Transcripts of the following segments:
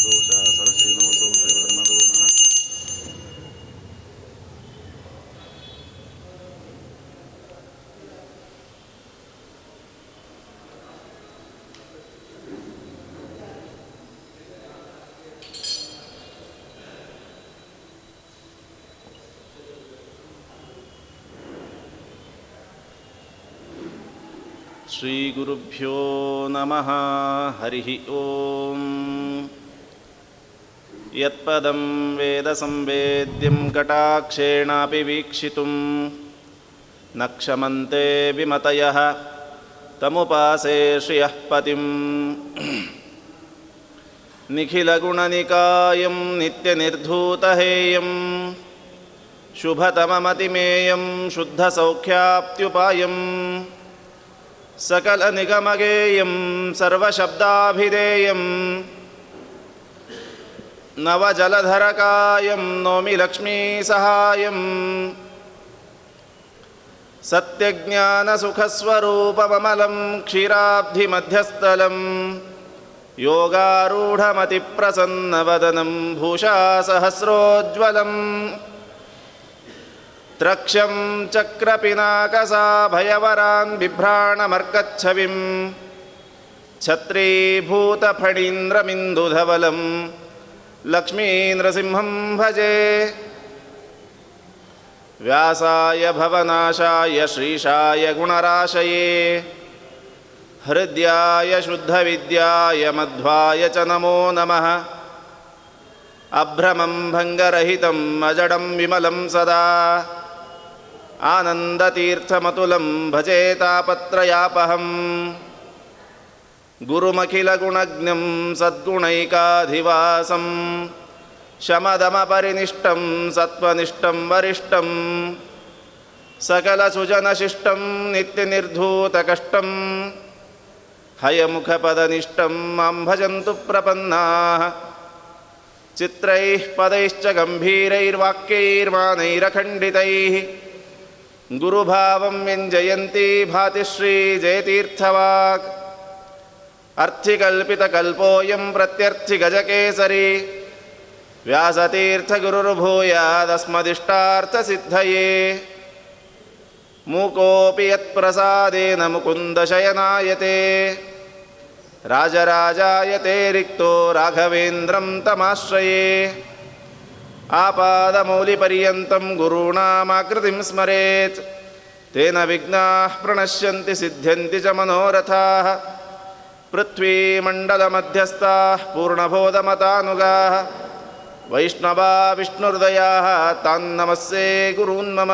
ದೋಷಃ ಸರಸೇ ನಮಸೋ ಶ್ರೀಧರ್ಮದೋ ನಮಃ. ಶ್ರೀಗುರುಭ್ಯೋ ನಮಃ. ಹರಿ ಓಂ. ಯತ್ಪದಂ ವೇದ ಸಂವೇದ್ಯಂ ಕಟಾಕ್ಷೇಣಾಪಿ ವೀಕ್ಷಿತುಂ ನ ಕ್ಷಮಂತೆ ವಿಮತಯಃ ತಮುಪಾಸೇ ಶ್ರಿಯಃ ಪತಿಂ. ನಿಖಿಲಗುಣನಿಕಾಯಂ ನಿತ್ಯನಿರ್ಧೂತಹೇಯಂ ಶುಭತಮಮತಿಮೇಯಂ ಶುದ್ಧಸೌಖ್ಯಾಪ್ತ್ಯುಪಾಯಂ ಸಕಲನಿಗಮಗೇಯಂ ಸರ್ವಶಬ್ದಾಭಿಧೇಯಂ ನವಜಲಧರಕಾಯಂ ನೌಮಿ ಲಕ್ಷ್ಮೀಸಹಾಯಂ. ಸತ್ಯಜ್ಞಾನಸುಖಸ್ವರೂಪಮಮಲಂ ಕ್ಷೀರಾಬ್ಧಿಮಧ್ಯಸ್ಥಲಂ ಯೋಗಾರೂಢಮತಿಪ್ರಸನ್ನವದನಂ ಭೂಷಾಸಹಸ್ರೋಜ್ವಲಂ. ತ್ರಕ್ಷಂ ಚಕ್ರಪಿನಾಕಸಾಭಯವರಾನ್ ಬಿಭ್ರಾಣಮರ್ಕಚ್ಛವಿಂ ಛತ್ರೀಭೂತಫಣೀಂದ್ರಮಿಂದುಧವಲಂ ಲಕ್ಷ್ಮೀನೃಸಿಂಹಂ ಭಜೆ. ವ್ಯಾಸಾಯ ಭವನಾಶಾಯ ಶ್ರೀಶಾಯ ಗುಣರಾಶಯೇ ಹೃದ್ಯಾಯ ಶುದ್ಧವಿದ್ಯಾಯ ಮಧ್ವಾಯ ಚ ನಮೋ ನಮಃ. ಅಭ್ರಮಂ ಭಂಗರಹಿತಂ ಅಜಡಂ ವಿಮಲಂ ಸದಾ ಆನಂದತೀರ್ಥಮತುಲಂ ಭಜೆ ತಾಪತ್ರಯಾಪಹಂ. ಗುರುಮಖಿಲಗುಣಜ್ಞಂ ಸದ್ಗುಣೈಕಾಧಿವಾಸಂ ಶಮದಮಪರಿನಿಷ್ಟಂ ಸತ್ವನಿಷ್ಠಂ ವರಿಷ್ಠಂ ಸಕಲಸುಜನಶಿಷ್ಟಂ ನಿತ್ಯನಿರ್ಧೂತಕಷ್ಟಂ ಹಯಮುಖಪದನಿಷ್ಠಂ ಮಾಂ ಭಜಂತು ಪ್ರಪನ್ನಾಃ. ಚಿತ್ರೈಃ ಪದೈಶ್ಚ ಗಂಭೀರೈರ್ವಾಕ್ಯೈರ್ಮಾನೈರಖಂಡಿತೈಃ ಗುರುಭಾವಂ ವ್ಯಂಜಯಂತಿ ಭಾತಿ ಶ್ರೀ ಜಯತೀರ್ಥವಾಕ್. ಅರ್ಥಿಕಲ್ಪಿತಕಲ್ಪೋಯಂ ಪ್ರತ್ಯರ್ಥಿಗಜಕೇಸರಿ ವ್ಯಾಸತೀರ್ಥಗುರುರ್ಭೂಯಾದಸ್ಮದಿಷ್ಟಾರ್ಥಸಿದ್ಧಯೇ. ಮೂಕೋಪಿ ಯತ್ಪ್ರಸಾದೇನ ಮುಕುಂದಶಯನಾಯತೆ ರಾಜರಾಜಾಯತೆ ರಿಕ್ತೋ ರಾಘವೇಂದ್ರಂ ತಮಾಶ್ರಯೇ. ಆಪಾದಮೌಲಿಪರ್ಯಂತಂ ಗುರುಣಾಮಾಕೃತಿಂ ಸ್ಮರೇತ್ ತೇನ ವಿಘ್ನಾಃ ಪ್ರಣಶ್ಯಂತಿ ಸಿದ್ಧ್ಯಂತಿ ಚ ಮನೋರಥಾಃ. ಪೃಥ್ವೀಮಂಡಲಮಧ್ಯಸ್ಥಾಃ ಪೂರ್ಣಬೋಧಮತಾನುಗಾಃ ವೈಷ್ಣವಾ ವಿಷ್ಣುಹೃದಯಾಃ ತಾನ್ ನಮಸ್ಸೇ ಗುರೂನ್ ಮಮ.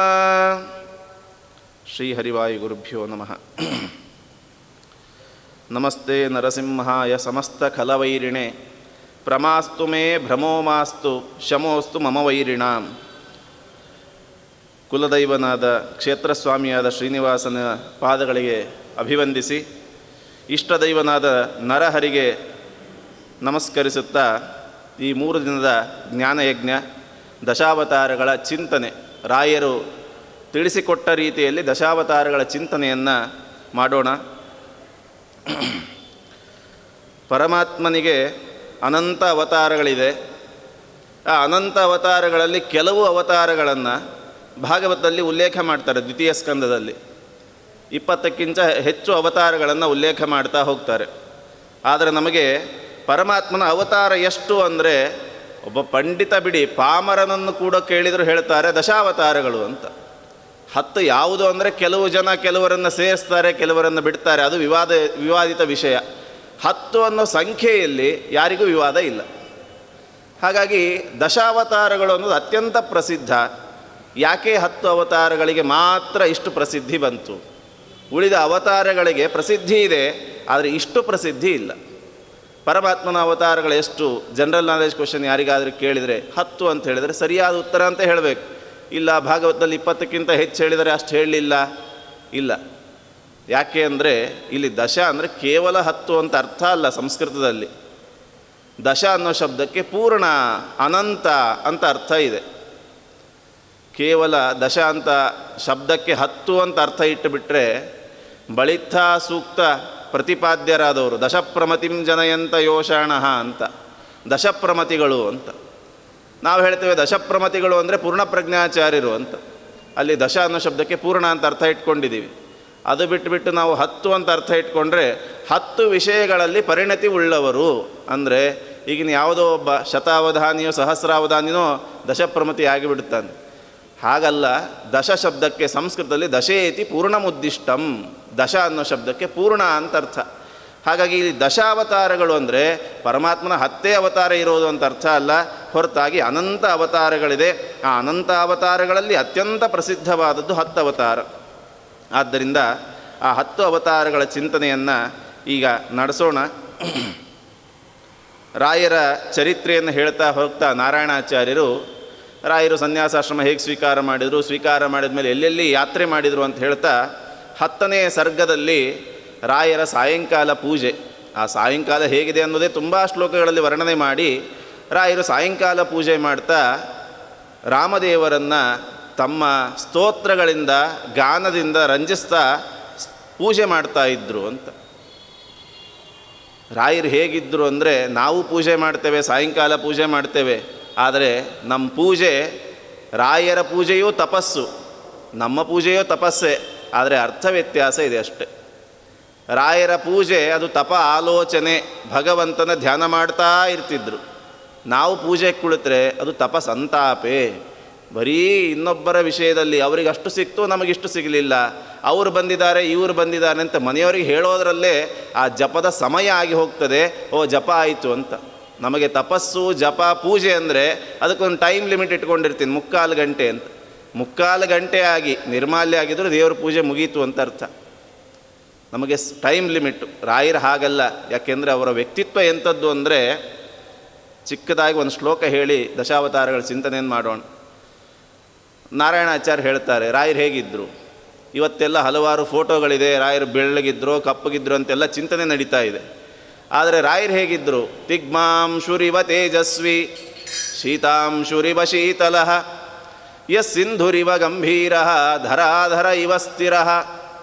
ಶ್ರೀಹರಿವಾಯುಗುರುಭ್ಯೋ ನಮಃ. ನಮಸ್ತೆ ನರಸಿಂಹಾಯ ಸಮಸ್ತಖಲವೈರಿಣೆ ಪ್ರಮಾಸ್ತು ಮೇ ಭ್ರಮೋ ಮಾಸ್ತು ಶಮೋಸ್ತು ಮಮ ವೈರಿಣಾಂ. ಕುಲದೈವನಾದ ಕ್ಷೇತ್ರಸ್ವಾಮಿಯಾದ ಶ್ರೀನಿವಾಸನ ಪಾದಗಳಿಗೆ ಅಭಿವಂದಿಸಿ ಇಷ್ಟದೈವನಾದ ನರಹರಿಗೆ ನಮಸ್ಕರಿಸುತ್ತಾ ಈ 3 ದಿನದ ಜ್ಞಾನಯಜ್ಞ ದಶಾವತಾರಗಳ ಚಿಂತನೆ, ರಾಯರು ತಿಳಿಸಿಕೊಟ್ಟ ರೀತಿಯಲ್ಲಿ ದಶಾವತಾರಗಳ ಚಿಂತನೆಯನ್ನು ಮಾಡೋಣ. ಪರಮಾತ್ಮನಿಗೆ ಅನಂತ ಅವತಾರಗಳಿದೆ. ಆ ಅನಂತ ಅವತಾರಗಳಲ್ಲಿ ಕೆಲವು ಅವತಾರಗಳನ್ನು ಭಾಗವತದಲ್ಲಿ ಉಲ್ಲೇಖ ಮಾಡ್ತಾರೆ. ದ್ವಿತೀಯ ಸ್ಕಂದದಲ್ಲಿ 20ಕ್ಕಿಂತ ಹೆಚ್ಚು ಅವತಾರಗಳನ್ನು ಉಲ್ಲೇಖ ಮಾಡ್ತಾ ಹೋಗ್ತಾರೆ. ಆದರೆ ನಮಗೆ ಪರಮಾತ್ಮನ ಅವತಾರ ಎಷ್ಟು ಅಂದರೆ, ಒಬ್ಬ ಪಂಡಿತ ಬಿಡಿ ಪಾಮರನನ್ನು ಕೂಡ ಕೇಳಿದರೂ ಹೇಳ್ತಾರೆ ದಶಾವತಾರಗಳು ಅಂತ. 10 ಯಾವುದು ಅಂದರೆ ಕೆಲವು ಜನ ಕೆಲವರನ್ನು ಸೇರಿಸ್ತಾರೆ, ಕೆಲವರನ್ನು ಬಿಡ್ತಾರೆ, ಅದು ವಿವಾದಿತ ವಿಷಯ. 10 ಅನ್ನೋ ಸಂಖ್ಯೆಯಲ್ಲಿ ಯಾರಿಗೂ ವಿವಾದ ಇಲ್ಲ. ಹಾಗಾಗಿ ದಶಾವತಾರಗಳು ಅನ್ನೋದು ಅತ್ಯಂತ ಪ್ರಸಿದ್ಧ. ಯಾಕೆ 10 ಅವತಾರಗಳಿಗೆ ಮಾತ್ರ ಇಷ್ಟು ಪ್ರಸಿದ್ಧಿ ಬಂತು? ಉಳಿದ ಅವತಾರಗಳಿಗೆ ಪ್ರಸಿದ್ಧಿ ಇದೆ, ಆದರೆ ಇಷ್ಟು ಪ್ರಸಿದ್ಧಿ ಇಲ್ಲ. ಪರಮಾತ್ಮನ ಅವತಾರಗಳು ಎಷ್ಟು? ಜನರಲ್ ನಾಲೆಜ್ ಕ್ವಶನ್ ಯಾರಿಗಾದರೂ ಕೇಳಿದರೆ 10 ಅಂತ ಹೇಳಿದರೆ ಸರಿಯಾದ ಉತ್ತರ ಅಂತ ಹೇಳಬೇಕು. ಇಲ್ಲ, ಭಾಗವತದಲ್ಲಿ 20ಕ್ಕಿಂತ ಹೆಚ್ಚು ಹೇಳಿದರೆ ಅಷ್ಟು ಹೇಳಲಿಲ್ಲ, ಇಲ್ಲ. ಯಾಕೆ ಅಂದರೆ ಇಲ್ಲಿ ದಶ ಅಂದರೆ ಕೇವಲ 10 ಅಂತ ಅರ್ಥ ಅಲ್ಲ. ಸಂಸ್ಕೃತದಲ್ಲಿ ದಶ ಅನ್ನೋ ಶಬ್ದಕ್ಕೆ ಪೂರ್ಣ, ಅನಂತ ಅಂತ ಅರ್ಥ ಇದೆ. ಕೇವಲ ದಶ ಅಂತ ಶಬ್ದಕ್ಕೆ 10 ಅಂತ ಅರ್ಥ ಇಟ್ಟುಬಿಟ್ರೆ ಬಳಿತ್ಥ ಸೂಕ್ತ ಪ್ರತಿಪಾದ್ಯರಾದವರು ದಶಪ್ರಮತಿಂ ಜನಯಂತ ಯೋಷಾಣ ಅಂತ ದಶಪ್ರಮತಿಗಳು ಅಂತ. ನಾವು ಹೇಳ್ತೇವೆ ದಶಪ್ರಮತಿಗಳು ಅಂದರೆ ಪೂರ್ಣಪ್ರಜ್ಞಾಚಾರ್ಯರು ಅಂತ. ಅಲ್ಲಿ ದಶ ಅನ್ನೋ ಶಬ್ದಕ್ಕೆ ಪೂರ್ಣ ಅಂತ ಅರ್ಥ ಇಟ್ಕೊಂಡಿದ್ದೀವಿ. ಅದು ಬಿಟ್ಟು ನಾವು 10 ಅಂತ ಅರ್ಥ ಇಟ್ಕೊಂಡ್ರೆ 10 ವಿಷಯಗಳಲ್ಲಿ ಪರಿಣತಿ ಉಳ್ಳವರು ಅಂದರೆ ಈಗಿನ ಯಾವುದೋ ಒಬ್ಬ ಶತಾವಧಾನಿಯೋ ಸಹಸ್ರಾವಧಾನಿನೋ ದಶಪ್ರಮತಿ ಆಗಿಬಿಡುತ್ತಾನೆ. ಹಾಗಲ್ಲ, ದಶ ಶಬ್ದಕ್ಕೆ ಸಂಸ್ಕೃತದಲ್ಲಿ ದಶೇತಿ ಪೂರ್ಣಮುದ್ದಿಷ್ಟಂ, ದಶ ಅನ್ನೋ ಶಬ್ದಕ್ಕೆ ಪೂರ್ಣ ಅಂತ ಅರ್ಥ. ಹಾಗಾಗಿ ಇಲ್ಲಿ ದಶಾವತಾರಗಳು ಅಂದರೆ ಪರಮಾತ್ಮನ 10 ಅವತಾರ ಇರೋದು ಅಂತ ಅರ್ಥ ಅಲ್ಲ, ಹೊರತಾಗಿ ಅನಂತ ಅವತಾರಗಳಿದೆ. ಆ ಅನಂತ ಅವತಾರಗಳಲ್ಲಿ ಅತ್ಯಂತ ಪ್ರಸಿದ್ಧವಾದದ್ದು 10 ಅವತಾರ. ಆದ್ದರಿಂದ ಆ 10 ಅವತಾರಗಳ ಚಿಂತನೆಯನ್ನು ಈಗ ನಡೆಸೋಣ. ರಾಯರ ಚರಿತ್ರೆಯನ್ನು ಹೇಳ್ತಾ ಹೋಗ್ತಾ ನಾರಾಯಣಾಚಾರ್ಯರು ರಾಯರು ಸನ್ಯಾಸಾಶ್ರಮ ಹೇಗೆ ಸ್ವೀಕಾರ ಮಾಡಿದ ಮೇಲೆ ಎಲ್ಲೆಲ್ಲಿ ಯಾತ್ರೆ ಮಾಡಿದರು ಅಂತ ಹೇಳ್ತಾ 10ನೇ ಸರ್ಗದಲ್ಲಿ ರಾಯರ ಸಾಯಂಕಾಲ ಪೂಜೆ, ಆ ಸಾಯಂಕಾಲ ಹೇಗಿದೆ ಅನ್ನೋದೇ ತುಂಬ ಶ್ಲೋಕಗಳಲ್ಲಿ ವರ್ಣನೆ ಮಾಡಿ ರಾಯರು ಸಾಯಂಕಾಲ ಪೂಜೆ ಮಾಡ್ತಾ ರಾಮದೇವರನ್ನು ತಮ್ಮ ಸ್ತೋತ್ರಗಳಿಂದ ಗಾನದಿಂದ ರಂಜಿಸ್ತಾ ಪೂಜೆ ಮಾಡ್ತಾ ಇದ್ದರು ಅಂತ. ರಾಯರು ಹೇಗಿದ್ದರು ಅಂದರೆ, ನಾವು ಪೂಜೆ ಮಾಡ್ತೇವೆ, ಸಾಯಂಕಾಲ ಪೂಜೆ ಮಾಡ್ತೇವೆ, ಆದರೆ ನಮ್ಮ ಪೂಜೆ, ರಾಯರ ಪೂಜೆಯೂ ತಪಸ್ಸು, ನಮ್ಮ ಪೂಜೆಯೂ ತಪಸ್ಸೇ, ಆದರೆ ಅರ್ಥ ವ್ಯತ್ಯಾಸ ಇದೆ ಅಷ್ಟೆ. ರಾಯರ ಪೂಜೆ ಅದು ತಪ ಆಲೋಚನೆ, ಭಗವಂತನ ಧ್ಯಾನ ಮಾಡ್ತಾ ಇರ್ತಿದ್ರು. ನಾವು ಪೂಜೆಗೆ ಕುಳಿತರೆ ಅದು ತಪ ಸಂತಾಪೆ, ಬರೀ ಇನ್ನೊಬ್ಬರ ವಿಷಯದಲ್ಲಿ ಅವರಿಗೆ ಅಷ್ಟು ಸಿಕ್ತು ನಮಗಿಷ್ಟು ಸಿಗಲಿಲ್ಲ, ಅವರು ಬಂದಿದ್ದಾರೆ ಇವರು ಬಂದಿದ್ದಾರೆ ಅಂತ ಮನೆಯವರಿಗೆ ಹೇಳೋದರಲ್ಲೇ ಆ ಜಪದ ಸಮಯ ಆಗಿ ಹೋಗ್ತದೆ. ಓ ಜಪ ಆಯಿತು ಅಂತ. ನಮಗೆ ತಪಸ್ಸು ಜಪ ಪೂಜೆ ಅಂದರೆ ಅದಕ್ಕೊಂದು ಟೈಮ್ ಲಿಮಿಟ್ ಇಟ್ಕೊಂಡಿರ್ತೀನಿ, 3/4 ಗಂಟೆ ಅಂತ. 3/4 ಗಂಟೆ ಆಗಿ ನಿರ್ಮಾಲ್ಯ ಆಗಿದ್ದರೂ ದೇವ್ರ ಪೂಜೆ ಮುಗೀತು ಅಂತ ಅರ್ಥ. ನಮಗೆ ಟೈಮ್ ಲಿಮಿಟ್ಟು. ರಾಯರು ಹಾಗಲ್ಲ. ಯಾಕೆಂದರೆ ಅವರ ವ್ಯಕ್ತಿತ್ವ ಎಂಥದ್ದು ಅಂದರೆ, ಚಿಕ್ಕದಾಗಿ ಒಂದು ಶ್ಲೋಕ ಹೇಳಿ ದಶಾವತಾರಗಳ ಚಿಂತನೆಯನ್ನು ಮಾಡೋಣ. ನಾರಾಯಣಾಚಾರ್ಯ ಹೇಳ್ತಾರೆ ರಾಯರು ಹೇಗಿದ್ದರು. ಇವತ್ತೆಲ್ಲ ಹಲವಾರು ಫೋಟೋಗಳಿದೆ, ರಾಯರು ಬೆಳ್ಳಗಿದ್ರು ಕಪ್ಪಗಿದ್ರು ಅಂತೆಲ್ಲ ಚಿಂತನೆ ನಡೀತಾ ಇದೆ. ಆದರೆ ರಾಯರು ಹೇಗಿದ್ದರು? ತಿಗ್ಮಾಂಶುರಿವ ತೇಜಸ್ವಿ ಶೀತಾಂಶುರಿವ ಶೀತಲಃ ಸಿಂಧುರಿವ ಗಂಭೀರ ಧರಾಧರ ಇವ ಸ್ಥಿರ.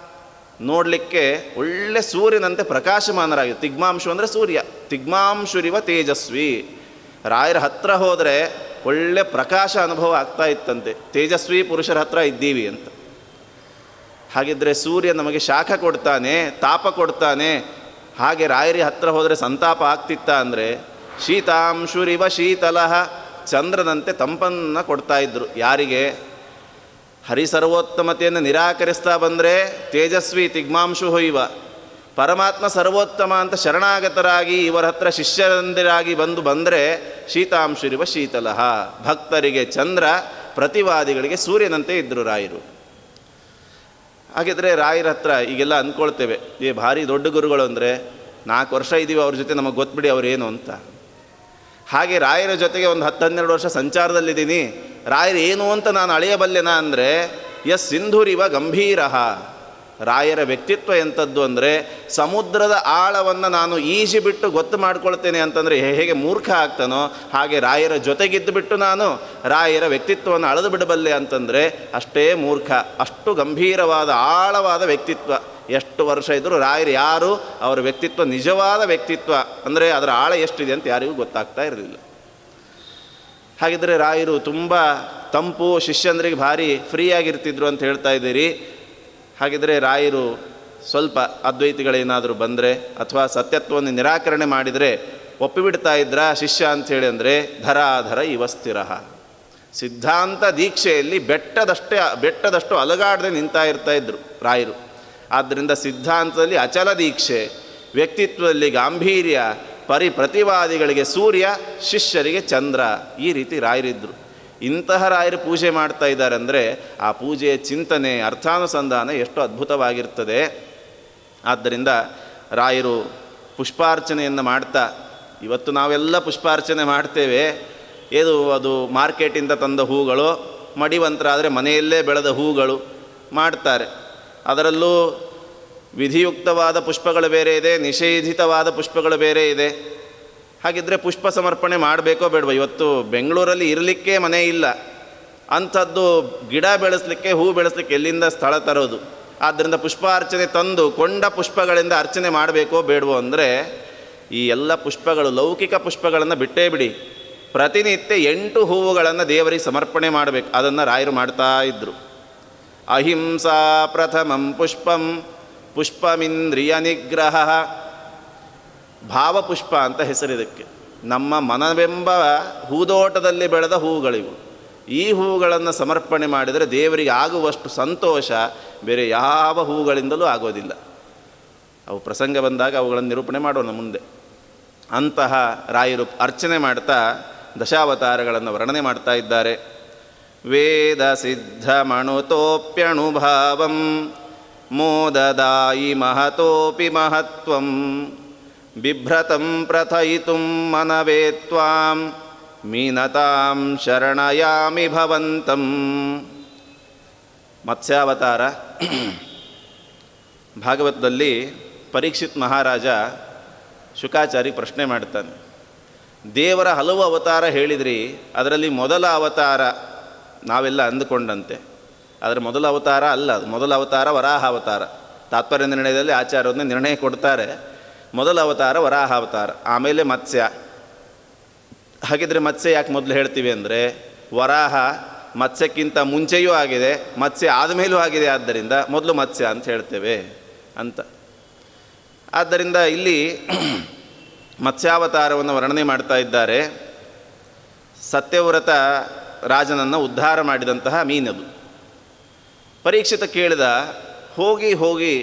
ನೋಡಲಿಕ್ಕೆ ಒಳ್ಳೆ ಸೂರ್ಯನಂತೆ ಪ್ರಕಾಶಮಾನರಾಗಿದೆ. ತಿಗ್ಮಾಂಶು ಅಂದರೆ ಸೂರ್ಯ. ತಿಗ್ಮಾಂಶುರಿವ ತೇಜಸ್ವಿ. ರಾಯರ ಹತ್ರ ಹೋದರೆ ಒಳ್ಳೆ ಪ್ರಕಾಶ ಅನುಭವ ಆಗ್ತಾ ಇತ್ತಂತೆ. ತೇಜಸ್ವಿ ಪುರುಷರ ಹತ್ರ ಇದ್ದೀವಿ ಅಂತ. ಹಾಗಿದ್ದರೆ ಸೂರ್ಯ ನಮಗೆ ಶಾಖ ಕೊಡ್ತಾನೆ, ತಾಪ ಕೊಡ್ತಾನೆ. ಹಾಗೆ ರಾಯರಿ ಹತ್ರ ಹೋದರೆ ಸಂತಾಪ ಆಗ್ತಿತ್ತ ಅಂದರೆ, ಶೀತಾಂಶುರಿವ ಶೀತಲಃ, ಚಂದ್ರನಂತೆ ತಂಪನ್ನು ಕೊಡ್ತಾ ಇದ್ದರು. ಯಾರಿಗೆ? ಹರಿಸರ್ವೋತ್ತಮತೆಯನ್ನು ನಿರಾಕರಿಸ್ತಾ ಬಂದರೆ ತೇಜಸ್ವಿ ತಿಗ್ಮಾಂಶು ಇವ. ಪರಮಾತ್ಮ ಸರ್ವೋತ್ತಮ ಅಂತ ಶರಣಾಗತರಾಗಿ ಇವರ ಹತ್ರ ಶಿಷ್ಯರಂದಿರಾಗಿ ಬಂದರೆ ಶೀತಾಂಶುರಿವ ಶೀತಲಃ. ಭಕ್ತರಿಗೆ ಚಂದ್ರ, ಪ್ರತಿವಾದಿಗಳಿಗೆ ಸೂರ್ಯನಂತೆ ಇದ್ದರು ರಾಯರು. ಹಾಗಿದ್ರೆ ರಾಯರ ಹತ್ರ ಈಗೆಲ್ಲ ಅಂದ್ಕೊಳ್ತೇವೆ, ಭಾರಿ ದೊಡ್ಡ ಗುರುಗಳು ಅಂದರೆ 4 ವರ್ಷ ಇದ್ದೀವಿ ಅವ್ರ ಜೊತೆ, ನಮಗೆ ಗೊತ್ತುಬಿಡಿ ಅವರೇನು ಅಂತ. ಹಾಗೆ ರಾಯರ ಜೊತೆಗೆ ಒಂದು 10-12 ವರ್ಷ ಸಂಚಾರದಲ್ಲಿದ್ದೀನಿ, ರಾಯರು ಏನು ಅಂತ ನಾನು ಅಳೆಯಬಲ್ಲೆನಾ ಅಂದರೆ, ಸಿಂಧುರಿವ ಗಂಭೀರ. ರಾಯರ ವ್ಯಕ್ತಿತ್ವ ಎಂಥದ್ದು ಅಂದರೆ, ಸಮುದ್ರದ ಆಳವನ್ನು ನಾನು ಈಜಿ ಬಿಟ್ಟು ಗೊತ್ತು ಮಾಡ್ಕೊಳ್ತೇನೆ ಅಂತಂದರೆ ಹೇಗೆ ಮೂರ್ಖ ಆಗ್ತಾನೋ ಹಾಗೆ ರಾಯರ ಜೊತೆಗಿದ್ದು ಬಿಟ್ಟು ನಾನು ರಾಯರ ವ್ಯಕ್ತಿತ್ವವನ್ನು ಅಳೆದು ಬಿಡಬಲ್ಲೆ ಅಂತಂದರೆ ಅಷ್ಟೇ ಮೂರ್ಖ. ಅಷ್ಟು ಗಂಭೀರವಾದ ಆಳವಾದ ವ್ಯಕ್ತಿತ್ವ. ಎಷ್ಟು ವರ್ಷ ಇದ್ದರೂ ರಾಯರು ಯಾರು, ಅವರ ವ್ಯಕ್ತಿತ್ವ ನಿಜವಾದ ವ್ಯಕ್ತಿತ್ವ ಅಂದರೆ ಅದರ ಆಳ ಎಷ್ಟಿದೆ ಅಂತ ಯಾರಿಗೂ ಗೊತ್ತಾಗ್ತಾ ಇರಲಿಲ್ಲ. ಹಾಗಿದ್ದರೆ ರಾಯರು ತುಂಬ ತಂಪು, ಶಿಷ್ಯಂದ್ರಿಗೆ ಭಾರಿ ಫ್ರೀಯಾಗಿರ್ತಿದ್ರು ಅಂತ ಹೇಳ್ತಾ ಇದ್ದೀರಿ. ಹಾಗಿದ್ದರೆ ರಾಯರು ಸ್ವಲ್ಪ ಅದ್ವೈತಿಗಳೇನಾದರೂ ಬಂದರೆ ಅಥವಾ ಸತ್ಯತ್ವವನ್ನು ನಿರಾಕರಣೆ ಮಾಡಿದರೆ ಒಪ್ಪಿಬಿಡ್ತಾ ಇದ್ರ ಶಿಷ್ಯ ಅಂಥೇಳಿ ಅಂದರೆ, ಧರಾಧರ ಇವ ಸ್ಥಿರ. ಸಿದ್ಧಾಂತ ದೀಕ್ಷೆಯಲ್ಲಿ ಬೆಟ್ಟದಷ್ಟು ಅಲಗಾಡದೆ ನಿಂತಾ ಇರ್ತಾಯಿದ್ರು ರಾಯರು. ಆದ್ದರಿಂದ ಸಿದ್ಧಾಂತದಲ್ಲಿ ಅಚಲ ದೀಕ್ಷೆ, ವ್ಯಕ್ತಿತ್ವದಲ್ಲಿ ಗಾಂಭೀರ್ಯ, ಪ್ರತಿವಾದಿಗಳಿಗೆ ಸೂರ್ಯ, ಶಿಷ್ಯರಿಗೆ ಚಂದ್ರ, ಈ ರೀತಿ ರಾಯರಿದ್ದರು. ಇಂತಹ ರಾಯರು ಪೂಜೆ ಮಾಡ್ತಾ ಇದ್ದಾರೆ ಅಂದರೆ ಆ ಪೂಜೆಯ ಚಿಂತನೆ, ಅರ್ಥಾನುಸಂಧಾನ ಎಷ್ಟು ಅದ್ಭುತವಾಗಿರ್ತದೆ. ಆದ್ದರಿಂದ ರಾಯರು ಪುಷ್ಪಾರ್ಚನೆಯನ್ನು ಮಾಡ್ತಾ, ಇವತ್ತು ನಾವೆಲ್ಲ ಪುಷ್ಪಾರ್ಚನೆ ಮಾಡ್ತೇವೆ, ಅದು ಮಾರ್ಕೆಟಿಂದ ತಂದ ಹೂಗಳು, ಮಡಿವಂತರಾದರೆ ಮನೆಯಲ್ಲೇ ಬೆಳೆದ ಹೂಗಳು ಮಾಡ್ತಾರೆ. ಅದರಲ್ಲೂ ವಿಧಿಯುಕ್ತವಾದ ಪುಷ್ಪಗಳು ಬೇರೆ ಇದೆ, ನಿಷೇಧಿತವಾದ ಪುಷ್ಪಗಳು ಬೇರೆ ಇದೆ. ಹಾಗಿದ್ದರೆ ಪುಷ್ಪ ಸಮರ್ಪಣೆ ಮಾಡಬೇಕೋ ಬೇಡವೋ? ಇವತ್ತು ಬೆಂಗಳೂರಲ್ಲಿ ಇರಲಿಕ್ಕೆ ಮನೆ ಇಲ್ಲ, ಅಂಥದ್ದು ಗಿಡ ಬೆಳೆಸಲಿಕ್ಕೆ, ಹೂ ಬೆಳೆಸಲಿಕ್ಕೆ ಎಲ್ಲಿಂದ ಸ್ಥಳ ತರೋದು? ಆದ್ದರಿಂದ ಪುಷ್ಪಾರ್ಚನೆ ತಂದು ಕೊಂಡ ಪುಷ್ಪಗಳಿಂದ ಅರ್ಚನೆ ಮಾಡಬೇಕೋ ಬೇಡವೋ ಅಂದರೆ ಈ ಎಲ್ಲ ಪುಷ್ಪಗಳು ಲೌಕಿಕ ಪುಷ್ಪಗಳನ್ನು ಬಿಟ್ಟೇ ಬಿಡಿ, ಪ್ರತಿನಿತ್ಯ 8 ಹೂವುಗಳನ್ನು ದೇವರಿಗೆ ಸಮರ್ಪಣೆ ಮಾಡಬೇಕು. ಅದನ್ನು ರಾಯರು ಮಾಡ್ತಾ ಇದ್ದರು. ಅಹಿಂಸಾ ಪ್ರಥಮಂ ಪುಷ್ಪಂ ಪುಷ್ಪಮಿಂದ್ರಿಯ ನಿಗ್ರಹ. ಭಾವಪುಷ್ಪ ಅಂತ ಹೆಸರಿದಕ್ಕೆ. ನಮ್ಮ ಮನವೆಂಬ ಹೂದೋಟದಲ್ಲಿ ಬೆಳೆದ ಹೂವುಗಳಿವು. ಈ ಹೂವುಗಳನ್ನು ಸಮರ್ಪಣೆ ಮಾಡಿದರೆ ದೇವರಿಗೆ ಆಗುವಷ್ಟು ಸಂತೋಷ ಬೇರೆ ಯಾವ ಹೂವುಗಳಿಂದಲೂ ಆಗೋದಿಲ್ಲ. ಅವು ಪ್ರಸಂಗ ಬಂದಾಗ ಅವುಗಳನ್ನು ನಿರೂಪಣೆ ಮಾಡೋಣ ಮುಂದೆ. ಅಂತಹ ರಾಯರು ಅರ್ಚನೆ ಮಾಡ್ತಾ ದಶಾವತಾರಗಳನ್ನು ವರ್ಣನೆ ಮಾಡ್ತಾ ಇದ್ದಾರೆ. ವೇದ ಸಿದ್ಧ ಮಣುತೋಪ್ಯಣುಭಾವಂ ಮೋದದಾಯಿ ಮಹತೋಪಿ ಮಹತ್ವಂ ಬಿಭ್ರತಂ ಪ್ರಥಯಿತುಂ ಮನವೇ ತ್ವಾಂ ಮೀನತಾಂ ಶರಣಯಾಮಿ ಭವಂತಂ. ಮತ್ಸ್ಯಾವತಾರ ಭಾಗವತದಲ್ಲಿ ಪರೀಕ್ಷಿತ್ ಮಹಾರಾಜ ಶುಕಾಚಾರಿ ಪ್ರಶ್ನೆ ಮಾಡ್ತಾನೆ, ದೇವರ ಹಲವು ಅವತಾರ ಹೇಳಿದ್ರಿ, ಅದರಲ್ಲಿ ಮೊದಲ ಅವತಾರ ನಾವೆಲ್ಲ ಅಂದುಕೊಂಡಂತೆ ಅದರ ಮೊದಲ ಅವತಾರ ಅಲ್ಲ. ಅದು ಮೊದಲ ಅವತಾರ ವರಾಹ ಅವತಾರ. ತಾತ್ಪರ್ಯ ನಿರ್ಣಯದಲ್ಲಿ ಆಚಾರ್ಯರನ್ನೇ ನಿರ್ಣಯ ಕೊಡ್ತಾರೆ. ಮೊದಲ ಅವತಾರ ವರಾಹ ಅವತಾರ, ಆಮೇಲೆ ಮತ್ಸ್ಯ. ಹಾಗಿದ್ರೆ ಮತ್ಸ್ಯ ಯಾಕೆ ಮೊದಲು ಹೇಳ್ತೀವಿ ಅಂದರೆ, ವರಾಹ ಮತ್ಸ್ಯಕ್ಕಿಂತ ಮುಂಚೆಯೂ ಆಗಿದೆ, ಮತ್ಸ್ಯ ಆದಮೇಲೂ ಆಗಿದೆ, ಆದ್ದರಿಂದ ಮೊದಲು ಮತ್ಸ್ಯ ಅಂತ ಹೇಳ್ತೇವೆ ಅಂತ. ಆದ್ದರಿಂದ ಇಲ್ಲಿ ಮತ್ಸ್ಯಾವತಾರವನ್ನು ವರ್ಣನೆ ಮಾಡ್ತಾ ಇದ್ದಾರೆ. ಸತ್ಯವ್ರತ ರಾಜನನ್ನು ಉದ್ಧಾರ ಮಾಡಿದಂತಹ ಮೀನದು. ಪರೀಕ್ಷಿತ ಕೇಳಿದ, ಹೋಗಿ ಹೋಗಿ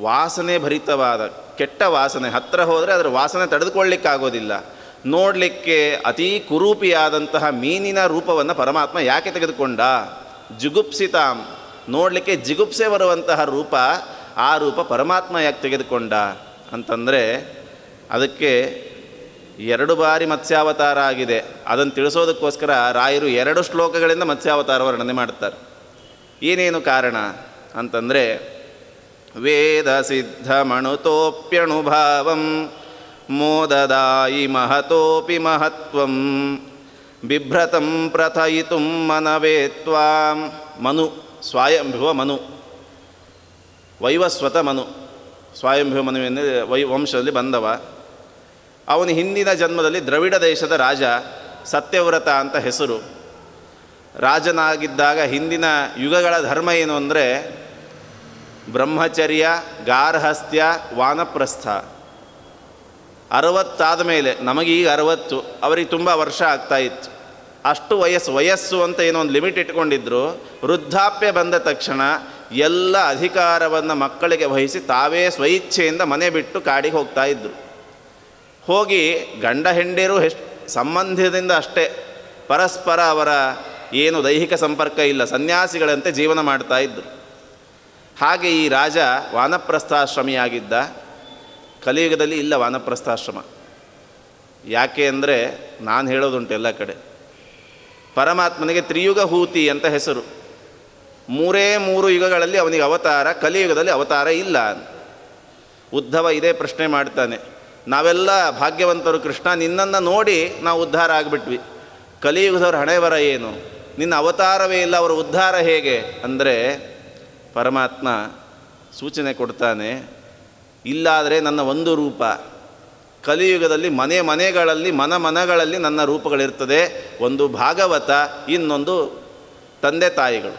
ವಾಸನೆ ಭರಿತವಾದ ಕೆಟ್ಟ ವಾಸನೆ, ಹತ್ತಿರ ಹೋದರೆ ಅದರ ವಾಸನೆ ತಡೆದುಕೊಳ್ಳಿಕ್ಕಾಗೋದಿಲ್ಲ, ನೋಡಲಿಕ್ಕೆ ಅತೀ ಕುರೂಪಿಯಾದಂತಹ ಮೀನಿನ ರೂಪವನ್ನು ಪರಮಾತ್ಮ ಯಾಕೆ ತೆಗೆದುಕೊಂಡ? ಜುಗುಪ್ಸಿತಾಂ, ನೋಡಲಿಕ್ಕೆ ಜಿಗುಪ್ಸೆ ಬರುವಂತಹ ರೂಪ, ಆ ರೂಪ ಪರಮಾತ್ಮ ಯಾಕೆ ತೆಗೆದುಕೊಂಡ ಅಂತಂದರೆ, ಅದಕ್ಕೆ 2 ಬಾರಿ ಮತ್ಸ್ಯಾವತಾರ ಆಗಿದೆ. ಅದನ್ನು ತಿಳಿಸೋದಕ್ಕೋಸ್ಕರ ರಾಯರು 2 ಶ್ಲೋಕಗಳಿಂದ ಮತ್ಸ್ಯಾವತಾರ ವರ್ಣನೆ ಮಾಡ್ತಾರೆ. ಏನೇನು ಕಾರಣ ಅಂತಂದರೆ, ವೇದ ಸಿದ್ಧ ಮಣುತೋಪ್ಯಣುಭಾವಂ ಮೋದದಾಯಿ ಮಹತೋಪಿ ಮಹತ್ವಂ ಬಿಭ್ರತಂ ಪ್ರಥಯಿತುಂ ಮನವೇ ತ್ವಾಂ. ಮನು, ಸ್ವಯಂಭುವ ಮನು, ವೈವಸ್ವತ ಮನು, ಸ್ವಯಂಭುವ ಮನುವಿನ ವಂಶದಲ್ಲಿ ಬಂದವ. ಅವನು ಹಿಂದಿನ ಜನ್ಮದಲ್ಲಿ ದ್ರವಿಡ ದೇಶದ ರಾಜ, ಸತ್ಯವ್ರತ ಅಂತ ಹೆಸರು. ರಾಜನಾಗಿದ್ದಾಗ ಹಿಂದಿನ ಯುಗಗಳ ಧರ್ಮ ಏನು ಅಂದರೆ ಬ್ರಹ್ಮಚರ್ಯ, ಗಾರ್ಹಸ್ಥ್ಯ, ವಾನಪ್ರಸ್ಥ. 60 ಮೇಲೆ, ನಮಗೀಗ 60, ಅವರಿಗೆ ತುಂಬ ವರ್ಷ ಆಗ್ತಾಯಿತ್ತು. ಅಷ್ಟು ವಯಸ್ಸು ಅಂತ ಏನೋ ಒಂದು ಲಿಮಿಟ್ ಇಟ್ಕೊಂಡಿದ್ರು. ವೃದ್ಧಾಪ್ಯ ಬಂದ ತಕ್ಷಣ ಎಲ್ಲ ಅಧಿಕಾರವನ್ನು ಮಕ್ಕಳಿಗೆ ವಹಿಸಿ ತಾವೇ ಸ್ವಇಚ್ಛೆಯಿಂದ ಮನೆ ಬಿಟ್ಟು ಕಾಡಿಗೆ ಹೋಗ್ತಾ ಇದ್ದರು. ಹೋಗಿ ಗಂಡ ಹೆಂಡಿರು ಸಂಬಂಧದಿಂದ ಅಷ್ಟೇ, ಪರಸ್ಪರ ಅವರ ಏನು ದೈಹಿಕ ಸಂಪರ್ಕ ಇಲ್ಲ, ಸನ್ಯಾಸಿಗಳಂತೆ ಜೀವನ ಮಾಡ್ತಾ ಇದ್ದರು. ಹಾಗೆ ಈ ರಾಜ ವಾನಪ್ರಸ್ಥಾಶ್ರಮಿಯಾಗಿದ್ದ. ಕಲಿಯುಗದಲ್ಲಿ ಇಲ್ಲ ವಾನಪ್ರಸ್ಥಾಶ್ರಮ. ಯಾಕೆ ಅಂದರೆ, ನಾನು ಹೇಳೋದುಂಟು ಎಲ್ಲ ಕಡೆ, ಪರಮಾತ್ಮನಿಗೆ ತ್ರಿಯುಗ ಹೂತಿ ಅಂತ ಹೆಸರು. 3 ಯುಗಗಳಲ್ಲಿ ಅವನಿಗೆ ಅವತಾರ, ಕಲಿಯುಗದಲ್ಲಿ ಅವತಾರ ಇಲ್ಲ. ಉದ್ಧವ ಇದೇ ಪ್ರಶ್ನೆ ಮಾಡ್ತಾನೆ, ನಾವೆಲ್ಲ ಭಾಗ್ಯವಂತರು ಕೃಷ್ಣ, ನಿನ್ನನ್ನು ನೋಡಿ ನಾವು ಉದ್ಧಾರ ಆಗಿಬಿಟ್ವಿ, ಕಲಿಯುಗದವ್ರ ಹಣೆಬರ ಏನು? ನಿನ್ನ ಅವತಾರವೇ ಇಲ್ಲ, ಅವರ ಉದ್ಧಾರ ಹೇಗೆ ಅಂದರೆ, ಪರಮಾತ್ಮ ಸೂಚನೆ ಕೊಡ್ತಾನೆ, ಇಲ್ಲಾದರೆ ನನ್ನ ಒಂದು ರೂಪ, ಕಲಿಯುಗದಲ್ಲಿ ಮನೆಗಳಲ್ಲಿ ಮನಗಳಲ್ಲಿ ನನ್ನ ರೂಪಗಳಿರ್ತದೆ. ಒಂದು ಭಾಗವತ, ಇನ್ನೊಂದು ತಂದೆ ತಾಯಿಗಳು,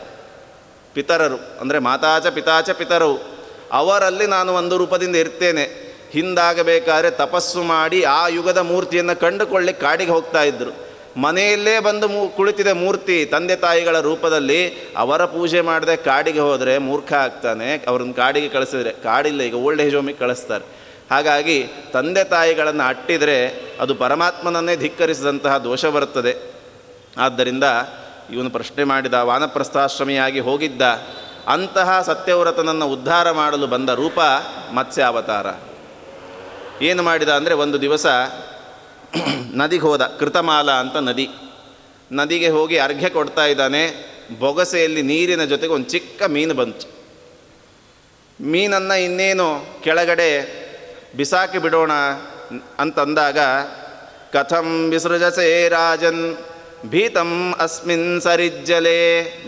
ಪಿತರರು ಅಂದರೆ ಮಾತಾಚ ಪಿತಾಚ ಪಿತರವು, ಅವರಲ್ಲಿ ನಾನು ಒಂದು ರೂಪದಿಂದ ಇರ್ತೇನೆ. ಹಿಂದಾಗಬೇಕಾದ್ರೆ ತಪಸ್ಸು ಮಾಡಿ ಆ ಯುಗದ ಮೂರ್ತಿಯನ್ನು ಕಂಡುಕೊಳ್ಳಿ ಕಾಡಿಗೆ ಹೋಗ್ತಾ ಇದ್ದರು. ಮನೆಯಲ್ಲೇ ಬಂದು ಕುಳಿತಿದೆ ಮೂರ್ತಿ ತಂದೆ ತಾಯಿಗಳ ರೂಪದಲ್ಲಿ. ಅವರ ಪೂಜೆ ಮಾಡದೆ ಕಾಡಿಗೆ ಹೋದರೆ ಮೂರ್ಖ ಆಗ್ತಾನೆ. ಅವ್ರನ್ನ ಕಾಡಿಗೆ ಕಳಿಸಿದ್ರೆ, ಕಾಡಿಲ್ಲ ಈಗ, ಓಲ್ಡ್ ಏಜ್ ಹೋಮಿಗೆ ಕಳಿಸ್ತಾರೆ. ಹಾಗಾಗಿ ತಂದೆ ತಾಯಿಗಳನ್ನು ಅಟ್ಟಿದರೆ ಅದು ಪರಮಾತ್ಮನನ್ನೇ ಧಿಕ್ಕರಿಸಿದಂತಹ ದೋಷ ಬರುತ್ತದೆ. ಆದ್ದರಿಂದ ಇವನು ಪ್ರಶ್ನೆ ಮಾಡಿದ, ವಾನಪ್ರಸ್ಥಾಶ್ರಮಿಯಾಗಿ ಹೋಗಿದ್ದ ಅಂತಹ ಸತ್ಯವ್ರತನನ್ನು ಉದ್ಧಾರ ಮಾಡಲು ಬಂದ ರೂಪ ಮತ್ಸ್ಯಾವತಾರ. ಏನು ಮಾಡಿದ ಅಂದರೆ, ಒಂದು ದಿವಸ ನದಿಗೆ ಹೋದ. ಕೃತಮಾಲ ಅಂತ ನದಿಗೆ ಹೋಗಿ ಅರ್ಘ್ಯ ಕೊಡ್ತಾ ಇದ್ದಾನೆ. ಬೊಗಸೆಯಲ್ಲಿ ನೀರಿನ ಜೊತೆಗೆ ಒಂದು ಚಿಕ್ಕ ಮೀನು ಬಂತು. ಮೀನನ್ನು ಇನ್ನೇನು ಕೆಳಗಡೆ ಬಿಸಾಕಿ ಬಿಡೋಣ ಅಂತಂದಾಗ, ಕಥಂ ವಿಸೃಜಸೆ ರಾಜನ್ ಭೀತಂ ಅಸ್ಮಿನ್ ಸರಿಜ್ಜಲೆ.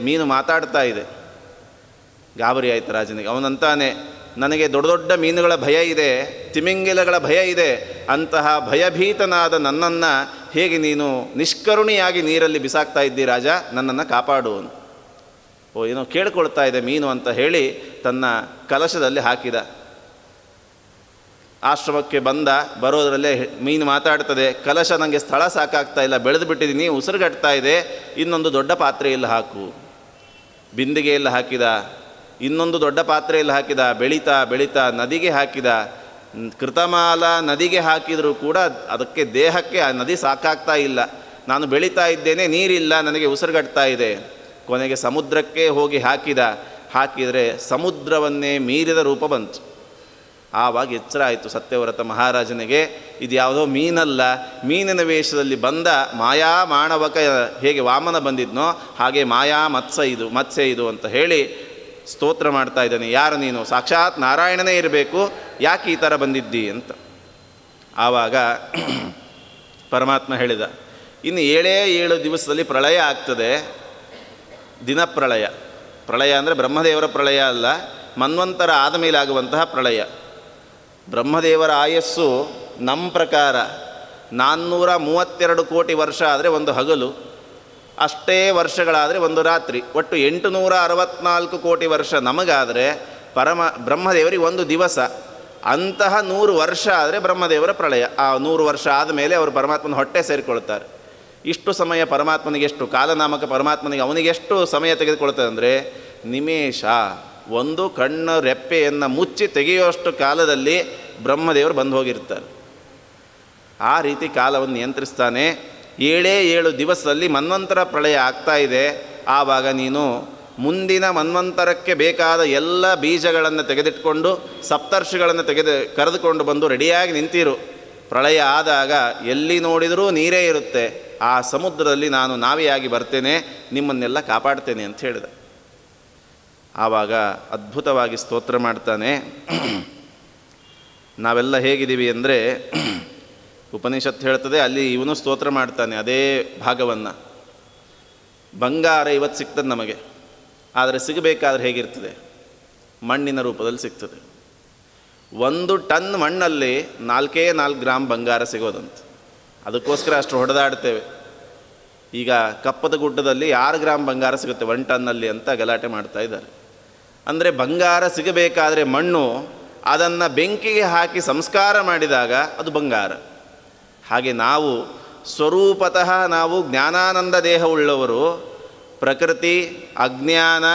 ಮೀನು ಮಾತಾಡ್ತಾ ಇದೆ. ಗಾಬರಿ ಆಯಿತು ರಾಜನಿಗೆ. ಅವನಂತಾನೆ, ನನಗೆ ದೊಡ್ಡ ದೊಡ್ಡ ಮೀನುಗಳ ಭಯ ಇದೆ, ತಿಮಿಂಗಿಲಗಳ ಭಯ ಇದೆ, ಅಂತಹ ಭಯಭೀತನಾದ ನನ್ನನ್ನು ಹೇಗೆ ನೀನು ನಿಷ್ಕರುಣಿಯಾಗಿ ನೀರಲ್ಲಿ ಬಿಸಾಕ್ತಾ ಇದ್ದಿ ರಾಜ, ನನ್ನನ್ನು ಕಾಪಾಡುವನು. ಓ, ಏನೋ ಕೇಳ್ಕೊಳ್ತಾ ಇದೆ ಮೀನು ಅಂತ ಹೇಳಿ ತನ್ನ ಕಲಶದಲ್ಲಿ ಹಾಕಿದ. ಆಶ್ರಮಕ್ಕೆ ಬರೋದರಲ್ಲೇ ಮೀನು ಮಾತಾಡ್ತದೆ, ಕಲಶ ನನಗೆ ಸ್ಥಳ ಸಾಕಾಗ್ತಾ ಇಲ್ಲ, ಬೆಳೆದು ಬಿಟ್ಟಿದ್ದೀನಿ, ಉಸಿರುಗಟ್ತಾ ಇದೆ, ಇನ್ನೊಂದು ದೊಡ್ಡ ಪಾತ್ರೆಯಲ್ಲಿ ಹಾಕು. ಬಿಂದಿಗೆಯಲ್ಲಿ ಹಾಕಿದ, ಇನ್ನೊಂದು ದೊಡ್ಡ ಪಾತ್ರೆಯಲ್ಲಿ ಹಾಕಿದ, ಬೆಳೀತಾ ನದಿಗೆ ಹಾಕಿದ. ಕೃತಮಾಲ ನದಿಗೆ ಹಾಕಿದರೂ ಕೂಡ ಅದಕ್ಕೆ ದೇಹಕ್ಕೆ ಆ ನದಿ ಸಾಕಾಗ್ತಾ ಇಲ್ಲ. ನಾನು ಬೆಳೀತಾ ಇದ್ದೇನೆ, ನೀರಿಲ್ಲ, ನನಗೆ ಉಸಿರುಗಟ್ತಾ ಇದೆ. ಕೊನೆಗೆ ಸಮುದ್ರಕ್ಕೆ ಹೋಗಿ ಹಾಕಿದರೆ ಸಮುದ್ರವನ್ನೇ ಮೀರಿದ ರೂಪ ಬಂತು. ಆವಾಗ ಎಚ್ಚರ ಆಯಿತು ಸತ್ಯವ್ರತ ಮಹಾರಾಜನಿಗೆ, ಇದು ಯಾವುದೋ ಮೀನಲ್ಲ, ಮೀನಿನ ವೇಷದಲ್ಲಿ ಬಂದ ಮಾಯಾ ಮಾಣವಕ ಹೇಗೆ ವಾಮನ ಬಂದಿದ್ನೋ ಹಾಗೆ ಮಾಯಾ ಮತ್ಸ್ಯ ಇದು ಅಂತ ಹೇಳಿ ಸ್ತೋತ್ರ ಮಾಡ್ತಾ ಇದ್ದಾನೆ. ಯಾರು ನೀನು? ಸಾಕ್ಷಾತ್ ನಾರಾಯಣನೇ ಇರಬೇಕು, ಯಾಕೆ ಈ ಥರ ಬಂದಿದ್ದಿ ಅಂತ. ಆವಾಗ ಪರಮಾತ್ಮ ಹೇಳಿದ, ಇನ್ನು 7 ದಿವಸದಲ್ಲಿ ಪ್ರಳಯ ಆಗ್ತದೆ, ದಿನಪ್ರಳಯ. ಪ್ರಳಯ ಅಂದರೆ ಬ್ರಹ್ಮದೇವರ ಪ್ರಳಯ ಅಲ್ಲ, ಮನ್ವಂತರ ಆದಮೇಲೆ ಆಗುವಂತಹ ಪ್ರಳಯ. ಬ್ರಹ್ಮದೇವರ ಆಯಸ್ಸು ನಮ್ಮ ಪ್ರಕಾರ 432 ಕೋಟಿ ವರ್ಷ ಆದರೆ ಒಂದು ಹಗಲು, ಅಷ್ಟೇ ವರ್ಷಗಳಾದರೆ ಒಂದು ರಾತ್ರಿ, ಒಟ್ಟು 864 ಕೋಟಿ ವರ್ಷ ನಮಗಾದರೆ ಬ್ರಹ್ಮದೇವರಿಗೆ ಒಂದು ದಿವಸ. ಅಂತಹ 100 ವರ್ಷ ಆದರೆ ಬ್ರಹ್ಮದೇವರ ಪ್ರಳಯ. ಆ 100 ವರ್ಷ ಆದಮೇಲೆ ಅವರು ಪರಮಾತ್ಮನ ಹೊಟ್ಟೆ ಸೇರಿಕೊಳ್ತಾರೆ. ಇಷ್ಟು ಸಮಯ ಪರಮಾತ್ಮನಿಗೆ ಎಷ್ಟು, ಕಾಲನಾಮಕ ಪರಮಾತ್ಮನಿಗೆ ಅವನಿಗೆಷ್ಟು ಸಮಯ ತೆಗೆದುಕೊಳ್ತದೆ ಅಂದರೆ ನಿಮೇಷ, ಒಂದು ಕಣ್ಣು ರೆಪ್ಪೆಯನ್ನು ಮುಚ್ಚಿ ತೆಗೆಯುವಷ್ಟು ಕಾಲದಲ್ಲಿ ಬ್ರಹ್ಮದೇವರು ಬಂದು ಹೋಗಿರ್ತಾರೆ. ಆ ರೀತಿ ಕಾಲವನ್ನು ನಿಯಂತ್ರಿಸ್ತಾನೆ. 7 ದಿವಸದಲ್ಲಿ ಮನ್ವಂತರ ಪ್ರಳಯ ಆಗ್ತಾ ಇದೆ. ಆವಾಗ ನೀನು ಮುಂದಿನ ಮನ್ವಂತರಕ್ಕೆ ಬೇಕಾದ ಎಲ್ಲ ಬೀಜಗಳನ್ನು ತೆಗೆದಿಟ್ಕೊಂಡು ಸಪ್ತರ್ಷಿಗಳನ್ನು ಕರೆದುಕೊಂಡು ಬಂದು ರೆಡಿಯಾಗಿ ನಿಂತಿರು. ಪ್ರಳಯ ಆದಾಗ ಎಲ್ಲಿ ನೋಡಿದರೂ ನೀರೇ ಇರುತ್ತೆ, ಆ ಸಮುದ್ರದಲ್ಲಿ ನಾನು ನಾವಿಯಾಗಿ ಬರ್ತೇನೆ, ನಿಮ್ಮನ್ನೆಲ್ಲ ಕಾಪಾಡ್ತೇನೆ ಅಂತ ಹೇಳಿದ. ಆವಾಗ ಅದ್ಭುತವಾಗಿ ಸ್ತೋತ್ರ ಮಾಡ್ತಾನೆ. ನಾವೆಲ್ಲ ಹೇಗಿದ್ದೀವಿ ಅಂದರೆ, ಉಪನಿಷತ್ತು ಹೇಳ್ತದೆ, ಅಲ್ಲಿ ಇವನು ಸ್ತೋತ್ರ ಮಾಡ್ತಾನೆ ಅದೇ ಭಾಗವನ್ನು. ಬಂಗಾರ ಇವತ್ತು ಸಿಗ್ತದೆ ನಮಗೆ, ಆದರೆ ಸಿಗಬೇಕಾದ್ರೆ ಹೇಗಿರ್ತದೆ? ಮಣ್ಣಿನ ರೂಪದಲ್ಲಿ ಸಿಗ್ತದೆ. 1 ಟನ್ ಮಣ್ಣಲ್ಲಿ 4 ಗ್ರಾಮ್ ಬಂಗಾರ ಸಿಗೋದಂತೆ. ಅದಕ್ಕೋಸ್ಕರ ಅಷ್ಟು ಹೊಡೆದಾಡ್ತೇವೆ. ಈಗ ಕಪ್ಪದ ಗುಡ್ಡದಲ್ಲಿ 6 ಗ್ರಾಮ್ ಬಂಗಾರ ಸಿಗುತ್ತೆ 1 ಟನ್ನಲ್ಲಿ ಅಂತ ಗಲಾಟೆ ಮಾಡ್ತಾ ಇದ್ದಾರೆ. ಅಂದರೆ ಬಂಗಾರ ಸಿಗಬೇಕಾದ್ರೆ ಮಣ್ಣು, ಅದನ್ನು ಬೆಂಕಿಗೆ ಹಾಕಿ ಸಂಸ್ಕಾರ ಮಾಡಿದಾಗ ಅದು ಬಂಗಾರ. ಹಾಗೆ ನಾವು ಸ್ವರೂಪತಃ ನಾವು ಜ್ಞಾನಾನಂದ ದೇಹವುಳ್ಳವರು, ಪ್ರಕೃತಿ ಅಜ್ಞಾನ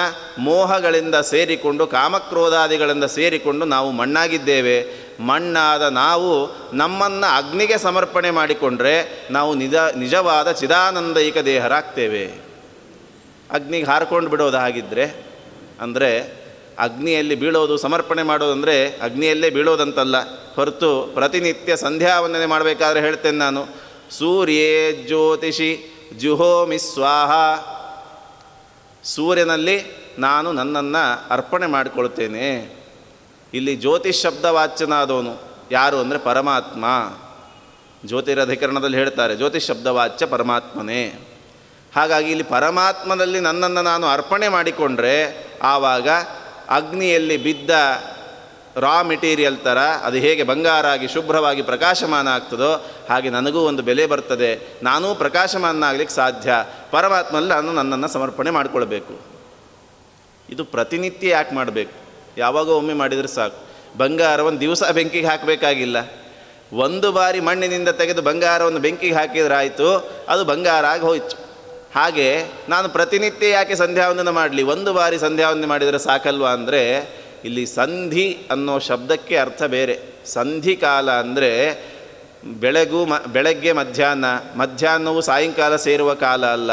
ಮೋಹಗಳಿಂದ ಸೇರಿಕೊಂಡು, ಕಾಮಕ್ರೋಧಾದಿಗಳಿಂದ ಸೇರಿಕೊಂಡು ನಾವು ಮಣ್ಣಾಗಿದ್ದೇವೆ. ಮಣ್ಣಾದ ನಾವು ನಮ್ಮನ್ನು ಅಗ್ನಿಗೆ ಸಮರ್ಪಣೆ ಮಾಡಿಕೊಂಡ್ರೆ ನಾವು ನಿಜವಾದ ಚಿದಾನಂದೈಕ ದೇಹರಾಗ್ತೇವೆ. ಅಗ್ನಿಗೆ ಹಾರಿಕೊಂಡು ಬಿಡೋದು ಹಾಗಿದ್ದರೆ, ಅಂದರೆ ಅಗ್ನಿಯಲ್ಲಿ ಬೀಳೋದು, ಸಮರ್ಪಣೆ ಮಾಡೋದು ಅಂದರೆ ಅಗ್ನಿಯಲ್ಲೇ ಬೀಳೋದಂತಲ್ಲ ಹೊರತು, ಪ್ರತಿನಿತ್ಯ ಸಂಧ್ಯಾ ವಂದನೆ ಮಾಡಬೇಕಾದ್ರೆ ಹೇಳ್ತೇನೆ ನಾನು, ಸೂರ್ಯೇ ಜ್ಯೋತಿಷಿ ಜುಹೋಮಿ ಸ್ವಾಹ, ಸೂರ್ಯನಲ್ಲಿ ನಾನು ನನ್ನನ್ನು ಅರ್ಪಣೆ ಮಾಡಿಕೊಳ್ತೇನೆ. ಇಲ್ಲಿ ಜ್ಯೋತಿಷ್ ಶಬ್ದವಾಚ್ಯನಾದವನು ಯಾರು ಅಂದರೆ ಪರಮಾತ್ಮ. ಜ್ಯೋತಿರಧಿಕರಣದಲ್ಲಿ ಹೇಳ್ತಾರೆ ಜ್ಯೋತಿಷ್ ಶಬ್ದವಾಚ್ಯ ಪರಮಾತ್ಮನೇ. ಹಾಗಾಗಿ ಇಲ್ಲಿ ಪರಮಾತ್ಮನಲ್ಲಿ ನನ್ನನ್ನು ನಾನು ಅರ್ಪಣೆ ಮಾಡಿಕೊಂಡ್ರೆ ಆವಾಗ ಅಗ್ನಿಯಲ್ಲಿ ಬಿದ್ದ ರಾ ಮೆಟೀರಿಯಲ್ ಥರ ಅದು ಹೇಗೆ ಬಂಗಾರ ಆಗಿ ಶುಭ್ರವಾಗಿ ಪ್ರಕಾಶಮಾನ ಆಗ್ತದೋ ಹಾಗೆ ನನಗೂ ಒಂದು ಬೆಲೆ ಬರ್ತದೆ. ನಾನೂ ಪ್ರಕಾಶಮಾನ ಆಗಲಿಕ್ಕೆ ಸಾಧ್ಯ. ಪರಮಾತ್ಮನಲ್ಲಿ ನಾನು ನನ್ನನ್ನು ಸಮರ್ಪಣೆ ಮಾಡಿಕೊಳ್ಬೇಕು. ಇದು ಪ್ರತಿನಿತ್ಯ ಯಾಕೆ ಮಾಡಬೇಕು? ಯಾವಾಗೋ ಒಮ್ಮೆ ಮಾಡಿದರೆ ಸಾಕು. ಬಂಗಾರವನ್ನು ದಿವಸ ಬೆಂಕಿಗೆ ಹಾಕಬೇಕಾಗಿಲ್ಲ. ಒಂದು ಬಾರಿ ಮಣ್ಣಿನಿಂದ ತೆಗೆದು ಬಂಗಾರವನ್ನು ಬೆಂಕಿಗೆ ಹಾಕಿದ್ರೆ ಆಯಿತು, ಅದು ಬಂಗಾರ ಆಗಿ ಹೋಯಿತು. ಹಾಗೆ ನಾನು ಪ್ರತಿನಿತ್ಯ ಯಾಕೆ ಸಂಧ್ಯಾವಂದನೆ ಮಾಡಲಿ? ಒಂದು ಬಾರಿ ಸಂಧ್ಯಾವಂದನೆ ಮಾಡಿದರೆ ಸಾಕಲ್ವಾ ಅಂದರೆ, ಇಲ್ಲಿ ಸಂಧಿ ಅನ್ನೋ ಶಬ್ದಕ್ಕೆ ಅರ್ಥ ಬೇರೆ. ಸಂಧಿ ಕಾಲ ಅಂದರೆ ಬೆಳಗ್ಗೆ ಮಧ್ಯಾಹ್ನವು ಸಾಯಂಕಾಲ ಸೇರುವ ಕಾಲ ಅಲ್ಲ,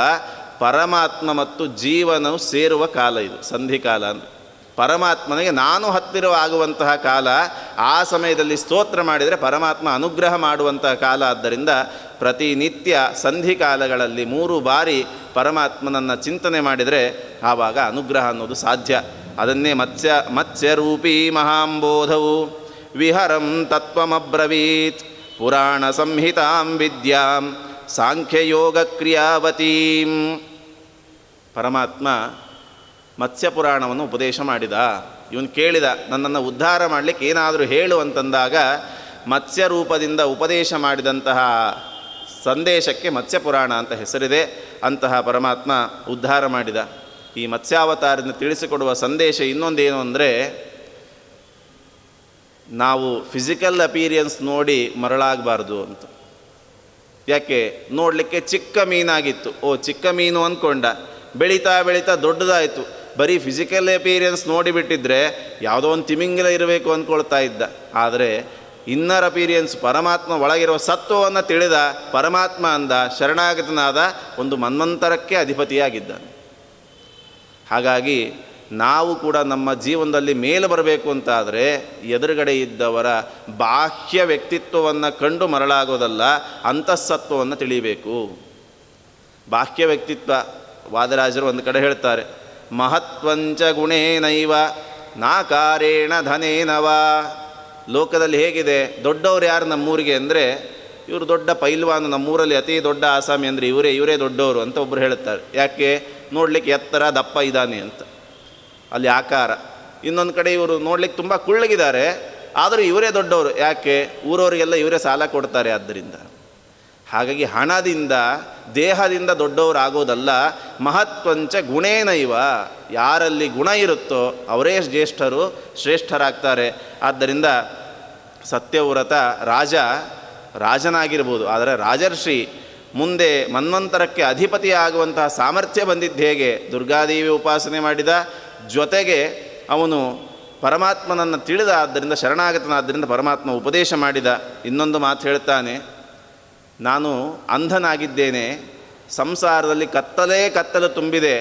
ಪರಮಾತ್ಮ ಮತ್ತು ಜೀವನವು ಸೇರುವ ಕಾಲ ಇದು ಸಂಧಿಕಾಲ. ಅಂದರೆ ಪರಮಾತ್ಮನಿಗೆ ನಾನು ಹತ್ತಿರವಾಗುವಂತಹ ಕಾಲ. ಆ ಸಮಯದಲ್ಲಿ ಸ್ತೋತ್ರ ಮಾಡಿದರೆ ಪರಮಾತ್ಮ ಅನುಗ್ರಹ ಮಾಡುವಂತಹ ಕಾಲ. ಆದ್ದರಿಂದ ಪ್ರತಿನಿತ್ಯ ಸಂಧಿಕಾಲಗಳಲ್ಲಿ 3 ಬಾರಿ ಪರಮಾತ್ಮನನ್ನು ಚಿಂತನೆ ಮಾಡಿದರೆ ಆವಾಗ ಅನುಗ್ರಹ ಅನ್ನೋದು ಸಾಧ್ಯ. ಅದನ್ನೇ ಮತ್ಸ್ಯರೂಪೀ ಮಹಾಂಬೋಧವು ವಿಹರಂ ತತ್ವಮಬ್ರವೀತ್ ಪುರಾಣ ಸಂಹಿತಾಂ ವಿದ್ಯಾಂ ಸಾಂಖ್ಯಯೋಗ ಕ್ರಿಯಾವತೀಂ. ಪರಮಾತ್ಮ ಮತ್ಸ್ಯಪುರಾಣವನ್ನು ಉಪದೇಶ ಮಾಡಿದ. ಇವನು ಕೇಳಿದ, ನನ್ನನ್ನು ಉದ್ಧಾರ ಮಾಡಲಿಕ್ಕೆ ಏನಾದರೂ ಹೇಳು ಅಂತಂದಾಗ ಮತ್ಸ್ಯ ರೂಪದಿಂದ ಉಪದೇಶ ಮಾಡಿದಂತಹ ಸಂದೇಶಕ್ಕೆ ಮತ್ಸ್ಯಪುರಾಣ ಅಂತ ಹೆಸರಿದೆ. ಅಂತಹ ಪರಮಾತ್ಮ ಉದ್ಧಾರ ಮಾಡಿದ. ಈ ಮತ್ಸ್ಯಾವತಾರದಿಂದ ತಿಳಿಸಿಕೊಡುವ ಸಂದೇಶ ಇನ್ನೊಂದೇನು ಅಂದರೆ, ನಾವು ಫಿಸಿಕಲ್ ಅಪೀರಿಯನ್ಸ್ ನೋಡಿ ಮರಳಾಗಬಾರ್ದು ಅಂತ. ಯಾಕೆ? ನೋಡಲಿಕ್ಕೆ ಚಿಕ್ಕ ಮೀನಾಗಿತ್ತು, ಚಿಕ್ಕ ಮೀನು ಅಂದ್ಕೊಂಡ, ಬೆಳೀತಾ ಬೆಳೀತಾ ದೊಡ್ಡದಾಯಿತು. ಬರೀ ಫಿಸಿಕಲ್ ಅಪೀರಿಯನ್ಸ್ ನೋಡಿಬಿಟ್ಟಿದ್ರೆ ಯಾವುದೋ ಒಂದು ತಿಮಿಂಗಿಲ ಇರಬೇಕು ಅಂದ್ಕೊಳ್ತಾ ಇದ್ದ. ಆದರೆ ಇನ್ನರ್ ಅಪೀರಿಯನ್ಸ್, ಪರಮಾತ್ಮ ಒಳಗಿರುವ ಸತ್ವವನ್ನು ತಿಳಿದ ಪರಮಾತ್ಮ ಅಂದ, ಶರಣಾಗತನಾದ, ಒಂದು ಮನ್ವಂತರಕ್ಕೆ ಅಧಿಪತಿಯಾಗಿದ್ದಾನೆ. ಹಾಗಾಗಿ ನಾವು ಕೂಡ ನಮ್ಮ ಜೀವನದಲ್ಲಿ ಮೇಲೆ ಬರಬೇಕು ಅಂತಾದರೆ ಎದುರುಗಡೆ ಇದ್ದವರ ಬಾಹ್ಯ ವ್ಯಕ್ತಿತ್ವವನ್ನು ಕಂಡು ಮರಳಾಗೋದಲ್ಲ, ಅಂತಃಸತ್ವವನ್ನು ತಿಳಿಯಬೇಕು. ಬಾಹ್ಯ ವ್ಯಕ್ತಿತ್ವ, ವಾದರಾಜರು ಒಂದು ಕಡೆ ಹೇಳ್ತಾರೆ, ಮಹತ್ವಂಚ ಗುಣೇನೈವ ನಾಕಾರೇಣ ಧನೇನವ. ಲೋಕದಲ್ಲಿ ಹೇಗಿದೆ, ದೊಡ್ಡವರು ಯಾರು ನಮ್ಮೂರಿಗೆ ಅಂದರೆ, ಇವರು ದೊಡ್ಡ ಪೈಲ್ವಾನ್, ನಮ್ಮೂರಲ್ಲಿ ಅತಿ ದೊಡ್ಡ ಆಸಾಮಿ ಅಂದರೆ ಇವರೇ ದೊಡ್ಡವರು ಅಂತ ಒಬ್ಬರು ಹೇಳುತ್ತಾರೆ. ಯಾಕೆ? ನೋಡಲಿಕ್ಕೆ ಎತ್ತರ ದಪ್ಪ ಇದ್ದಾನೆ ಅಂತ, ಅಲ್ಲಿ ಆಕಾರ. ಇನ್ನೊಂದು ಕಡೆ ಇವರು ನೋಡ್ಲಿಕ್ಕೆ ತುಂಬ ಕುಳ್ಳಗಿದ್ದಾರೆ, ಆದರೂ ಇವರೇ ದೊಡ್ಡವರು. ಯಾಕೆ? ಊರವರಿಗೆಲ್ಲ ಇವರೇ ಸಾಲ ಕೊಡ್ತಾರೆ ಆದ್ದರಿಂದ. ಹಾಗಾಗಿ ಹಣದಿಂದ, ದೇಹದಿಂದ ದೊಡ್ಡವರಾಗೋದಲ್ಲ, ಮಹತ್ವಂಚ ಗುಣೇನೈವ. ಯಾರಲ್ಲಿ ಗುಣ ಇರುತ್ತೋ ಅವರೇ ಜ್ಯೇಷ್ಠರು, ಶ್ರೇಷ್ಠರಾಗ್ತಾರೆ. ಆದ್ದರಿಂದ ಸತ್ಯವ್ರತ ರಾಜನಾಗಿರ್ಬೋದು, ಆದರೆ ರಾಜರ್ಷಿ ಮುಂದೆ ಮನ್ವಂತರಕ್ಕೆ ಅಧಿಪತಿ ಆಗುವಂತಹ ಸಾಮರ್ಥ್ಯ ಬಂದಿದ್ದು ಹೇಗೆ? ದುರ್ಗಾದೇವಿ ಉಪಾಸನೆ ಮಾಡಿದ, ಜೊತೆಗೆ ಅವನು ಪರಮಾತ್ಮನನ್ನು ತಿಳಿದ, ಆದ್ದರಿಂದ ಶರಣಾಗತನಾದ್ದರಿಂದ ಪರಮಾತ್ಮ ಉಪದೇಶ ಮಾಡಿದ. ಇನ್ನೊಂದು ಮಾತು ಹೇಳ್ತಾನೆ, ನಾನು ಅಂಧನಾಗಿದ್ದೇನೆ, ಸಂಸಾರದಲ್ಲಿ ಕತ್ತಲು ತುಂಬಿದೆ,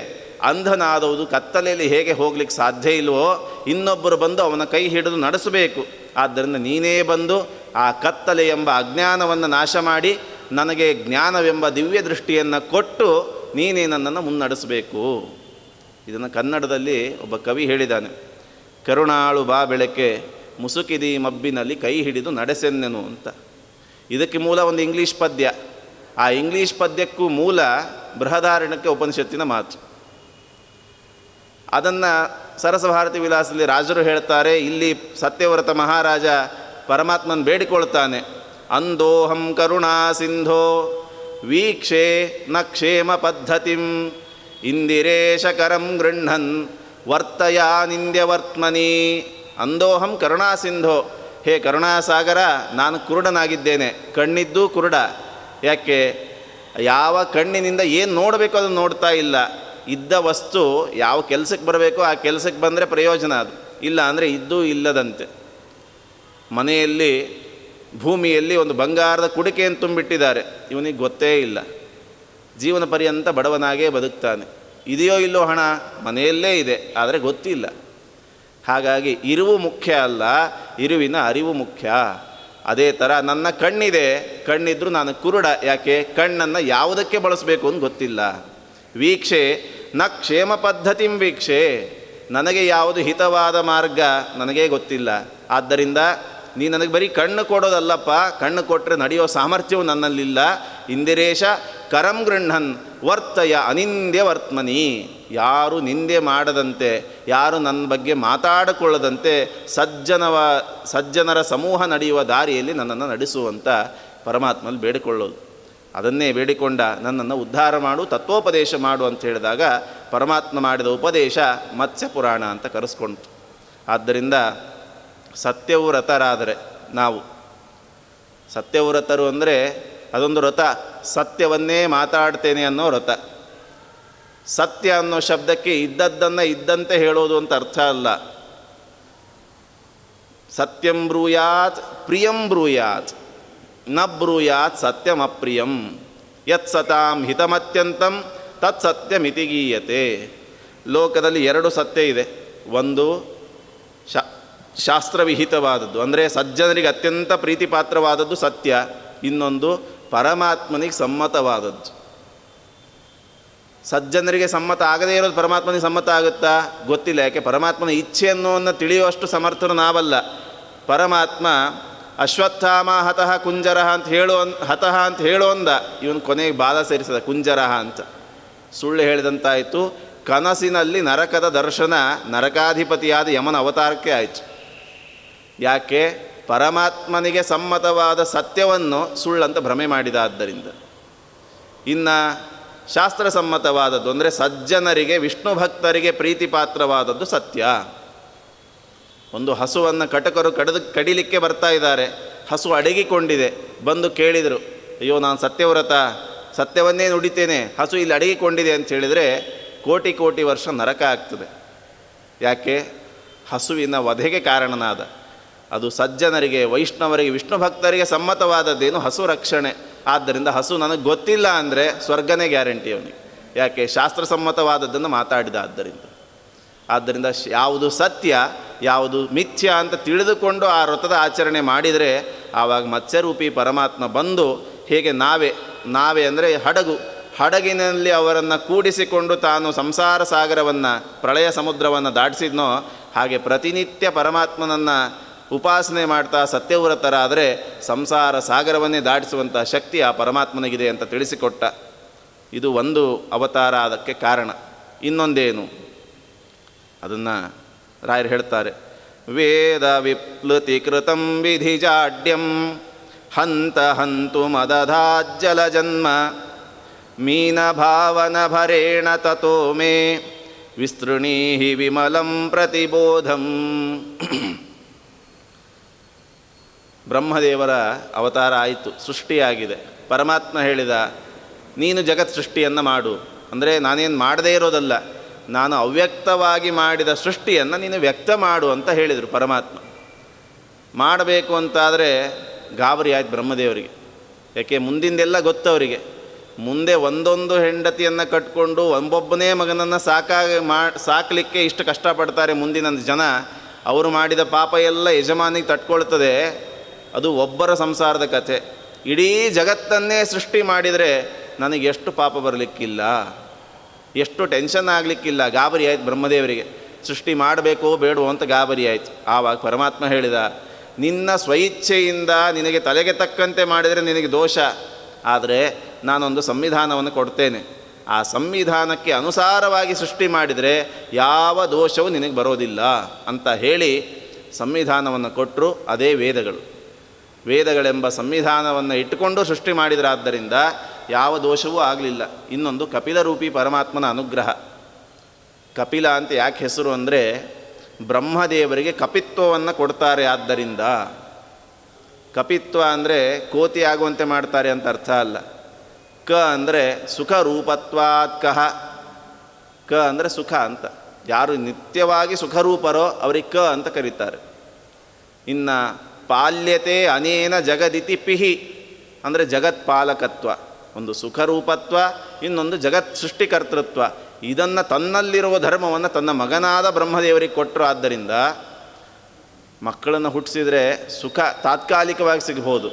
ಅಂಧನಾದವುದು ಕತ್ತಲೆಯಲ್ಲಿ ಹೇಗೆ ಹೋಗ್ಲಿಕ್ಕೆ ಸಾಧ್ಯ ಇಲ್ವೋ, ಇನ್ನೊಬ್ಬರು ಬಂದು ಅವನ ಕೈ ಹಿಡಿದು ನಡೆಸಬೇಕು. ಆದ್ದರಿಂದ ನೀನೇ ಬಂದು ಆ ಕತ್ತಲೆ ಎಂಬ ಅಜ್ಞಾನವನ್ನು ನಾಶ ಮಾಡಿ ನನಗೆ ಜ್ಞಾನವೆಂಬ ದಿವ್ಯ ದೃಷ್ಟಿಯನ್ನು ಕೊಟ್ಟು ನೀನೇ ನನ್ನನ್ನು ಮುನ್ನಡೆಸಬೇಕು. ಇದನ್ನು ಕನ್ನಡದಲ್ಲಿ ಒಬ್ಬ ಕವಿ ಹೇಳಿದ್ದಾನೆ, ಕರುಣಾಳು ಬಾ ಬೆಳಕೆ ಮುಸುಕಿದಿ ಮಬ್ಬಿನಲ್ಲಿ ಕೈ ಹಿಡಿದು ನಡೆಸೆನ್ನೆನು ಅಂತ. ಇದಕ್ಕೆ ಮೂಲ ಒಂದು ಇಂಗ್ಲೀಷ್ ಪದ್ಯ. ಆ ಇಂಗ್ಲೀಷ್ ಪದ್ಯಕ್ಕೂ ಮೂಲ ಬೃಹದಾರಣ್ಯಕ ಉಪನಿಷತ್ತಿನ ಮಾತು. ಅದನ್ನು ಸರಸಭಾರತಿ ವಿಲಾಸದಲ್ಲಿ ರಾಜರು ಹೇಳ್ತಾರೆ. ಇಲ್ಲಿ ಸತ್ಯವ್ರತ ಮಹಾರಾಜ ಪರಮಾತ್ಮನ ಬೇಡಿಕೊಳ್ತಾನೆ, ಅಂದೋಹಂ ಕರುಣಾ ಸಿಂಧೋ ವೀಕ್ಷೆ ನ ಕ್ಷೇಮ ಪದ್ಧತಿಂ ಇಂದಿರೇಶಕರಂ ಗೃಹ್ಣನ್ ವರ್ತಯಾನಿಂದ್ಯವರ್ತ್ಮನಿ. ಅಂದೋಹಂ ಕರುಣಾ ಸಿಂಧೋ, ಹೇ ಕರುಣಾಸಾಗರ, ನಾನು ಕುರುಡನಾಗಿದ್ದೇನೆ, ಕಣ್ಣಿದ್ದೂ ಕುರುಡ. ಯಾಕೆ? ಯಾವ ಕಣ್ಣಿನಿಂದ ಏನು ನೋಡಬೇಕು ಅದನ್ನು ನೋಡ್ತಾ ಇಲ್ಲ. ಇದ್ದ ವಸ್ತು ಯಾವ ಕೆಲಸಕ್ಕೆ ಬರಬೇಕೋ ಆ ಕೆಲಸಕ್ಕೆ ಬಂದರೆ ಪ್ರಯೋಜನ, ಅದು ಇಲ್ಲ ಅಂದರೆ ಇದ್ದೂ ಇಲ್ಲದಂತೆ. ಮನೆಯಲ್ಲಿ ಭೂಮಿಯಲ್ಲಿ ಒಂದು ಬಂಗಾರದ ಕುಡಿಕೆಯನ್ನು ತುಂಬಿಟ್ಟಿದ್ದಾರೆ, ಇವನಿಗೆ ಗೊತ್ತೇ ಇಲ್ಲ, ಜೀವನ ಪರ್ಯಂತ ಬಡವನಾಗೇ ಬದುಕ್ತಾನೆ. ಇದೆಯೋ ಇಲ್ಲೋ ಹಣ, ಮನೆಯಲ್ಲೇ ಇದೆ, ಆದರೆ ಗೊತ್ತಿಲ್ಲ. ಹಾಗಾಗಿ ಇರುವು ಮುಖ್ಯ ಅಲ್ಲ, ಇರುವಿನ ಅರಿವು ಮುಖ್ಯ. ಅದೇ ಥರ ನನ್ನ ಕಣ್ಣಿದೆ, ಕಣ್ಣಿದ್ರೂ ನಾನು ಕುರುಡ. ಯಾಕೆ? ಕಣ್ಣನ್ನು ಯಾವುದಕ್ಕೆ ಬಳಸಬೇಕು ಅಂತ ಗೊತ್ತಿಲ್ಲ. ವೀಕ್ಷೆ ನ ಕ್ಷೇಮ ಪದ್ಧತಿಂ ವೀಕ್ಷೆ, ನನಗೆ ಯಾವುದು ಹಿತವಾದ ಮಾರ್ಗ ನನಗೇ ಗೊತ್ತಿಲ್ಲ. ಆದ್ದರಿಂದ ನೀ ನನಗೆ ಬರೀ ಕಣ್ಣು ಕೊಡೋದಲ್ಲಪ್ಪ, ಕಣ್ಣು ಕೊಟ್ಟರೆ ನಡೆಯೋ ಸಾಮರ್ಥ್ಯವು ನನ್ನಲ್ಲಿಲ್ಲ. ಇಂದಿರೇಶ ಕರಂ ಗೃಹ್ಣನ್ ವರ್ತಯ ಅನಿಂದ್ಯ ವರ್ತಮನಿ. ಯಾರು ನಿಂದೆ ಮಾಡದಂತೆ, ಯಾರು ನನ್ನ ಬಗ್ಗೆ ಮಾತಾಡಿಕೊಳ್ಳದಂತೆ ಸಜ್ಜನರ ಸಮೂಹ ನಡೆಯುವ ದಾರಿಯಲ್ಲಿ ನನ್ನನ್ನು ನಡೆಸುವಂಥ ಪರಮಾತ್ಮನಲ್ಲಿ ಬೇಡಿಕೊಳ್ಳೋದು. ಅದನ್ನೇ ಬೇಡಿಕೊಂಡ, ನನ್ನನ್ನು ಉದ್ಧಾರ ಮಾಡು, ತತ್ವೋಪದೇಶ ಮಾಡು ಅಂತ ಹೇಳಿದಾಗ ಪರಮಾತ್ಮ ಮಾಡಿದ ಉಪದೇಶ ಮತ್ಸ್ಯ ಪುರಾಣ ಅಂತ ಕರೆಸ್ಕೊಂತು. ಆದ್ದರಿಂದ ಸತ್ಯವ್ರತರಾದರೆ ನಾವು, ಸತ್ಯವ್ರತರು ಅಂದರೆ ಅದೊಂದು ವ್ರತ, ಸತ್ಯವನ್ನೇ ಮಾತಾಡ್ತೇನೆ ಅನ್ನೋ ವ್ರತ. ಸತ್ಯ ಅನ್ನೋ ಶಬ್ದಕ್ಕೆ ಇದ್ದದ್ದನ್ನು ಇದ್ದಂತೆ ಹೇಳೋದು ಅಂತ ಅರ್ಥ ಅಲ್ಲ. ಸತ್ಯಂ ಬ್ರೂಯಾತ್ ಪ್ರಿಯಂ ಬ್ರೂಯಾತ್ ನ ಬ್ರೂಯಾತ್ ಸತ್ಯಂ ಅಪ್ರಿಯಂ ಯತ್ ಸತಾಂ ಹಿತಮತ್ಯಂತಂ ತತ್ ಸತ್ಯಮಿತಿ ಗೀಯತೆ. ಲೋಕದಲ್ಲಿ ಎರಡು ಸತ್ಯ ಇದೆ. ಒಂದು ಶಾಸ್ತ್ರವಿಹಿತವಾದದ್ದು, ಅಂದರೆ ಸಜ್ಜನರಿಗೆ ಅತ್ಯಂತ ಪ್ರೀತಿಪಾತ್ರವಾದದ್ದು ಸತ್ಯ. ಇನ್ನೊಂದು ಪರಮಾತ್ಮನಿಗೆ ಸಮ್ಮತವಾದದ್ದು. ಸಜ್ಜನರಿಗೆ ಸಮ್ಮತ ಆಗದೇ ಇರೋದು ಪರಮಾತ್ಮನಿಗೆ ಸಮ್ಮತ ಆಗುತ್ತಾ? ಗೊತ್ತಿಲ್ಲ. ಯಾಕೆ? ಪರಮಾತ್ಮನ ಇಚ್ಛೆಯನ್ನು ತಿಳಿಯುವಷ್ಟು ಸಮರ್ಥರು ನಾವಲ್ಲ. ಪರಮಾತ್ಮ ಅಶ್ವತ್ಥಾಮ ಹತಃ ಕುಂಜರಹ ಅಂತ ಹೇಳೋ ಅಂದ, ಇವನು ಕೊನೆಗೆ ಬಾಲ ಸೇರಿಸದ ಕುಂಜರಹ ಅಂತ. ಸುಳ್ಳು ಹೇಳಿದಂತಾಯಿತು, ಕನಸಿನಲ್ಲಿ ನರಕದ ದರ್ಶನ, ನರಕಾಧಿಪತಿಯಾದ ಯಮನ ಅವತಾರಕ್ಕೆ ಆಯಿತು. ಯಾಕೆ? ಪರಮಾತ್ಮನಿಗೆ ಸಮ್ಮತವಾದ ಸತ್ಯವನ್ನು ಸುಳ್ಳಂತ ಭ್ರಮೆ ಮಾಡಿದ. ಆದ್ದರಿಂದ ಇನ್ನು ಶಾಸ್ತ್ರಸಮ್ಮತವಾದದ್ದು ಅಂದರೆ ಸಜ್ಜನರಿಗೆ, ವಿಷ್ಣು ಭಕ್ತರಿಗೆ ಪ್ರೀತಿಪಾತ್ರವಾದದ್ದು ಸತ್ಯ. ಒಂದು ಹಸುವನ್ನು ಕಟಕರು ಕಡಿಲಿಕ್ಕೆ ಬರ್ತಾ ಇದ್ದಾರೆ. ಹಸು ಅಡಗಿಕೊಂಡಿದೆ. ಬಂದು ಕೇಳಿದರು, ಅಯ್ಯೋ ನಾನು ಸತ್ಯವ್ರತ, ಸತ್ಯವನ್ನೇ ನುಡಿತೇನೆ, ಹಸು ಇಲ್ಲಿ ಅಡಗಿಕೊಂಡಿದೆ ಅಂತ ಹೇಳಿದರೆ ಕೋಟಿ ಕೋಟಿ ವರ್ಷ ನರಕ ಆಗ್ತದೆ. ಯಾಕೆ? ಹಸುವಿನ ವಧೆಗೆ ಕಾರಣನಾದ. ಅದು ಸಜ್ಜನರಿಗೆ, ವೈಷ್ಣವರಿಗೆ, ವಿಷ್ಣು ಭಕ್ತರಿಗೆ ಸಮ್ಮತವಾದದ್ದೇನು ಹಸು ರಕ್ಷಣೆ. ಆದ್ದರಿಂದ ಹಸು ನನಗೆ ಗೊತ್ತಿಲ್ಲ ಅಂದರೆ ಸ್ವರ್ಗನೇ ಗ್ಯಾರಂಟಿ ಅವನಿಗೆ. ಯಾಕೆ? ಶಾಸ್ತ್ರಸಮ್ಮತವಾದದ್ದನ್ನು ಮಾತಾಡಿದ. ಆದ್ದರಿಂದ ಯಾವುದು ಸತ್ಯ, ಯಾವುದು ಮಿಥ್ಯ ಅಂತ ತಿಳಿದುಕೊಂಡು ಆ ವ್ರತದ ಆಚರಣೆ ಮಾಡಿದರೆ ಆವಾಗ ಮತ್ಸ್ಯರೂಪಿ ಪರಮಾತ್ಮ ಬಂದು, ಹೇಗೆ ನಾವೇ ಅಂದರೆ ಹಡಗಿನಲ್ಲಿ ಅವರನ್ನು ಕೂಡಿಸಿಕೊಂಡು ತಾನು ಸಂಸಾರ ಸಾಗರವನ್ನು, ಪ್ರಳಯ ಸಮುದ್ರವನ್ನು ದಾಟಿಸಿದ್ನೋ ಹಾಗೆ ಪ್ರತಿನಿತ್ಯ ಪರಮಾತ್ಮನನ್ನು ಉಪಾಸನೆ ಮಾಡ್ತಾ ಸತ್ಯವ್ರತರಾದರೆ ಸಂಸಾರ ಸಾಗರವನ್ನೇ ದಾಟಿಸುವಂಥ ಶಕ್ತಿ ಆ ಪರಮಾತ್ಮನಿಗಿದೆ ಅಂತ ತಿಳಿಸಿಕೊಟ್ಟ. ಇದು ಒಂದು ಅವತಾರ. ಅದಕ್ಕೆ ಕಾರಣ ಇನ್ನೊಂದೇನು ಅದನ್ನು ರಾಯರು ಹೇಳ್ತಾರೆ. ವೇದ ವಿಪ್ಲುತಿ ಕೃತಂ ವಿಧಿಜಾಡ್ಯಂ ಹಂತ ಹಂತು ಮದಧಾಜ್ಜಲ ಜನ್ಮ ಮೀನ ಭಾವನ ಭರೇಣ ತಥೋ ಮೇ ವಿಸ್ತೃಣೀಹಿ ವಿಮಲಂ ಪ್ರತಿಬೋಧಂ. ಬ್ರಹ್ಮದೇವರ ಅವತಾರ ಆಯಿತು, ಸೃಷ್ಟಿಯಾಗಿದೆ. ಪರಮಾತ್ಮ ಹೇಳಿದ, ನೀನು ಜಗತ್ ಸೃಷ್ಟಿಯನ್ನು ಮಾಡು. ಅಂದರೆ ನಾನೇನು ಮಾಡದೇ ಇರೋದಲ್ಲ, ನಾನು ಅವ್ಯಕ್ತವಾಗಿ ಮಾಡಿದ ಸೃಷ್ಟಿಯನ್ನು ನೀನು ವ್ಯಕ್ತ ಮಾಡು ಅಂತ ಹೇಳಿದರು ಪರಮಾತ್ಮ. ಮಾಡಬೇಕು ಅಂತಾದರೆ ಗಾಬರಿ ಆಯ್ತು ಬ್ರಹ್ಮದೇವರಿಗೆ. ಯಾಕೆ? ಮುಂದಿಂದೆಲ್ಲ ಗೊತ್ತವರಿಗೆ. ಮುಂದೆ ಒಂದೊಂದು ಹೆಂಡತಿಯನ್ನು ಕಟ್ಕೊಂಡು ಒಬ್ಬೊಬ್ಬನೇ ಮಗನನ್ನು ಸಾಕಲಿಕ್ಕೆ ಇಷ್ಟು ಕಷ್ಟಪಡ್ತಾರೆ ಮುಂದಿನ ಜನ. ಅವರು ಮಾಡಿದ ಪಾಪ ಎಲ್ಲ ಯಜಮಾನಿಗೆ ತಟ್ಕೊಳ್ತದೆ. ಅದು ಒಬ್ಬರ ಸಂಸಾರದ ಕಥೆ. ಇಡೀ ಜಗತ್ತನ್ನೇ ಸೃಷ್ಟಿ ಮಾಡಿದರೆ ನನಗೆ ಎಷ್ಟು ಪಾಪ ಬರಲಿಕ್ಕಿಲ್ಲ, ಎಷ್ಟು ಟೆನ್ಷನ್ ಆಗಲಿಕ್ಕಿಲ್ಲ. ಗಾಬರಿ ಆಯ್ತು ಬ್ರಹ್ಮದೇವರಿಗೆ. ಸೃಷ್ಟಿ ಮಾಡಬೇಕೋ ಬೇಡವೋ ಅಂತ ಗಾಬರಿ ಆಯಿತು. ಆವಾಗ ಪರಮಾತ್ಮ ಹೇಳಿದ, ನಿನ್ನ ಸ್ವಇಚ್ಛೆಯಿಂದ ನಿನಗೆ ತಲೆಗೆ ತಕ್ಕಂತೆ ಮಾಡಿದರೆ ನಿನಗೆ ದೋಷ. ಆದರೆ ನಾನೊಂದು ಸಂವಿಧಾನವನ್ನು ಕೊಡ್ತೇನೆ. ಆ ಸಂವಿಧಾನಕ್ಕೆ ಅನುಸಾರವಾಗಿ ಸೃಷ್ಟಿ ಮಾಡಿದರೆ ಯಾವ ದೋಷವೂ ನಿನಗೆ ಬರೋದಿಲ್ಲ ಅಂತ ಹೇಳಿ ಸಂವಿಧಾನವನ್ನು ಕೊಟ್ಟರು. ಅದೇ ವೇದಗಳು. ವೇದಗಳೆಂಬ ಸಂವಿಧಾನವನ್ನು ಇಟ್ಟುಕೊಂಡು ಸೃಷ್ಟಿ ಮಾಡಿದರಾದ್ದರಿಂದ ಯಾವ ದೋಷವೂ ಆಗಲಿಲ್ಲ. ಇನ್ನೊಂದು ಕಪಿಲರೂಪಿ ಪರಮಾತ್ಮನ ಅನುಗ್ರಹ. ಕಪಿಲ ಅಂತ ಯಾಕೆ ಹೆಸರು ಅಂದರೆ ಬ್ರಹ್ಮದೇವರಿಗೆ ಕಪಿತ್ವವನ್ನು ಕೊಡ್ತಾರೆ. ಆದ್ದರಿಂದ ಕಪಿತ್ವ ಅಂದರೆ ಕೋತಿ ಆಗುವಂತೆ ಮಾಡ್ತಾರೆ ಅಂತ ಅರ್ಥ ಅಲ್ಲ. ಕ ಅಂದರೆ ಸುಖ ರೂಪತ್ವಾತ್ ಕಹ. ಕ ಅಂದರೆ ಸುಖ ಅಂತ. ಯಾರು ನಿತ್ಯವಾಗಿ ಸುಖರೂಪರೋ ಅವರಿಗೆ ಕ ಅಂತ ಕರೀತಾರೆ. ಇನ್ನು ಪಾಲ್ಯತೆ ಅನೇನ ಜಗದಿತಿ ಪಿಹಿ ಅಂದರೆ ಜಗತ್ಪಾಲಕತ್ವ. ಒಂದು ಸುಖರೂಪತ್ವ, ಇನ್ನೊಂದು ಜಗತ್ ಸೃಷ್ಟಿಕರ್ತೃತ್ವ. ಇದನ್ನು ತನ್ನಲ್ಲಿರುವ ಧರ್ಮವನ್ನು ತನ್ನ ಮಗನಾದ ಬ್ರಹ್ಮದೇವರಿಗೆ ಕೊಟ್ಟರು. ಆದ್ದರಿಂದ ಮಕ್ಕಳನ್ನು ಹುಟ್ಟಿಸಿದರೆ ಸುಖ ತಾತ್ಕಾಲಿಕವಾಗಿ ಸಿಗ್ಬೋದು,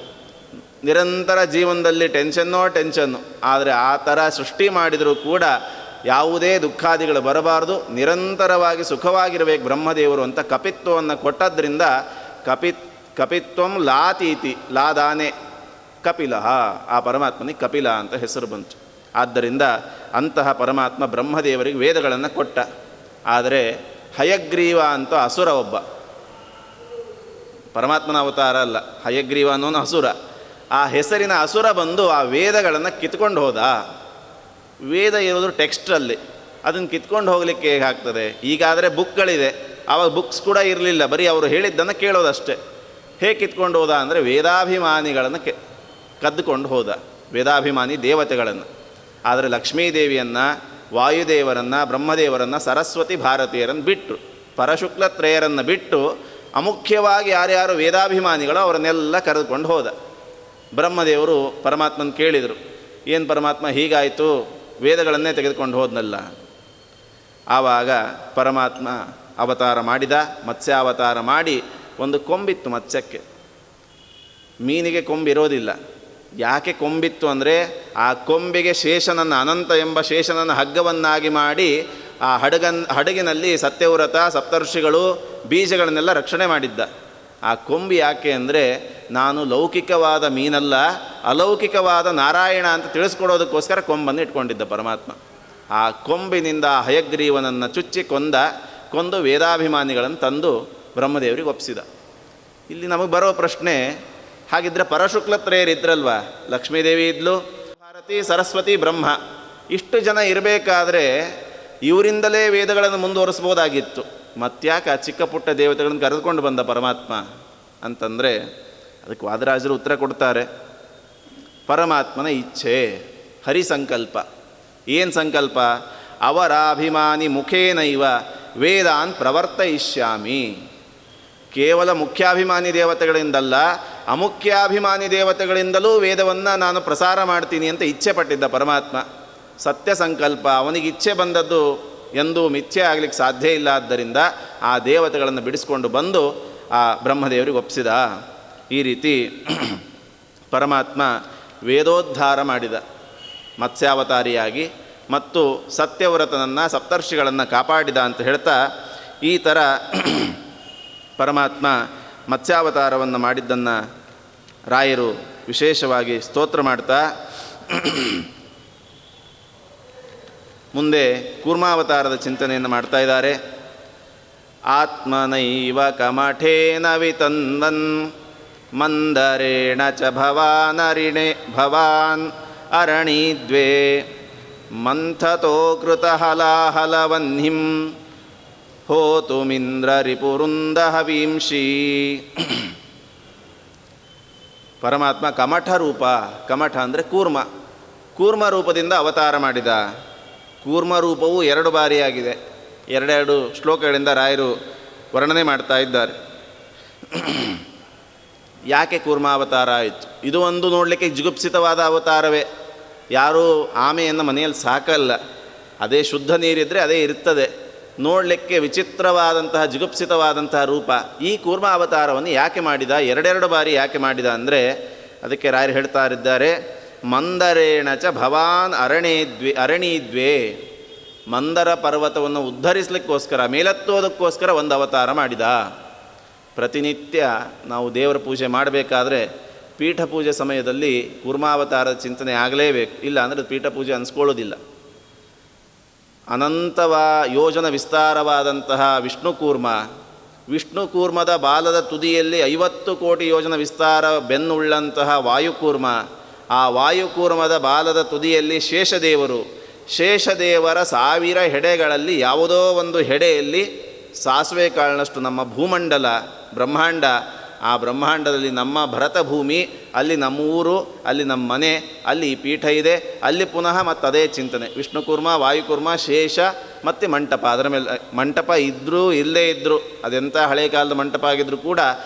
ನಿರಂತರ ಜೀವನದಲ್ಲಿ ಟೆನ್ಷನ್ನು. ಆದರೆ ಆ ಥರ ಸೃಷ್ಟಿ ಮಾಡಿದರೂ ಕೂಡ ಯಾವುದೇ ದುಃಖಾದಿಗಳು ಬರಬಾರ್ದು, ನಿರಂತರವಾಗಿ ಸುಖವಾಗಿರಬೇಕು ಬ್ರಹ್ಮದೇವರು ಅಂತ ಕಪಿತ್ವವನ್ನು ಕೊಟ್ಟದ್ರಿಂದ ಕಪಿತ್ವಂ ಲಾತೀತಿ, ಲಾದಾನೆ ಕಪಿಲ. ಆ ಪರಮಾತ್ಮನಿಗೆ ಕಪಿಲ ಅಂತ ಹೆಸರು ಬಂತು. ಆದ್ದರಿಂದ ಅಂತಹ ಪರಮಾತ್ಮ ಬ್ರಹ್ಮದೇವರಿಗೆ ವೇದಗಳನ್ನು ಕೊಟ್ಟ. ಆದರೆ ಹಯಗ್ರೀವ ಅಂತ ಅಸುರ ಒಬ್ಬ, ಪರಮಾತ್ಮನ ಅವತಾರ ಅಲ್ಲ, ಹಯಗ್ರೀವ ಅನ್ನೋನು ಅಸುರ. ಆ ಹೆಸರಿನ ಅಸುರ ಬಂದು ಆ ವೇದಗಳನ್ನು ಕಿತ್ಕೊಂಡು ಹೋದ. ವೇದ ಇರೋದು ಟೆಕ್ಸ್ಟಲ್ಲಿ, ಅದನ್ನು ಕಿತ್ಕೊಂಡು ಹೋಗಲಿಕ್ಕೆ ಹೇಗಾಗ್ತದೆ? ಈಗಾದರೆ ಬುಕ್ಗಳಿದೆ, ಆವಾಗ ಬುಕ್ಸ್ ಕೂಡ ಇರಲಿಲ್ಲ, ಬರೀ ಅವರು ಹೇಳಿದ್ದನ್ನು ಕೇಳೋದಷ್ಟೇ. ಹೇಗೆ ಕಿತ್ಕೊಂಡು ಹೋದ ಅಂದರೆ ವೇದಾಭಿಮಾನಿಗಳನ್ನು ಕದ್ದುಕೊಂಡು ಹೋದ, ವೇದಾಭಿಮಾನಿ ದೇವತೆಗಳನ್ನು. ಆದರೆ ಲಕ್ಷ್ಮೀದೇವಿಯನ್ನು, ವಾಯುದೇವರನ್ನು, ಬ್ರಹ್ಮದೇವರನ್ನು, ಸರಸ್ವತಿ ಭಾರತೀಯರನ್ನು ಬಿಟ್ಟರು, ಪರಶುಕ್ಲತ್ರಯರನ್ನು ಬಿಟ್ಟು ಅಮುಖ್ಯವಾಗಿ ಯಾರ್ಯಾರು ವೇದಾಭಿಮಾನಿಗಳು ಅವರನ್ನೆಲ್ಲ ಕರೆದುಕೊಂಡು ಹೋದ. ಬ್ರಹ್ಮದೇವರು ಪರಮಾತ್ಮನ ಕೇಳಿದರು, ಏನು ಪರಮಾತ್ಮ ಹೀಗಾಯಿತು, ವೇದಗಳನ್ನೇ ತೆಗೆದುಕೊಂಡು ಹೋದ್ನಲ್ಲ. ಆವಾಗ ಪರಮಾತ್ಮ ಅವತಾರ ಮಾಡಿದ, ಮತ್ಸ್ಯಾವತಾರ ಮಾಡಿ. ಒಂದು ಕೊಂಬಿತ್ತು ಮತ್ಸ್ಯಕ್ಕೆ, ಮೀನಿಗೆ ಕೊಂಬಿರೋದಿಲ್ಲ. ಯಾಕೆ ಕೊಂಬಿತ್ತು ಅಂದರೆ ಆ ಕೊಂಬಿಗೆ ಶೇಷನನ್ನು, ಅನಂತ ಎಂಬ ಶೇಷನನ್ನು ಹಗ್ಗವನ್ನಾಗಿ ಮಾಡಿ ಆ ಹಡಗಿನಲ್ಲಿ ಸತ್ಯವ್ರತ ಸಪ್ತರ್ಷಿಗಳು ಬೀಜಗಳನ್ನೆಲ್ಲ ರಕ್ಷಣೆ ಮಾಡಿದ್ದ. ಆ ಕೊಂಬಿ ಯಾಕೆ ಅಂದರೆ ನಾನು ಲೌಕಿಕವಾದ ಮೀನಲ್ಲ, ಅಲೌಕಿಕವಾದ ನಾರಾಯಣ ಅಂತ ತಿಳಿಸ್ಕೊಡೋದಕ್ಕೋಸ್ಕರ ಕೊಂಬನ್ನು ಇಟ್ಕೊಂಡಿದ್ದ ಪರಮಾತ್ಮ. ಆ ಕೊಂಬಿನಿಂದ ಹಯಗ್ರೀವನನ್ನು ಚುಚ್ಚಿ ಕೊಂದು ವೇದಾಭಿಮಾನಿಗಳನ್ನು ತಂದು ಬ್ರಹ್ಮದೇವರಿಗೆ ಒಪ್ಪಿಸಿದ. ಇಲ್ಲಿ ನಮಗೆ ಬರೋ ಪ್ರಶ್ನೆ, ಹಾಗಿದ್ರೆ ಪರಶುಕ್ಲತ್ರಯರಿದ್ರಲ್ವ, ಲಕ್ಷ್ಮೀದೇವಿ ಇದ್ಲು, ಭಾರತಿ, ಸರಸ್ವತಿ, ಬ್ರಹ್ಮ, ಇಷ್ಟು ಜನ ಇರಬೇಕಾದ್ರೆ ಇವರಿಂದಲೇ ವೇದಗಳನ್ನು ಮುಂದುವರಿಸ್ಬೋದಾಗಿತ್ತು. ಮತ್ತ್ಯಾಕೆ ಆ ಚಿಕ್ಕ ಪುಟ್ಟ ದೇವತೆಗಳನ್ನು ಕರೆದುಕೊಂಡು ಬಂದ ಪರಮಾತ್ಮ ಅಂತಂದರೆ ಅದಕ್ಕೆ ವಾದರಾಜರು ಉತ್ತರ ಕೊಡ್ತಾರೆ. ಪರಮಾತ್ಮನ ಇಚ್ಛೆ, ಹರಿಸಂಕಲ್ಪ. ಏನು ಸಂಕಲ್ಪ? ಅವರಾಭಿಮಾನಿ ಮುಖೇನೈವ ವೇದಾನ್ ಪ್ರವರ್ತಯಿಷ್ಯಾಮಿ. ಕೇವಲ ಮುಖ್ಯಾಭಿಮಾನಿ ದೇವತೆಗಳಿಂದಲ್ಲ, ಅಮುಖ್ಯಾಭಿಮಾನಿ ದೇವತೆಗಳಿಂದಲೂ ವೇದವನ್ನು ನಾನು ಪ್ರಸಾರ ಮಾಡ್ತೀನಿ ಅಂತ ಇಚ್ಛೆ ಪಟ್ಟಿದ್ದ ಪರಮಾತ್ಮ. ಸತ್ಯ ಸಂಕಲ್ಪ. ಅವನಿಗೆ ಇಚ್ಛೆ ಬಂದದ್ದು ಎಂದೂ ಮಿಥ್ಯೆ ಆಗಲಿಕ್ಕೆ ಸಾಧ್ಯ ಇಲ್ಲ. ಆದ್ದರಿಂದ ಆ ದೇವತೆಗಳನ್ನು ಬಿಡಿಸ್ಕೊಂಡು ಬಂದು ಆ ಬ್ರಹ್ಮದೇವರಿಗೆ ಒಪ್ಪಿಸಿದ. ಈ ರೀತಿ ಪರಮಾತ್ಮ ವೇದೋದ್ಧಾರ ಮಾಡಿದ ಮತ್ಸ್ಯಾವತಾರಿಯಾಗಿ, ಮತ್ತು ಸತ್ಯವ್ರತನನ್ನು, ಸಪ್ತರ್ಷಿಗಳನ್ನು ಕಾಪಾಡಿದ ಅಂತ ಹೇಳ್ತಾ, ಈ ಥರ ಪರಮಾತ್ಮ ಮತ್ಸ್ಯಾವತಾರವನ್ನು ಮಾಡಿದ್ದನ್ನು ರಾಯರು ವಿಶೇಷವಾಗಿ ಸ್ತೋತ್ರ ಮಾಡ್ತಾ ಮುಂದೆ ಕೂರ್ಮಾವತಾರದ ಚಿಂತನೆಯನ್ನು ಮಾಡ್ತಾ ಇದ್ದಾರೆ. ಆತ್ಮನೈವ ಕಮಠೇನ ವಿತನ್ವನ್ ಮಂದರೇಣ ಚ ಭವಾನ್ ಅರಣೀದ್ವೇ ಮಂಥತೋ ಕೃತ ಹಲಾಹಲವನ್ಹಿಂ ಹೋತುಮಿಂದ್ರ ರಿಪುರುಂದ ಹವೀಂಷಿ. ಪರಮಾತ್ಮ ಕಮಠ ರೂಪ, ಕಮಠ ಅಂದರೆ ಕೂರ್ಮ ರೂಪದಿಂದ ಅವತಾರ ಮಾಡಿದ. ಕೂರ್ಮ ರೂಪವು 2 ಬಾರಿಯಾಗಿದೆ. 2 ಶ್ಲೋಕಗಳಿಂದ ರಾಯರು ವರ್ಣನೆ ಮಾಡ್ತಾ ಇದ್ದಾರೆ. ಯಾಕೆ ಕೂರ್ಮಾವತಾರ ಆಯಿತು? ಇದು ಒಂದು ನೋಡಲಿಕ್ಕೆ ಜುಗುಪ್ಸಿತವಾದ ಅವತಾರವೇ. ಯಾರೂ ಆಮೆಯನ್ನು ಮನೆಯಲ್ಲಿ ಸಾಕಲ್ಲ. ಅದೇ ಶುದ್ಧ ನೀರಿದ್ದರೆ ಅದೇ ಇರ್ತದೆ. ನೋಡಲಿಕ್ಕೆ ವಿಚಿತ್ರವಾದಂತಹ ಜುಗುಪ್ಸಿತವಾದಂತಹ ರೂಪ. ಈ ಕೂರ್ಮ ಅವತಾರವನ್ನು ಯಾಕೆ ಮಾಡಿದ? 2 ಬಾರಿ ಯಾಕೆ ಮಾಡಿದ ಅಂದರೆ ಅದಕ್ಕೆ ರಾಯರು ಹೇಳ್ತಾ ಇದ್ದಾರೆ, ಮಂದರೇಣ ಚ ಭವಾನ್ ಅರಣೀದ್ವೇ. ಮಂದರ ಪರ್ವತವನ್ನು ಉದ್ಧರಿಸಲಿಕ್ಕೋಸ್ಕರ, ಮೇಲೆತ್ತೋದಕ್ಕೋಸ್ಕರ ಒಂದು ಅವತಾರ ಮಾಡಿದ. ಪ್ರತಿನಿತ್ಯ ನಾವು ದೇವರ ಪೂಜೆ ಮಾಡಬೇಕಾದ್ರೆ ಪೀಠ ಪೂಜೆ ಸಮಯದಲ್ಲಿ ಕೂರ್ಮಾವತಾರದ ಚಿಂತನೆ ಆಗಲೇಬೇಕು. ಇಲ್ಲ ಅಂದರೆ ಪೀಠ ಪೂಜೆ ಅನಿಸ್ಕೊಳ್ಳೋದಿಲ್ಲ. ಯೋಜನ ವಿಸ್ತಾರವಾದಂತಹ ವಿಷ್ಣು ಕೂರ್ಮದ ಬಾಲದ ತುದಿಯಲ್ಲಿ 50 ಕೋಟಿ ಯೋಜನ ವಿಸ್ತಾರ ಬೆನ್ನುಳ್ಳಂತಹ ವಾಯುಕೂರ್ಮ. ಆ ವಾಯುಕೂರ್ಮದ ಬಾಲದ ತುದಿಯಲ್ಲಿ ಶೇಷದೇವರ 1000 ಹೆಡೆಗಳಲ್ಲಿ ಯಾವುದೋ ಒಂದು ಹೆಡೆಯಲ್ಲಿ ಸಾಸಿವೆ ಕಾಳಿನಷ್ಟು ನಮ್ಮ ಭೂಮಂಡಲ, ಬ್ರಹ್ಮಾಂಡ. ಆ ಬ್ರಹ್ಮಾಂಡದಲ್ಲಿ ನಮ್ಮ ಭರತ ಭೂಮಿ, ಅಲ್ಲಿ ನಮ್ಮ ಊರು, ಅಲ್ಲಿ ನಮ್ಮ ಮನೆ, ಅಲ್ಲಿ ಈ ಪೀಠ ಇದೆ, ಅಲ್ಲಿ ಪುನಃ ಮತ್ತು ಅದೇ ಚಿಂತನೆ. ವಿಷ್ಣುಕೂರ್ಮ, ವಾಯುಕೂರ್ಮ, ಶೇಷ ಮತ್ತು ಮಂಟಪ. ಅದರ ಮೇಲೆ ಮಂಟಪ ಇದ್ದರೂ ಇಲ್ಲೇ ಇದ್ದರೂ, ಅದೆಂಥ ಹಳೆ ಕಾಲದ ಮಂಟಪ ಆಗಿದ್ದರೂ ಕೂಡ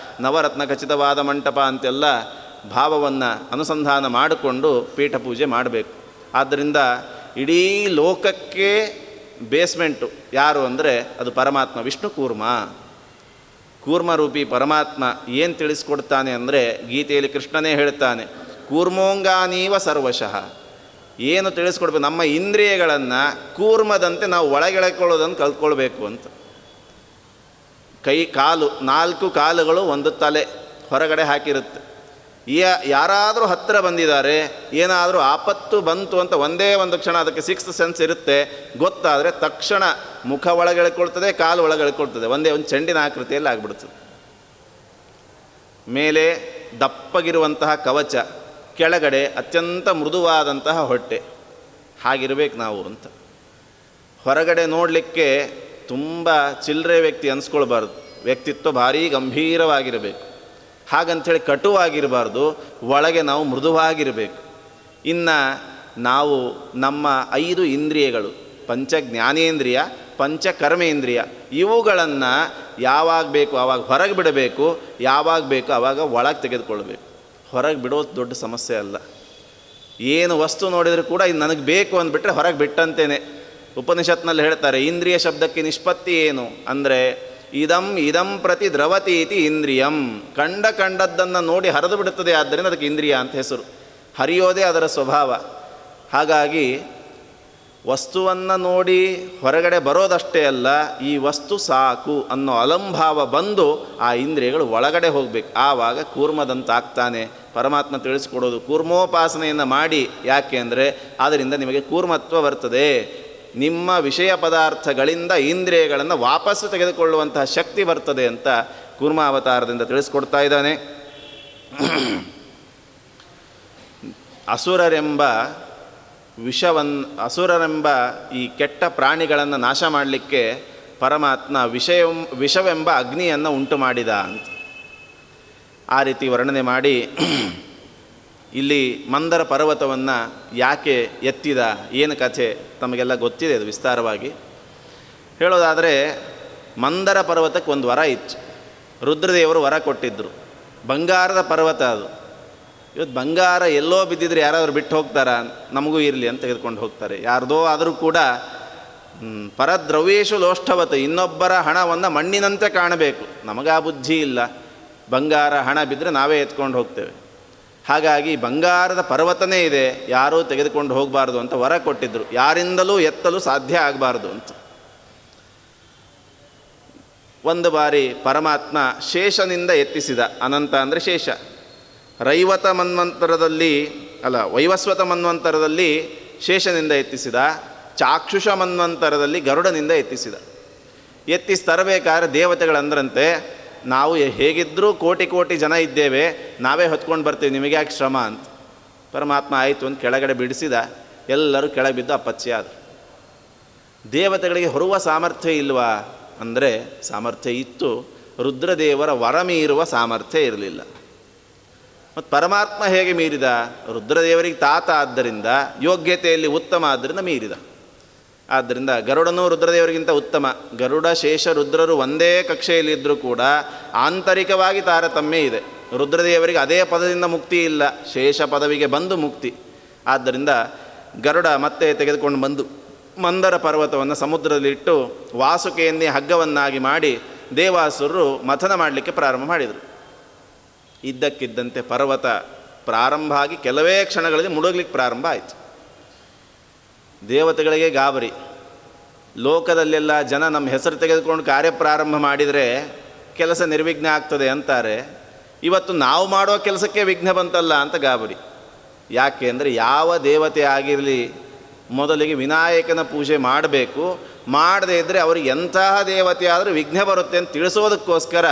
ನವರತ್ನ ಖಚಿತವಾದ ಮಂಟಪ ಅಂತೆಲ್ಲ ಭಾವವನ್ನು ಅನುಸಂಧಾನ ಮಾಡಿಕೊಂಡು ಪೀಠ ಪೂಜೆ ಮಾಡಬೇಕು. ಆದ್ದರಿಂದ ಇಡೀ ಲೋಕಕ್ಕೆ ಬೇಸ್ಮೆಂಟು ಯಾರು ಅಂದರೆ ಅದು ಪರಮಾತ್ಮ ವಿಷ್ಣುಕೂರ್ಮ. ಕೂರ್ಮರೂಪಿ ಪರಮಾತ್ಮ ಏನು ತಿಳಿಸ್ಕೊಡ್ತಾನೆ ಅಂದರೆ ಗೀತೆಯಲ್ಲಿ ಕೃಷ್ಣನೇ ಹೇಳ್ತಾನೆ, ಕೂರ್ಮೋಂಗಾನೀವ ಸರ್ವಶಃ. ಏನು ತಿಳಿಸ್ಕೊಡ್ಬೇಕು? ನಮ್ಮ ಇಂದ್ರಿಯಗಳನ್ನು ಕೂರ್ಮದಂತೆ ನಾವು ಒಳಗೆಳೆಕೊಳ್ಳೋದನ್ನು ಕಲ್ತ್ಕೊಳ್ಬೇಕು ಅಂತ. ಕಾಲು 4 ಕಾಲುಗಳು, ಒಂದು ತಲೆ ಹೊರಗಡೆ ಹಾಕಿರುತ್ತೆ. ಯಾರಾದರೂ ಹತ್ತಿರ ಬಂದಿದ್ದಾರೆ, ಏನಾದರೂ ಆಪತ್ತು ಬಂತು ಅಂತ ಒಂದೇ ಒಂದು ಕ್ಷಣ ಅದಕ್ಕೆ 6th ಸೆನ್ಸ್ ಇರುತ್ತೆ. ಗೊತ್ತಾದರೆ ತಕ್ಷಣ ಮುಖ ಒಳಗೆಳ್ಕೊಳ್ತದೆ, ಕಾಲು ಒಳಗೆಳ್ಕೊಳ್ತದೆ. ಒಂದೇ ಒಂದು ಚೆಂಡಿನ ಆಕೃತಿಯಲ್ಲಿ ಆಗಿಬಿಡ್ತದೆ. ಮೇಲೆ ದಪ್ಪಗಿರುವಂತಹ ಕವಚ, ಕೆಳಗಡೆ ಅತ್ಯಂತ ಮೃದುವಾದಂತಹ ಹೊಟ್ಟೆ. ಹಾಗಿರಬೇಕು ನಾವು ಅಂತ. ಹೊರಗಡೆ ನೋಡಲಿಕ್ಕೆ ತುಂಬ ಚಿಲ್ಲರೆ ವ್ಯಕ್ತಿ ಅನಿಸ್ಕೊಳ್ಬಾರ್ದು. ವ್ಯಕ್ತಿತ್ವ ಭಾರೀ ಗಂಭೀರವಾಗಿರಬೇಕು. ಹಾಗಂಥೇಳಿ ಕಟುವಾಗಿರಬಾರ್ದು. ಒಳಗೆ ನಾವು ಮೃದುವಾಗಿರಬೇಕು. ಇನ್ನು ನಾವು ನಮ್ಮ 5 ಇಂದ್ರಿಯಗಳು, ಪಂಚ ಜ್ಞಾನೇಂದ್ರಿಯ, ಪಂಚ ಕರ್ಮೇಂದ್ರಿಯ, ಇವುಗಳನ್ನು ಯಾವಾಗ ಬೇಕು ಆವಾಗ ಹೊರಗೆ ಬಿಡಬೇಕು, ಯಾವಾಗ ಬೇಕು ಆವಾಗ ಒಳಗೆ ತೆಗೆದುಕೊಳ್ಬೇಕು. ಹೊರಗೆ ಬಿಡೋದು ದೊಡ್ಡ ಸಮಸ್ಯೆ ಅಲ್ಲ. ಏನು ವಸ್ತು ನೋಡಿದರೂ ಕೂಡ ಇದು ನನಗೆ ಬೇಕು ಅಂದ್ಬಿಟ್ರೆ ಹೊರಗೆ ಬಿಟ್ಟಂತೇನೆ. ಉಪನಿಷತ್ನಲ್ಲಿ ಹೇಳ್ತಾರೆ, ಇಂದ್ರಿಯ ಶಬ್ದಕ್ಕೆ ನಿಷ್ಪತ್ತಿ ಏನು ಅಂದರೆ ಇದಂ ಪ್ರತಿ ದ್ರವತೀತಿ ಇಂದ್ರಿಯಂ. ಕಂಡದ್ದನ್ನು ನೋಡಿ ಹರಿದು ಬಿಡುತ್ತದೆ, ಆದ್ದರಿಂದ ಅದಕ್ಕೆ ಇಂದ್ರಿಯ ಅಂತ ಹೆಸರು. ಹರಿಯೋದೇ ಅದರ ಸ್ವಭಾವ. ಹಾಗಾಗಿ ವಸ್ತುವನ್ನು ನೋಡಿ ಹೊರಗಡೆ ಬರೋದಷ್ಟೇ ಅಲ್ಲ, ಈ ವಸ್ತು ಸಾಕು ಅನ್ನೋ ಅಲಂಭಾವ ಬಂದು ಆ ಇಂದ್ರಿಯಗಳು ಒಳಗಡೆ ಹೋಗಬೇಕು. ಆವಾಗ ಕೂರ್ಮದಂತಾಗ್ತಾನೆ. ಪರಮಾತ್ಮ ತಿಳಿಸ್ಕೊಡೋದು ಕೂರ್ಮೋಪಾಸನೆಯನ್ನು ಮಾಡಿ. ಯಾಕೆ ಅಂದರೆ ಅದರಿಂದ ನಿಮಗೆ ಕೂರ್ಮತ್ವ ಬರ್ತದೆ. ನಿಮ್ಮ ವಿಷಯ ಪದಾರ್ಥಗಳಿಂದ ಇಂದ್ರಿಯಗಳನ್ನು ವಾಪಸ್ಸು ತೆಗೆದುಕೊಳ್ಳುವಂತಹ ಶಕ್ತಿ ಬರ್ತದೆ ಅಂತ ಕೂರ್ಮಾವತಾರದಿಂದ ತಿಳಿಸ್ಕೊಡ್ತಾ ಇದ್ದಾನೆ. ಅಸುರರೆಂಬ ಈ ಕೆಟ್ಟ ಪ್ರಾಣಿಗಳನ್ನು ನಾಶ ಮಾಡಲಿಕ್ಕೆ ಪರಮಾತ್ಮ ವಿಷವೆಂಬ ಅಗ್ನಿಯನ್ನು ಉಂಟು ಮಾಡಿದ ಅಂತ ಆ ರೀತಿ ವರ್ಣನೆ ಮಾಡಿ ಇಲ್ಲಿ ಮಂದರ ಪರ್ವತವನ್ನು ಯಾಕೆ ಎತ್ತಿದ, ಏನು ಕಥೆ ತಮಗೆಲ್ಲ ಗೊತ್ತಿದೆ, ಅದು ವಿಸ್ತಾರವಾಗಿ ಹೇಳೋದಾದರೆ, ಮಂದರ ಪರ್ವತಕ್ಕೆ ಒಂದು ವರ ಇತ್ತು. ರುದ್ರದೇವರು ವರ ಕೊಟ್ಟಿದ್ದರು. ಬಂಗಾರದ ಪರ್ವತ ಅದು. ಇವತ್ತು ಬಂಗಾರ ಎಲ್ಲೋ ಬಿದ್ದಿದ್ರೆ ಯಾರಾದರೂ ಬಿಟ್ಟು ಹೋಗ್ತಾರಾ? ನಮಗೂ ಇರಲಿ ಅಂತ ತೆಗೆದುಕೊಂಡು ಹೋಗ್ತಾರೆ. ಯಾರ್ದೋ ಆದರೂ ಕೂಡ ಪರದ್ರವ್ಯೇಶು ಲೋಷ್ಠವತ್, ಇನ್ನೊಬ್ಬರ ಹಣವನ್ನು ಮಣ್ಣಿನಂತೆ ಕಾಣಬೇಕು. ನಮಗಾ ಬುದ್ಧಿ ಇಲ್ಲ. ಬಂಗಾರ ಹಣ ಬಿದ್ದರೆ ನಾವೇ ಎತ್ಕೊಂಡು ಹೋಗ್ತೇವೆ. ಹಾಗಾಗಿ ಬಂಗಾರದ ಪರ್ವತನೇ ಇದೆ, ಯಾರೂ ತೆಗೆದುಕೊಂಡು ಹೋಗಬಾರ್ದು ಅಂತ ವರ ಕೊಟ್ಟಿದ್ದರು. ಯಾರಿಂದಲೂ ಎತ್ತಲು ಸಾಧ್ಯ ಆಗಬಾರ್ದು ಅಂತ. ಒಂದು ಬಾರಿ ಪರಮಾತ್ಮ ಶೇಷನಿಂದ ಎತ್ತಿಸಿದ. ಅನಂತ ಅಂದರೆ ಶೇಷ. ವೈವಸ್ವತ ಮನ್ವಂತರದಲ್ಲಿ ಶೇಷನಿಂದ ಎತ್ತಿಸಿದ. ಚಾಕ್ಷುಷ ಮನ್ವಂತರದಲ್ಲಿ ಗರುಡನಿಂದ ಎತ್ತಿಸಿದ. ಎತ್ತಿಸಿ ತರಬೇಕಾದ್ರೆ ದೇವತೆಗಳಂದ್ರಂತೆ, ನಾವು ಹೇಗಿದ್ದರೂ ಕೋಟಿ ಕೋಟಿ ಜನ ಇದ್ದೇವೆ, ನಾವೇ ಹೊತ್ಕೊಂಡು ಬರ್ತೀವಿ, ನಿಮಗೆ ಯಾಕೆ ಶ್ರಮ ಅಂತ. ಪರಮಾತ್ಮ ಆಯಿತು ಅಂತ ಕೆಳಗಡೆ ಬಿಡಿಸಿದ. ಎಲ್ಲರೂ ಕೆಳಗೆ ಬಿದ್ದು ಅಪ್ಪಚ್ಚೆ ಆದರು. ದೇವತೆಗಳಿಗೆ ಹೊರುವ ಸಾಮರ್ಥ್ಯ ಇಲ್ವಾ ಅಂದರೆ ಸಾಮರ್ಥ್ಯ ಇತ್ತು. ರುದ್ರದೇವರ ವರ ಮೀರುವ ಸಾಮರ್ಥ್ಯ ಇರಲಿಲ್ಲ. ಮತ್ತು ಪರಮಾತ್ಮ ಹೇಗೆ ಮೀರಿದ? ರುದ್ರದೇವರಿಗೆ ತಾತ ಆದ್ದರಿಂದ, ಯೋಗ್ಯತೆಯಲ್ಲಿ ಉತ್ತಮ ಆದ್ದರಿಂದ ಮೀರಿದ. ಆದ್ದರಿಂದ ಗರುಡನೂ ರುದ್ರದೇವರಿಗಿಂತ ಉತ್ತಮ. ಗರುಡ ಶೇಷ ರುದ್ರರು ಒಂದೇ ಕಕ್ಷೆಯಲ್ಲಿದ್ದರೂ ಕೂಡ ಆಂತರಿಕವಾಗಿ ತಾರತಮ್ಯ ಇದೆ. ರುದ್ರದೇವರಿಗೆ ಅದೇ ಪದದಿಂದ ಮುಕ್ತಿ ಇಲ್ಲ, ಶೇಷ ಪದವಿಗೆ ಬಂದು ಮುಕ್ತಿ. ಆದ್ದರಿಂದ ಗರುಡ ಮತ್ತೆ ತೆಗೆದುಕೊಂಡು ಬಂದು ಮಂದರ ಪರ್ವತವನ್ನು ಸಮುದ್ರದಲ್ಲಿಟ್ಟು ವಾಸುಕಿಯನ್ನೇ ಹಗ್ಗವನ್ನಾಗಿ ಮಾಡಿ ದೇವಾಸುರರು ಮಥನ ಮಾಡಲಿಕ್ಕೆ ಪ್ರಾರಂಭ ಮಾಡಿದರು. ಇದ್ದಕ್ಕಿದ್ದಂತೆ ಪರ್ವತ ಪ್ರಾರಂಭ ಆಗಿ ಕೆಲವೇ ಕ್ಷಣಗಳಲ್ಲಿ ಮುಳುಗಲಿಕ್ಕೆ ಪ್ರಾರಂಭ ಆಯಿತು. ದೇವತೆಗಳಿಗೆ ಗಾಬರಿ. ಲೋಕದಲ್ಲೆಲ್ಲ ಜನ ನಮ್ಮ ಹೆಸರು ತೆಗೆದುಕೊಂಡು ಕಾರ್ಯ ಪ್ರಾರಂಭ ಮಾಡಿದರೆ ಕೆಲಸ ನಿರ್ವಿಘ್ನ ಆಗ್ತದೆ ಅಂತಾರೆ. ಇವತ್ತು ನಾವು ಮಾಡೋ ಕೆಲಸಕ್ಕೆ ವಿಘ್ನ ಬಂತಲ್ಲ ಅಂತ ಗಾಬರಿ. ಯಾಕೆ ಅಂದರೆ ಯಾವ ದೇವತೆ ಆಗಿರಲಿ ಮೊದಲಿಗೆ ವಿನಾಯಕನ ಪೂಜೆ ಮಾಡಬೇಕು. ಮಾಡದೇ ಇದ್ದರೆ ಅವ್ರಿಗೆ ಎಂತಹ ದೇವತೆ ಆದರೂ ವಿಘ್ನ ಬರುತ್ತೆ ಅಂತ ತಿಳಿಸೋದಕ್ಕೋಸ್ಕರ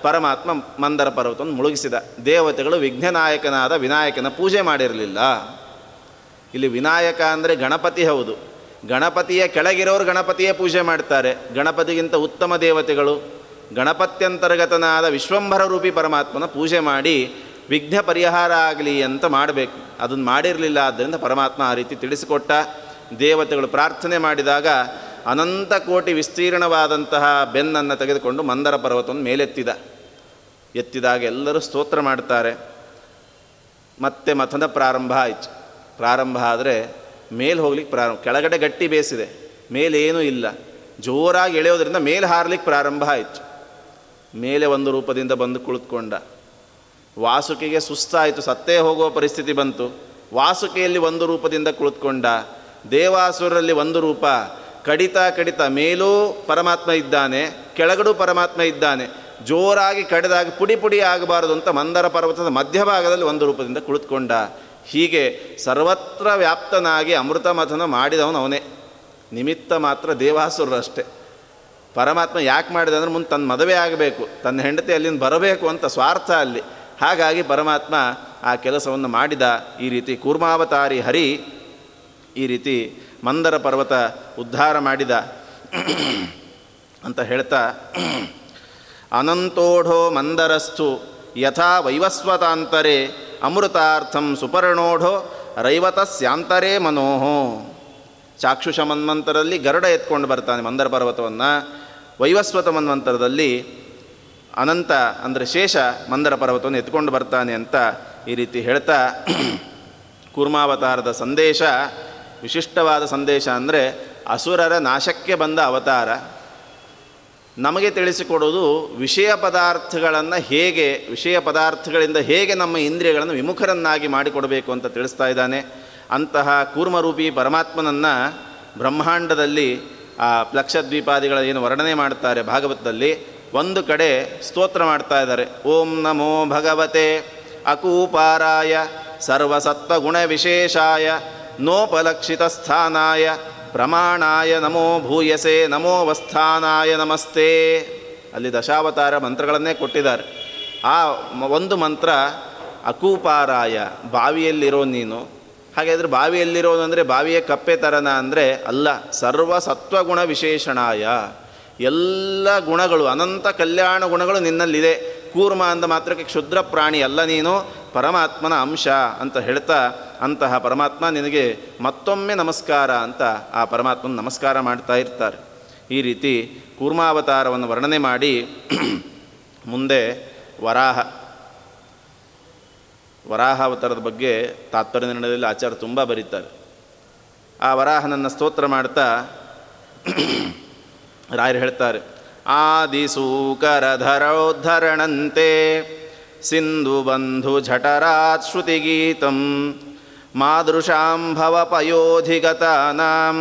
ಪರಮಾತ್ಮ ಮಂದರ ಪರ್ವತವನ್ನು ಮುಳುಗಿಸಿದ. ದೇವತೆಗಳು ವಿಘ್ನನಾಯಕನಾದ ವಿನಾಯಕನ ಪೂಜೆ ಮಾಡಿರಲಿಲ್ಲ. ಇಲ್ಲಿ ವಿನಾಯಕ ಅಂದರೆ ಗಣಪತಿ ಹೌದು. ಗಣಪತಿಯ ಕೆಳಗಿರೋರು ಗಣಪತಿಯೇ ಪೂಜೆ ಮಾಡ್ತಾರೆ. ಗಣಪತಿಗಿಂತ ಉತ್ತಮ ದೇವತೆಗಳು ಗಣಪತ್ಯಂತರ್ಗತನಾದ ವಿಶ್ವಂಭರ ರೂಪಿ ಪರಮಾತ್ಮನ ಪೂಜೆ ಮಾಡಿ ವಿಘ್ನ ಪರಿಹಾರ ಆಗಲಿ ಅಂತ ಮಾಡಬೇಕು. ಅದನ್ನು ಮಾಡಿರಲಿಲ್ಲ. ಆದ್ದರಿಂದ ಪರಮಾತ್ಮ ಆ ರೀತಿ ತಿಳಿಸಿಕೊಟ್ಟ. ದೇವತೆಗಳು ಪ್ರಾರ್ಥನೆ ಮಾಡಿದಾಗ ಅನಂತ ಕೋಟಿ ವಿಸ್ತೀರ್ಣವಾದಂತಹ ಬೆನ್ನನ್ನು ತೆಗೆದುಕೊಂಡು ಮಂದರ ಪರ್ವತವನ್ನು ಎತ್ತಿದಾಗ ಎಲ್ಲರೂ ಸ್ತೋತ್ರ ಮಾಡ್ತಾರೆ. ಮತ್ತೆ ಮಥನ ಪ್ರಾರಂಭ ಆಯಿತು. ಪ್ರಾರಂಭ ಆದರೆ ಮೇಲೆ ಹೋಗ್ಲಿಕ್ಕೆ ಕೆಳಗಡೆ ಗಟ್ಟಿ ಬೇಸಿದೆ, ಮೇಲೇನೂ ಇಲ್ಲ. ಜೋರಾಗಿ ಎಳೆಯೋದ್ರಿಂದ ಮೇಲೆ ಹಾರಲಿಕ್ಕೆ ಪ್ರಾರಂಭ ಆಯಿತು. ಮೇಲೆ ಒಂದು ರೂಪದಿಂದ ಬಂದು ಕುಳಿತುಕೊಂಡ. ವಾಸುಕಿಗೆ ಸುಸ್ತಾಯಿತು, ಸತ್ತೇ ಹೋಗುವ ಪರಿಸ್ಥಿತಿ ಬಂತು. ವಾಸುಕಿಯಲ್ಲಿ ಒಂದು ರೂಪದಿಂದ ಕುಳಿತುಕೊಂಡ. ದೇವಾಸುರರಲ್ಲಿ ಒಂದು ರೂಪ. ಕಡಿತ ಮೇಲೂ ಪರಮಾತ್ಮ ಇದ್ದಾನೆ, ಕೆಳಗಡೆ ಪರಮಾತ್ಮ ಇದ್ದಾನೆ. ಜೋರಾಗಿ ಕಡಿದಾಗ ಪುಡಿ ಆಗಬಾರದು ಅಂತ ಮಂದರ ಪರ್ವತದ ಮಧ್ಯಭಾಗದಲ್ಲಿ ಒಂದು ರೂಪದಿಂದ ಕುಳಿತುಕೊಂಡ. ಹೀಗೆ ಸರ್ವತ್ರ ವ್ಯಾಪ್ತನಾಗಿ ಅಮೃತ ಮಥನ ಮಾಡಿದವನು ಅವನೇ. ನಿಮಿತ್ತ ಮಾತ್ರ ದೇವಾಸುರರಷ್ಟೇ. ಪರಮಾತ್ಮ ಯಾಕೆ ಮಾಡಿದ ಅಂದರೆ ಮುಂದೆ ತನ್ನ ಮದುವೆ ಆಗಬೇಕು, ತನ್ನ ಹೆಂಡತಿ ಅಲ್ಲಿಂದ ಬರಬೇಕು ಅಂತ ಸ್ವಾರ್ಥ ಅಲ್ಲಿ. ಹಾಗಾಗಿ ಪರಮಾತ್ಮ ಆ ಕೆಲಸವನ್ನು ಮಾಡಿದ. ಈ ರೀತಿ ಕೂರ್ಮಾವತಾರಿ ಹರಿ ಈ ರೀತಿ ಮಂದರ ಪರ್ವತ ಉದ್ಧಾರ ಮಾಡಿದ ಅಂತ ಹೇಳ್ತಾ, ಅನಂತೋಢೋ ಮಂದರಸ್ಥು ಯಥಾ ವೈವಸ್ವತಾಂತರೇ ಅಮೃತಾರ್ಥಂ ಸುಪರ್ಣೋಢೋ ರೈವತಸ್ಯಾಂತರೇ ಮನೋಹೋ. ಚಾಕ್ಷುಷ ಮನ್ವಂತರದಲ್ಲಿ ಗರುಡ ಎತ್ಕೊಂಡು ಬರ್ತಾನೆ ಮಂದರ ಪರ್ವತವನ್ನು. ವೈವಸ್ವತ ಮನ್ವಂತರದಲ್ಲಿ ಅನಂತ ಅಂದರೆ ಶೇಷ ಮಂದರ ಪರ್ವತವನ್ನು ಎತ್ಕೊಂಡು ಬರ್ತಾನೆ ಅಂತ ಈ ರೀತಿ ಹೇಳ್ತಾ, ಕೂರ್ಮಾವತಾರದ ಸಂದೇಶ ವಿಶಿಷ್ಟವಾದ ಸಂದೇಶ. ಅಂದರೆ ಅಸುರರ ನಾಶಕ್ಕೆ ಬಂದ ಅವತಾರ. ನಮಗೆ ತಿಳಿಸಿಕೊಡೋದು ವಿಷಯ ಪದಾರ್ಥಗಳಿಂದ ಹೇಗೆ ನಮ್ಮ ಇಂದ್ರಿಯಗಳನ್ನು ವಿಮುಖರನ್ನಾಗಿ ಮಾಡಿಕೊಡಬೇಕು ಅಂತ ತಿಳಿಸ್ತಾ ಇದ್ದಾನೆ. ಅಂತಹ ಕೂರ್ಮರೂಪಿ ಪರಮಾತ್ಮನನ್ನು ಬ್ರಹ್ಮಾಂಡದಲ್ಲಿ ಆ ಪ್ಲಕ್ಷದ್ವೀಪಾದಿಗಳ ಏನು ವರ್ಣನೆ ಮಾಡ್ತಾರೆ ಭಾಗವತದಲ್ಲಿ, ಒಂದು ಕಡೆ ಸ್ತೋತ್ರ ಮಾಡ್ತಾ ಇದ್ದಾರೆ. ಓಂ ನಮೋ ಭಗವತೆ ಅಕೂಪಾರಾಯ ಸರ್ವಸತ್ವಗುಣ ವಿಶೇಷಾಯ ನೋಪಲಕ್ಷಿತ ಸ್ಥಾನಾಯ ಪ್ರಮಾಣಾಯ ನಮೋ ಭೂಯಸೆ ನಮೋ ವಸ್ಥಾನಾಯ ನಮಸ್ತೆ. ಅಲ್ಲಿ ದಶಾವತಾರ ಮಂತ್ರಗಳನ್ನೇ ಕೊಟ್ಟಿದ್ದಾರೆ. ಆ ಒಂದು ಮಂತ್ರ ಅಕೂಪಾರಾಯ, ಬಾವಿಯಲ್ಲಿರೋ ನೀನು. ಹಾಗಾದರೆ ಬಾವಿಯಲ್ಲಿರೋನು ಅಂದರೆ ಬಾವಿಯ ಕಪ್ಪೆ ತರನ ಅಂದರೆ ಅಲ್ಲ, ಸರ್ವ ಸತ್ವಗುಣ ವಿಶೇಷಣಾಯ, ಎಲ್ಲ ಗುಣಗಳು, ಅನಂತ ಕಲ್ಯಾಣ ಗುಣಗಳು ನಿನ್ನಲ್ಲಿದೆ. ಕೂರ್ಮ ಅಂದ ಮಾತ್ರಕ್ಕೆ ಕ್ಷುದ್ರ ಪ್ರಾಣಿ ಅಲ್ಲ, ನೀನು ಪರಮಾತ್ಮನ ಅಂಶ ಅಂತ ಹೇಳ್ತಾ ಅಂತಹ ಪರಮಾತ್ಮ ನಿನಗೆ ಮತ್ತೊಮ್ಮೆ ನಮಸ್ಕಾರ ಅಂತ ಆ ಪರಮಾತ್ಮನ ನಮಸ್ಕಾರ ಮಾಡ್ತಾ ಇರ್ತಾರೆ. ಈ ರೀತಿ ಕೂರ್ಮಾವತಾರವನ್ನು ವರ್ಣನೆ ಮಾಡಿ ಮುಂದೆ ವರಾಹಾವತಾರದ ಬಗ್ಗೆ ತಾತ್ಪರ್ಯ ನಿರ್ಣಯದಲ್ಲಿ ಆಚಾರ್ಯ ತುಂಬ ಬರೀತಾರೆ. ಆ ವರಾಹನನ್ನು ಸ್ತೋತ್ರ ಮಾಡ್ತಾ ರಾಯರು ಹೇಳ್ತಾರೆ, ಆದಿಸೂಕರಧರೋದ್ಧರಣಂತೆ ಸಿಂಧು ಬಂಧು ಝಠರಾತ್ ಶ್ರುತಿಗೀತಂ ಮಾದೃಶಾಂ ಭವಪಯೋಧಿಗತಾನಾಂ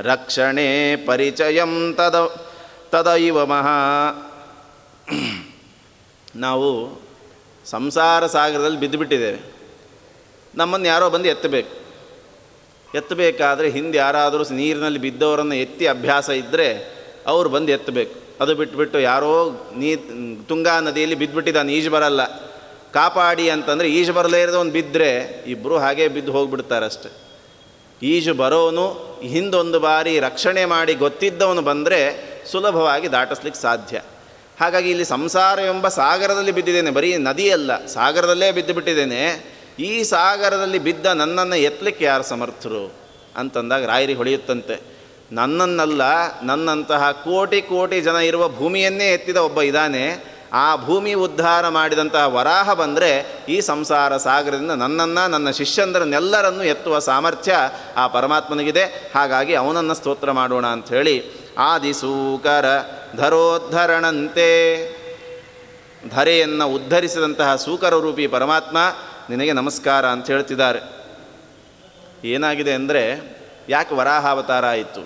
ರಕ್ಷಣೆ ಪರಿಚಯಂ ತದೈವ ಮಹಾ. ನಾವು ಸಂಸಾರ ಸಾಗರದಲ್ಲಿ ಬಿದ್ದುಬಿಟ್ಟಿದ್ದೇವೆ. ನಮ್ಮನ್ನು ಯಾರೋ ಬಂದು ಎತ್ತಬೇಕಾದ್ರೆ ಹಿಂದೆ ಯಾರಾದರೂ ನೀರಿನಲ್ಲಿ ಬಿದ್ದವರನ್ನು ಎತ್ತಿ ಅಭ್ಯಾಸ ಇದ್ದರೆ ಅವರು ಬಂದು ಎತ್ತಬೇಕು. ಅದು ಬಿಟ್ಟುಬಿಟ್ಟು ಯಾರೋ ತುಂಗಾ ನದಿಯಲ್ಲಿ ಬಿದ್ದುಬಿಟ್ಟಿದ್ದಾನೆ, ಈಜು ಬರಲ್ಲ, ಕಾಪಾಡಿ ಅಂತಂದರೆ ಈಜು ಬರಲೇ ಇರೋದವನು ಬಿದ್ದರೆ ಇಬ್ಬರು ಹಾಗೇ ಬಿದ್ದು ಹೋಗಿಬಿಡ್ತಾರಷ್ಟೆ. ಈಜು ಬರೋನು ಹಿಂದೊಂದು ಬಾರಿ ರಕ್ಷಣೆ ಮಾಡಿ ಗೊತ್ತಿದ್ದವನು ಬಂದರೆ ಸುಲಭವಾಗಿ ದಾಟಿಸ್ಲಿಕ್ಕೆ ಸಾಧ್ಯ. ಹಾಗಾಗಿ ಇಲ್ಲಿ ಸಂಸಾರ ಎಂಬ ಸಾಗರದಲ್ಲಿ ಬಿದ್ದಿದ್ದೇನೆ, ಬರೀ ನದಿಯಲ್ಲ ಸಾಗರದಲ್ಲೇ ಬಿದ್ದು ಬಿಟ್ಟಿದ್ದೇನೆ. ಈ ಸಾಗರದಲ್ಲಿ ಬಿದ್ದ ನನ್ನನ್ನು ಎತ್ತಲಿಕ್ಕೆ ಯಾರು ಸಮರ್ಥರು ಅಂತಂದಾಗ ರಾಯರಿಗೆ ಹೊಳೆಯುತ್ತಂತೆ, ನನ್ನನ್ನಲ್ಲ, ನನ್ನಂತಹ ಕೋಟಿ ಕೋಟಿ ಜನ ಇರುವ ಭೂಮಿಯನ್ನೇ ಎತ್ತಿದ ಒಬ್ಬ ಇದ್ದಾನೆ. ಆ ಭೂಮಿ ಉದ್ಧಾರ ಮಾಡಿದಂತಹ ವರಾಹ ಬಂದರೆ ಈ ಸಂಸಾರ ಸಾಗರದಿಂದ ನನ್ನನ್ನು, ನನ್ನ ಶಿಷ್ಯಂದರನ್ನೆಲ್ಲರನ್ನು ಎತ್ತುವ ಸಾಮರ್ಥ್ಯ ಆ ಪರಮಾತ್ಮನಿಗಿದೆ. ಹಾಗಾಗಿ ಅವನನ್ನು ಸ್ತೋತ್ರ ಮಾಡೋಣ ಅಂಥೇಳಿ ಆದಿಸೂಕರ ಧರೋದ್ಧರಣಂತೆ, ಧರೆಯನ್ನು ಉದ್ಧರಿಸಿದಂತಹ ಸೂಕರ ರೂಪಿ ಪರಮಾತ್ಮ ನಿನಗೆ ನಮಸ್ಕಾರ ಅಂತ ಹೇಳ್ತಿದ್ದಾರೆ. ಏನಾಗಿದೆ ಅಂದರೆ, ಯಾಕೆ ವರಾಹಾವತಾರ ಆಯಿತು?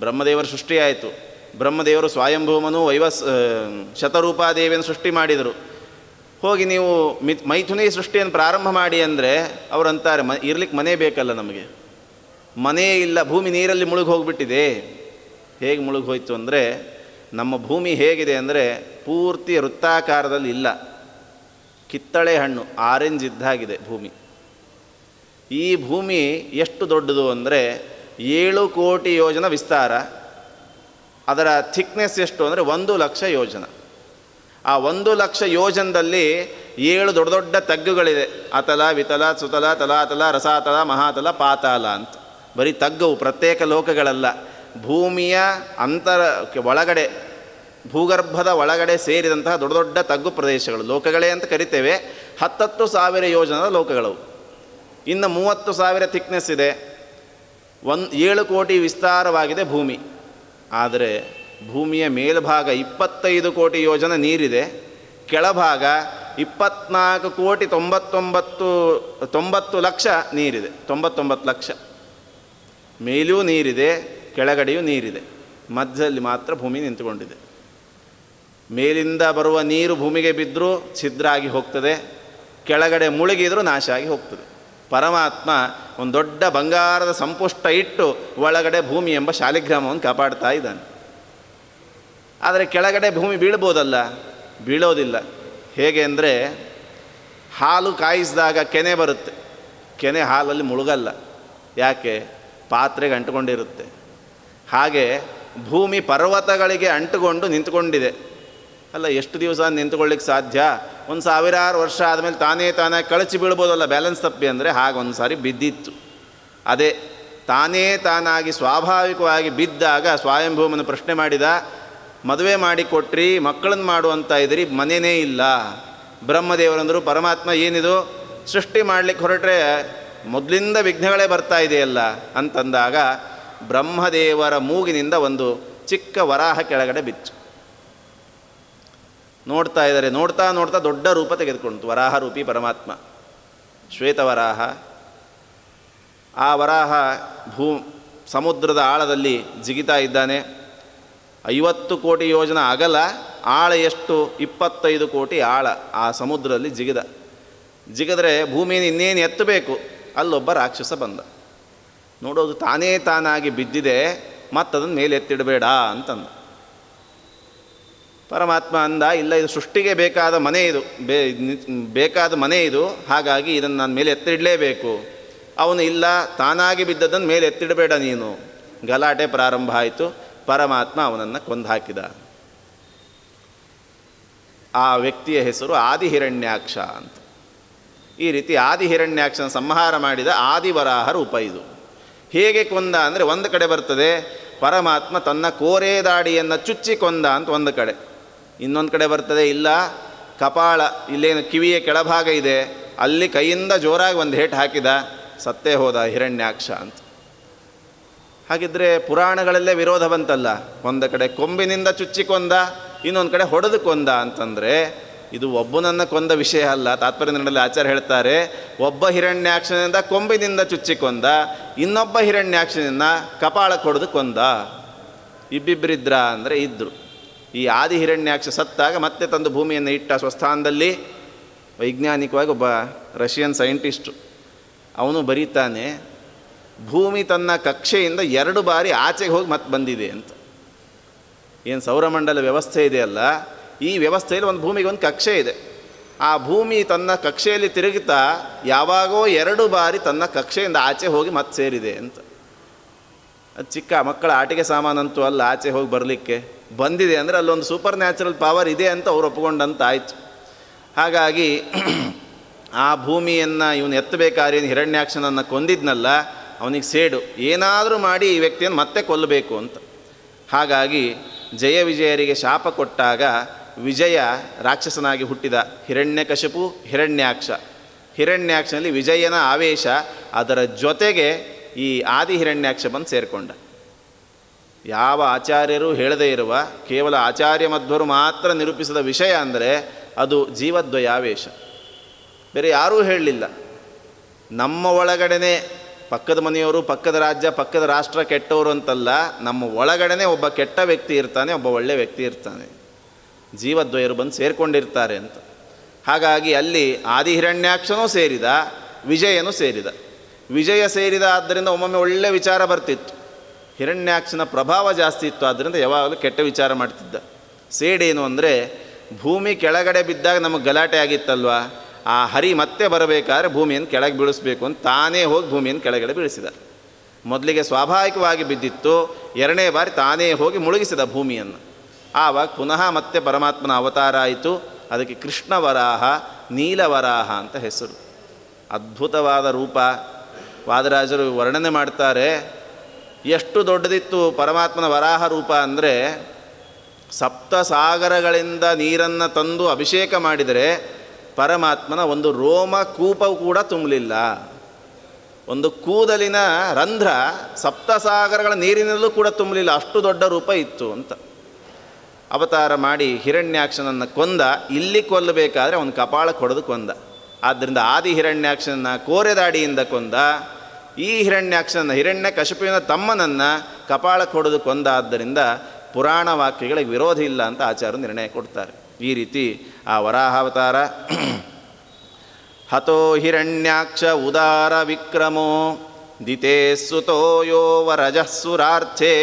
ಬ್ರಹ್ಮದೇವರ ಸೃಷ್ಟಿ ಆಯಿತು. ಬ್ರಹ್ಮದೇವರು ಸ್ವಯಂಭೂಮನು ಶತರೂಪಾದೇವಿಯನ್ನು ಸೃಷ್ಟಿ ಮಾಡಿದರು. ಹೋಗಿ ನೀವು ಮೈಥುನಿ ಸೃಷ್ಟಿಯನ್ನು ಪ್ರಾರಂಭ ಮಾಡಿ ಅಂದರೆ ಅವರಂತಾರೆ, ಇರ್ಲಿಕ್ಕೆ ಮನೆ ಬೇಕಲ್ಲ, ನಮಗೆ ಮನೇ ಇಲ್ಲ, ಭೂಮಿ ನೀರಲ್ಲಿ ಮುಳುಗಿ ಹೋಗಿಬಿಟ್ಟಿದೆ. ಹೇಗೆ ಮುಳುಗಿ ಹೋಯಿತು ಅಂದರೆ, ನಮ್ಮ ಭೂಮಿ ಹೇಗಿದೆ ಅಂದರೆ ಪೂರ್ತಿ ವೃತ್ತಾಕಾರದಲ್ಲಿ ಇಲ್ಲ, ಕಿತ್ತಳೆ ಹಣ್ಣು ಆರೆಂಜ್ ಇದ್ದಾಗಿದೆ ಭೂಮಿ. ಈ ಭೂಮಿ ಎಷ್ಟು ದೊಡ್ಡದು ಅಂದರೆ 7 ಕೋಟಿ ಯೋಜನ ವಿಸ್ತಾರ. ಅದರ ಥಿಕ್ನೆಸ್ ಎಷ್ಟು ಅಂದರೆ 1 ಲಕ್ಷ ಯೋಜನ. ಆ 1 ಲಕ್ಷ ಯೋಜನದಲ್ಲಿ 7 ದೊಡ್ಡ ದೊಡ್ಡ ತಗ್ಗುಗಳಿದೆ. ಅತಲ, ವಿತಲ, ಸುತಲ, ತಲಾತಲ, ರಸಾತಲ, ಮಹಾತಲ, ಪಾತಾಲ ಅಂತ. ಬರೀ ತಗ್ಗವು, ಪ್ರತ್ಯೇಕ ಲೋಕಗಳಲ್ಲ. ಭೂಮಿಯ ಒಳಗಡೆ, ಭೂಗರ್ಭದ ಒಳಗಡೆ ಸೇರಿದಂತಹ ದೊಡ್ಡ ದೊಡ್ಡ ತಗ್ಗು ಪ್ರದೇಶಗಳು, ಲೋಕಗಳೇ ಅಂತ ಕರಿತೇವೆ. 10,000 ಯೋಜನದ ಲೋಕಗಳವು. ಇನ್ನು 30,000 ಥಿಕ್ನೆಸ್ ಇದೆ. 7 ಕೋಟಿ ವಿಸ್ತಾರವಾಗಿದೆ ಭೂಮಿ. ಆದರೆ ಭೂಮಿಯ ಮೇಲ್ಭಾಗ 25 ಕೋಟಿ ಯೋಜನ ನೀರಿದೆ, ಕೆಳಭಾಗ 24,99,90 ಲಕ್ಷ ನೀರಿದೆ. 99 ಲಕ್ಷ. ಮೇಲೂ ನೀರಿದೆ, ಕೆಳಗಡೆಯೂ ನೀರಿದೆ, ಮಧ್ಯದಲ್ಲಿ ಮಾತ್ರ ಭೂಮಿ ನಿಂತುಕೊಂಡಿದೆ. ಮೇಲಿಂದ ಬರುವ ನೀರು ಭೂಮಿಗೆ ಬಿದ್ದರೂ ಛಿದ್ರ ಆಗಿ ಹೋಗ್ತದೆ, ಕೆಳಗಡೆ ಮುಳುಗಿದರೂ ನಾಶ ಆಗಿ ಹೋಗ್ತದೆ. ಪರಮಾತ್ಮ ಒಂದು ದೊಡ್ಡ ಬಂಗಾರದ ಸಂಪುಷ್ಟ ಇಟ್ಟು ಒಳಗಡೆ ಭೂಮಿ ಎಂಬ ಶಾಲಿಗ್ರಾಮವನ್ನು ಕಾಪಾಡ್ತಾ ಇದ್ದಾನೆ. ಆದರೆ ಕೆಳಗಡೆ ಭೂಮಿ ಬೀಳ್ಬೋದಲ್ಲ, ಬೀಳೋದಿಲ್ಲ. ಹೇಗೆ ಅಂದರೆ, ಹಾಲು ಕಾಯಿಸಿದಾಗ ಕೆನೆ ಬರುತ್ತೆ, ಕೆನೆ ಹಾಲಲ್ಲಿ ಮುಳುಗಲ್ಲ. ಯಾಕೆ? ಪಾತ್ರೆಗೆ ಅಂಟುಕೊಂಡಿರುತ್ತೆ. ಹಾಗೆ ಭೂಮಿ ಪರ್ವತಗಳಿಗೆ ಅಂಟುಕೊಂಡು ನಿಂತುಕೊಂಡಿದೆ. ಅಲ್ಲ, ಎಷ್ಟು ದಿವಸ ನಿಂತುಕೊಳ್ಳಿಕ್ಕೆ ಸಾಧ್ಯ? 1,000 ವರ್ಷ ಆದಮೇಲೆ ತಾನೇ ಕಳಚಿ ಬೀಳ್ಬೋದಲ್ಲ, ಬ್ಯಾಲೆನ್ಸ್ ತಪ್ಪಿ ಅಂದರೆ. ಹಾಗೆ ಒಂದು ಸಾರಿ ಬಿದ್ದಿತ್ತು. ಅದೇ ತಾನಾಗಿ ಸ್ವಾಭಾವಿಕವಾಗಿ ಬಿದ್ದಾಗ ಸ್ವಯಂಭೂಮನ ಪ್ರಶ್ನೆ ಮಾಡಿದ, ಮದುವೆ ಮಾಡಿ ಕೊಟ್ರಿ, ಮಕ್ಕಳನ್ನು ಮಾಡುವಂತ ಇದ್ರಿ, ಮನೆಯೇ ಇಲ್ಲ. ಬ್ರಹ್ಮದೇವರಂದರು, ಪರಮಾತ್ಮ ಏನಿದು ಸೃಷ್ಟಿ ಮಾಡಲಿಕ್ಕೆ ಹೊರಟ್ರೆ ಮೊದಲಿಂದ ವಿಘ್ನಗಳೇ ಬರ್ತಾ ಇದೆಯಲ್ಲ ಅಂತಂದಾಗ ಬ್ರಹ್ಮದೇವರ ಮೂಗಿನಿಂದ ಒಂದು ಚಿಕ್ಕ ವರಾಹ ಕೆಳಗಡೆ ಬಿತ್ತು. ನೋಡ್ತಾ ಇದ್ದಾರೆ, ನೋಡ್ತಾ ದೊಡ್ಡ ರೂಪ ತೆಗೆದುಕೊಂಡಿತು ವರಾಹ ರೂಪಿ ಪರಮಾತ್ಮ, ಶ್ವೇತವರಾಹ. ಆ ವರಾಹ ಸಮುದ್ರದ ಆಳದಲ್ಲಿ ಜಿಗಿತಾ ಇದ್ದಾನೆ. 50 ಕೋಟಿ ಯೋಜನ ಅಗಲ, ಆಳ ಎಷ್ಟು? 25 ಕೋಟಿ ಆಳ ಆ ಸಮುದ್ರದಲ್ಲಿ ಜಿಗಿದ್ರೆ ಭೂಮಿಯನ್ನು ಇನ್ನೇನು ಎತ್ತಬೇಕು. ಅಲ್ಲೊಬ್ಬ ರಾಕ್ಷಸ ಬಂದ. ನೋಡೋದು ತಾನೇ ತಾನಾಗಿ ಬಿದ್ದಿದೆ, ಮತ್ತದನ್ನು ಮೇಲೆ ಎತ್ತಿಡಬೇಡ ಅಂತಂದ. ಪರಮಾತ್ಮ ಅಂದ, ಇಲ್ಲ, ಇದು ಸೃಷ್ಟಿಗೆ ಬೇಕಾದ ಮನೆ, ಇದು ಬೇಕಾದ ಮನೆ ಇದು, ಹಾಗಾಗಿ ಇದನ್ನು ನಾನು ಮೇಲೆ ಎತ್ತಿಡಲೇಬೇಕು. ಅವನು ಇಲ್ಲ, ತಾನಾಗಿ ಬಿದ್ದದನ್ನು ಮೇಲೆ ಎತ್ತಿಡಬೇಡ ನೀನು. ಗಲಾಟೆ ಪ್ರಾರಂಭ ಆಯಿತು. ಪರಮಾತ್ಮ ಅವನನ್ನು ಕೊಂದು ಹಾಕಿದ. ಆ ವ್ಯಕ್ತಿಯ ಹೆಸರು ಆದಿಹಿರಣ್ಯಾಕ್ಷ ಅಂತ. ಈ ರೀತಿ ಆದಿಹಿರಣ್ಯಾಕ್ಷನ ಸಂಹಾರ ಮಾಡಿದ ಆದಿವರಾಹ ರೂಪ ಇದು. ಹೇಗೆ ಕೊಂದ ಅಂದರೆ, ಒಂದು ಕಡೆ ಬರ್ತದೆ ಪರಮಾತ್ಮ ತನ್ನ ಕೋರೆ ದಾಡಿಯನ್ನು ಚುಚ್ಚಿ ಕೊಂದ ಅಂತ ಒಂದು ಕಡೆ. ಇನ್ನೊಂದು ಕಡೆ ಬರ್ತದೆ, ಇಲ್ಲ, ಕಪಾಳ, ಇಲ್ಲೇನು ಕಿವಿಯ ಕೆಳಭಾಗ ಇದೆ, ಅಲ್ಲಿ ಕೈಯಿಂದ ಜೋರಾಗಿ ಒಂದು ಹೇಟ್ ಹಾಕಿದ, ಸತ್ತೇ ಹೋದ ಹಿರಣ್ಯಾಕ್ಷ ಅಂತ. ಹಾಗಿದ್ರೆ ಪುರಾಣಗಳಲ್ಲೇ ವಿರೋಧ ಬಂತಲ್ಲ. ಒಂದು ಕಡೆ ಕೊಂಬಿನಿಂದ ಚುಚ್ಚಿ ಕೊಂದ, ಇನ್ನೊಂದು ಕಡೆ ಹೊಡೆದು ಕೊಂದ ಅಂತಂದರೆ ಇದು ಒಬ್ಬನನ್ನು ಕೊಂದ ವಿಷಯ ಅಲ್ಲ. ತಾತ್ಪರ್ಯ ನಿರ್ಣಯದಲ್ಲಿ ಆಚಾರ್ಯ ಹೇಳ್ತಾರೆ, ಒಬ್ಬ ಹಿರಣ್ಯಾಕ್ಷನಿಂದ ಕೊಂಬಿನಿಂದ ಚುಚ್ಚಿ ಕೊಂದ, ಇನ್ನೊಬ್ಬ ಹಿರಣ್ಯಾಕ್ಷನಿಂದ ಕಪಾಳಕ್ಕೆ ಹೊಡೆದು ಕೊಂದ. ಇಬ್ಬಿಬ್ಬರಿದ್ರ ಅಂದರೆ ಇದ್ದರು. ಈ ಆದಿ ಹಿರಣ್ಯಾಕ್ಷ ಸತ್ತಾಗ ಮತ್ತೆ ತಂದು ಭೂಮಿಯನ್ನು ಇಟ್ಟ ಸ್ವಸ್ಥಾನದಲ್ಲಿ. ವೈಜ್ಞಾನಿಕವಾಗಿ ಒಬ್ಬ ರಷ್ಯನ್ ಸೈಂಟಿಸ್ಟು ಅವನು ಬರೀತಾನೆ, ಭೂಮಿ ತನ್ನ ಕಕ್ಷೆಯಿಂದ 2 ಬಾರಿ ಆಚೆಗೆ ಹೋಗಿ ಮತ್ತೆ ಬಂದಿದೆ ಅಂತ. ಏನು ಸೌರಮಂಡಲ ವ್ಯವಸ್ಥೆ ಇದೆಯಲ್ಲ, ಈ ವ್ಯವಸ್ಥೆಯಲ್ಲಿ ಒಂದು ಭೂಮಿಗೆ ಒಂದು ಕಕ್ಷೆ ಇದೆ. ಆ ಭೂಮಿ ತನ್ನ ಕಕ್ಷೆಯಲ್ಲಿ ತಿರುಗುತ್ತಾ ಯಾವಾಗೋ 2 ಬಾರಿ ತನ್ನ ಕಕ್ಷೆಯಿಂದ ಆಚೆ ಹೋಗಿ ಮತ್ತೆ ಸೇರಿದೆ ಅಂತ. ಅದು ಚಿಕ್ಕ ಮಕ್ಕಳ ಆಟಿಕೆ ಸಾಮಾನಂತೂ ಅಲ್ಲ ಆಚೆ ಹೋಗಿ ಬರಲಿಕ್ಕೆ. ಬಂದಿದೆ ಅಂದರೆ ಅಲ್ಲೊಂದು ಸೂಪರ್ ನ್ಯಾಚುರಲ್ ಪವರ್ ಇದೆ ಅಂತ ಅವ್ರು ಒಪ್ಪಿಕೊಂಡಂತ ಆಯಿತು. ಹಾಗಾಗಿ ಆ ಭೂಮಿಯನ್ನು ಇವನು ಎತ್ತಬೇಕಾದ್ರೆ ಹಿರಣ್ಯಾಕ್ಷನನ್ನು ಕೊಂದಿದ್ನಲ್ಲ, ಅವನಿಗೆ ಸೇಡು, ಏನಾದರೂ ಮಾಡಿ ಈ ವ್ಯಕ್ತಿಯನ್ನು ಮತ್ತೆ ಕೊಲ್ಲಬೇಕು ಅಂತ. ಹಾಗಾಗಿ ಜಯ ವಿಜಯರಿಗೆ ಶಾಪ ಕೊಟ್ಟಾಗ ವಿಜಯ ರಾಕ್ಷಸನಾಗಿ ಹುಟ್ಟಿದ. ಹಿರಣ್ಯಕಶಿಪು ಹಿರಣ್ಯಾಕ್ಷ. ಹಿರಣ್ಯಾಕ್ಷನಲ್ಲಿ ವಿಜಯನ ಆವೇಶ, ಅದರ ಜೊತೆಗೆ ಈ ಆದಿ ಹಿರಣ್ಯಾಕ್ಷ ಬಂದು ಸೇರಿಕೊಂಡ. ಯಾವ ಆಚಾರ್ಯರು ಹೇಳದೇ ಇರುವ, ಕೇವಲ ಆಚಾರ್ಯ ಮಧ್ವರು ಮಾತ್ರ ನಿರೂಪಿಸಿದ ವಿಷಯ ಅಂದರೆ ಅದು ಜೀವದ್ವಯಾವೇಶ. ಬೇರೆ ಯಾರೂ ಹೇಳಲಿಲ್ಲ. ನಮ್ಮ ಒಳಗಡೆನೇ ಪಕ್ಕದ ಮನೆಯವರು, ಪಕ್ಕದ ರಾಜ್ಯ, ಪಕ್ಕದ ರಾಷ್ಟ್ರ ಕೆಟ್ಟವರು ಅಂತಲ್ಲ, ನಮ್ಮ ಒಳಗಡೆನೇ ಒಬ್ಬ ಕೆಟ್ಟ ವ್ಯಕ್ತಿ ಇರ್ತಾನೆ, ಒಬ್ಬ ಒಳ್ಳೆಯ ವ್ಯಕ್ತಿ ಇರ್ತಾನೆ. ಜೀವದ್ವಯರು ಬಂದು ಸೇರಿಕೊಂಡಿರ್ತಾರೆ ಅಂತ. ಹಾಗಾಗಿ ಅಲ್ಲಿ ಆದಿ ಹಿರಣ್ಯಾಕ್ಷನೂ ಸೇರಿದ, ವಿಜಯನೂ ಸೇರಿದ. ವಿಜಯ ಸೇರಿದ ಆದ್ದರಿಂದ ಒಮ್ಮೊಮ್ಮೆ ಒಳ್ಳೆ ವಿಚಾರ ಬರ್ತಿತ್ತು. ಹಿರಣ್ಯಾಕ್ಷನ ಪ್ರಭಾವ ಜಾಸ್ತಿ ಇತ್ತು, ಆದ್ದರಿಂದ ಯಾವಾಗಲೂ ಕೆಟ್ಟ ವಿಚಾರ ಮಾಡ್ತಿದ್ದ. ಸೇಡೇನು ಅಂದರೆ, ಭೂಮಿ ಕೆಳಗಡೆ ಬಿದ್ದಾಗ ನಮಗೆ ಗಲಾಟೆ ಆಗಿತ್ತಲ್ವ, ಆ ಹರಿ ಮತ್ತೆ ಬರಬೇಕಾದ್ರೆ ಭೂಮಿಯನ್ನು ಕೆಳಗೆ ಬೀಳಿಸ್ಬೇಕು ಅಂತ ತಾನೇ ಹೋಗಿ ಭೂಮಿಯನ್ನು ಕೆಳಗಡೆ ಬೀಳಿಸಿದ. ಮೊದಲಿಗೆ ಸ್ವಾಭಾವಿಕವಾಗಿ ಬಿದ್ದಿತ್ತು, 2ನೇ ಬಾರಿ ತಾನೇ ಹೋಗಿ ಮುಳುಗಿಸಿದ ಭೂಮಿಯನ್ನು. ಆವಾಗ ಪುನಃ ಮತ್ತೆ ಪರಮಾತ್ಮನ ಅವತಾರ ಆಯಿತು. ಅದಕ್ಕೆ ಕೃಷ್ಣವರಾಹ, ನೀಲವರಾಹ ಅಂತ ಹೆಸರು. ಅದ್ಭುತವಾದ ರೂಪ. ವಾದರಾಜರು ವರ್ಣನೆ ಮಾಡ್ತಾರೆ, ಎಷ್ಟು ದೊಡ್ಡದಿತ್ತು ಪರಮಾತ್ಮನ ವರಾಹ ರೂಪ ಅಂದರೆ, 7 ಸಾಗರಗಳಿಂದ ನೀರನ್ನು ತಂದು ಅಭಿಷೇಕ ಮಾಡಿದರೆ ಪರಮಾತ್ಮನ ಒಂದು ರೋಮ ಕೂಪವು ಕೂಡ ತುಂಬಲಿಲ್ಲ. ಒಂದು ಕೂದಲಿನ ರಂಧ್ರ 7 ಸಾಗರಗಳ ನೀರಿನಲ್ಲೂ ಕೂಡ ತುಂಬಲಿಲ್ಲ, ಅಷ್ಟು ದೊಡ್ಡ ರೂಪ ಇತ್ತು ಅಂತ. ಅವತಾರ ಮಾಡಿ ಹಿರಣ್ಯಾಕ್ಷನನ್ನು ಕೊಂದ. ಇಲ್ಲಿ ಕೊಲ್ಲಬೇಕಾದ್ರೆ ಅವನು ಕಪಾಳಕ್ಕೆ ಹೊಡೆದು ಕೊಂದ. ಆದ್ದರಿಂದ ಆದಿ ಹಿರಣ್ಯಾಕ್ಷನನ್ನು ಕೋರೆದಾಡಿಯಿಂದ ಕೊಂದ. ಈ ಹಿರಣ್ಯಾಕ್ಷನ ಹಿರಣ್ಯಕಶಿಪುವಿನ ತಮ್ಮನನ್ನು ಕಪಾಳಕ್ಕೆ ಹೊಡೆದು ಕೊಂದ. ಆದ್ದರಿಂದ ಪುರಾಣ ವಾಕ್ಯಗಳಿಗೆ ವಿರೋಧ ಇಲ್ಲ ಅಂತ ಆಚಾರ್ಯರು ನಿರ್ಣಯ ಕೊಡ್ತಾರೆ. ಈ ರೀತಿ ಆ ವರಾಹಾವತಾರ. ಹತೋ ಹಿರಣ್ಯಾಕ್ಷ ಉದಾರ ವಿಕ್ರಮೋ ದಿತೇ ಸುತೋ ಯೋ ವರಜಃಸುರಾರ್ಥೇ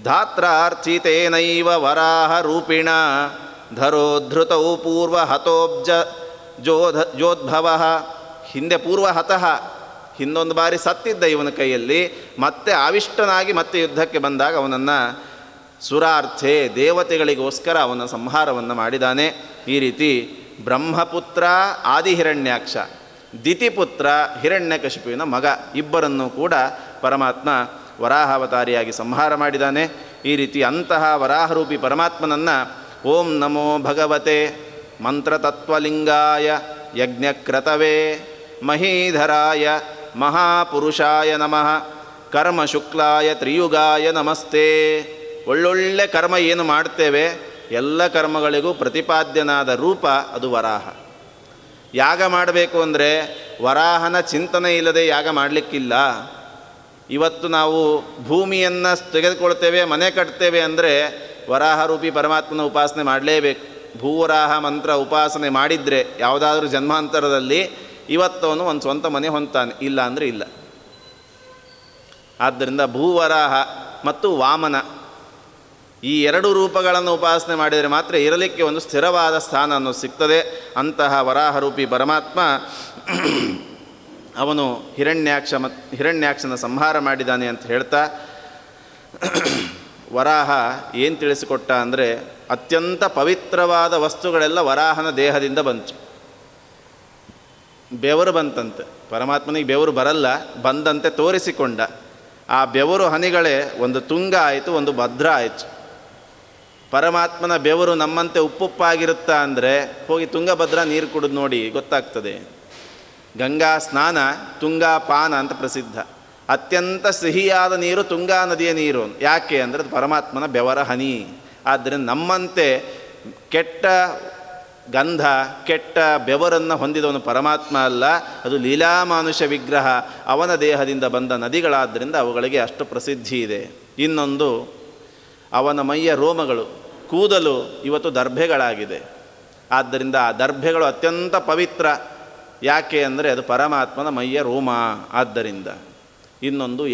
ಧಾತ್ರಾರ್ಥಿತೇನೈವ ವರಾಹ ರೂಪಿಣ ಧರೋಧೃತೌ ಪೂರ್ವ ಹತೋಬ್ಜ ಜೋದ್ಭವ. ಹಿಂದೆ ಪೂರ್ವ ಹತಃ, ಹಿಂದೊಂದು ಬಾರಿ ಸತ್ತಿದ್ದ ಇವನ ಕೈಯಲ್ಲಿ, ಮತ್ತೆ ಆವಿಷ್ಟನಾಗಿ ಮತ್ತೆ ಯುದ್ಧಕ್ಕೆ ಬಂದಾಗ ಅವನನ್ನು ಸುರಾರ್ಥೆ, ದೇವತೆಗಳಿಗೋಸ್ಕರ ಅವನ ಸಂಹಾರವನ್ನು ಮಾಡಿದ್ದಾನೆ. ಈ ರೀತಿ ಬ್ರಹ್ಮಪುತ್ರ ಆದಿಹಿರಣ್ಯಾಕ್ಷ, ದಿತಿಪುತ್ರ ಹಿರಣ್ಯಕಶಿಪುವಿನ ಮಗ, ಇಬ್ಬರನ್ನೂ ಕೂಡ ಪರಮಾತ್ಮ ವರಾಹಾವತಾರಿಯಾಗಿ ಸಂಹಾರ ಮಾಡಿದ್ದಾನೆ. ಈ ರೀತಿ ಅಂತಹ ವರಾಹರೂಪಿ ಪರಮಾತ್ಮನನ್ನು ಓಂ ನಮೋ ಭಗವತೆ ಮಂತ್ರತತ್ವಲಿಂಗಾಯ ಯಜ್ಞಕ್ರತವೇ ಮಹೀಧರಾಯ ಮಹಾಪುರುಷಾಯ ನಮಃ ಕರ್ಮಶುಕ್ಲಾಯ ತ್ರಿಯುಗಾಯ ನಮಸ್ತೆ. ಒಳ್ಳೊಳ್ಳೆ ಕರ್ಮ ಏನು ಮಾಡ್ತೇವೆ, ಎಲ್ಲ ಕರ್ಮಗಳಿಗೂ ಪ್ರತಿಪಾದ್ಯನಾದ ರೂಪ ಅದು ವರಾಹ. ಯಾಗ ಮಾಡಬೇಕು ಅಂದರೆ ವರಾಹನ ಚಿಂತನೆ ಇಲ್ಲದೆ ಯಾಗ ಮಾಡಲಿಕ್ಕಿಲ್ಲ. ಇವತ್ತು ನಾವು ಭೂಮಿಯನ್ನು ತೆಗೆದುಕೊಳ್ತೇವೆ, ಮನೆ ಕಟ್ತೇವೆ ಅಂದರೆ ವರಾಹರೂಪಿ ಪರಮಾತ್ಮನ ಉಪಾಸನೆ ಮಾಡಲೇಬೇಕು. ಭೂವರಾಹ ಮಂತ್ರ ಉಪಾಸನೆ ಮಾಡಿದರೆ ಯಾವುದಾದ್ರೂ ಜನ್ಮಾಂತರದಲ್ಲಿ ಇವತ್ತವನು ಒಂದು ಸ್ವಂತ ಮನೆ ಹೊಂತಾನೆ, ಇಲ್ಲ ಅಂದರೆ ಇಲ್ಲ. ಆದ್ದರಿಂದ ಭೂವರಾಹ ಮತ್ತು ವಾಮನ ಈ ಎರಡು ರೂಪಗಳನ್ನು ಉಪಾಸನೆ ಮಾಡಿದರೆ ಮಾತ್ರ ಇರಲಿಕ್ಕೆ ಒಂದು ಸ್ಥಿರವಾದ ಸ್ಥಾನ ಅನ್ನೋದು ಸಿಗ್ತದೆ. ಅಂತಹ ವರಾಹರೂಪಿ ಪರಮಾತ್ಮ ಅವನು ಹಿರಣ್ಯಾಕ್ಷನ ಸಂಹಾರ ಮಾಡಿದ್ದಾನೆ ಅಂತ ಹೇಳ್ತಾ ವರಾಹ ಏನು ತಿಳಿಸಿಕೊಟ್ಟ ಅಂದರೆ ಅತ್ಯಂತ ಪವಿತ್ರವಾದ ವಸ್ತುಗಳೆಲ್ಲ ವರಾಹನ ದೇಹದಿಂದ ಬಂತು. ಬೆವರು ಬಂತಂತೆ, ಪರಮಾತ್ಮನಿಗೆ ಬೆವರು ಬರಲ್ಲ, ಬಂದಂತೆ ತೋರಿಸಿಕೊಂಡ. ಆ ಬೆವರು ಹನಿಗಳೇ ಒಂದು ತುಂಗ ಆಯಿತು, ಒಂದು ಭದ್ರ ಆಯಿತು. ಪರಮಾತ್ಮನ ಬೆವರು ನಮ್ಮಂತೆ ಉಪ್ಪುಪ್ಪಾಗಿರುತ್ತಾ ಅಂದರೆ ಹೋಗಿ ತುಂಗಭದ್ರಾ ನೀರು ಕುಡಿದು ನೋಡಿ ಗೊತ್ತಾಗ್ತದೆ. ಗಂಗಾ ಸ್ನಾನ ತುಂಗಾ ಪಾನ ಅಂತ ಪ್ರಸಿದ್ಧ. ಅತ್ಯಂತ ಸಿಹಿಯಾದ ನೀರು ತುಂಗಾ ನದಿಯ ನೀರು. ಯಾಕೆ ಅಂದರೆ ಅದು ಪರಮಾತ್ಮನ ಬೆವರ ಹನಿ. ಆದ್ದರಿಂದ ನಮ್ಮಂತೆ ಕೆಟ್ಟ ಗಂಧ ಕೆಟ್ಟ ಬೆವರನ್ನು ಹೊಂದಿದವನು ಪರಮಾತ್ಮ ಅಲ್ಲ, ಅದು ಲೀಲಾಮಾನುಷ ವಿಗ್ರಹ, ಅವನ ದೇಹದಿಂದ ಬಂದ ನದಿಗಳಾದ್ದರಿಂದ ಅವುಗಳಿಗೆ ಅಷ್ಟು ಪ್ರಸಿದ್ಧಿ ಇದೆ. ಇನ್ನೊಂದು, ಅವನ ಮೈಯ ರೋಮಗಳು ಕೂದಲು ಇವತ್ತು ದರ್ಭೆಗಳಾಗಿದೆ. ಆದ್ದರಿಂದ ಆ ದರ್ಭೆಗಳು ಅತ್ಯಂತ ಪವಿತ್ರ. ಯಾಕೆ ಅಂದರೆ ಅದು ಪರಮಾತ್ಮನ ಮೈಯ ರೋಮ ಆದ್ದರಿಂದ. ಇನ್ನೊಂದು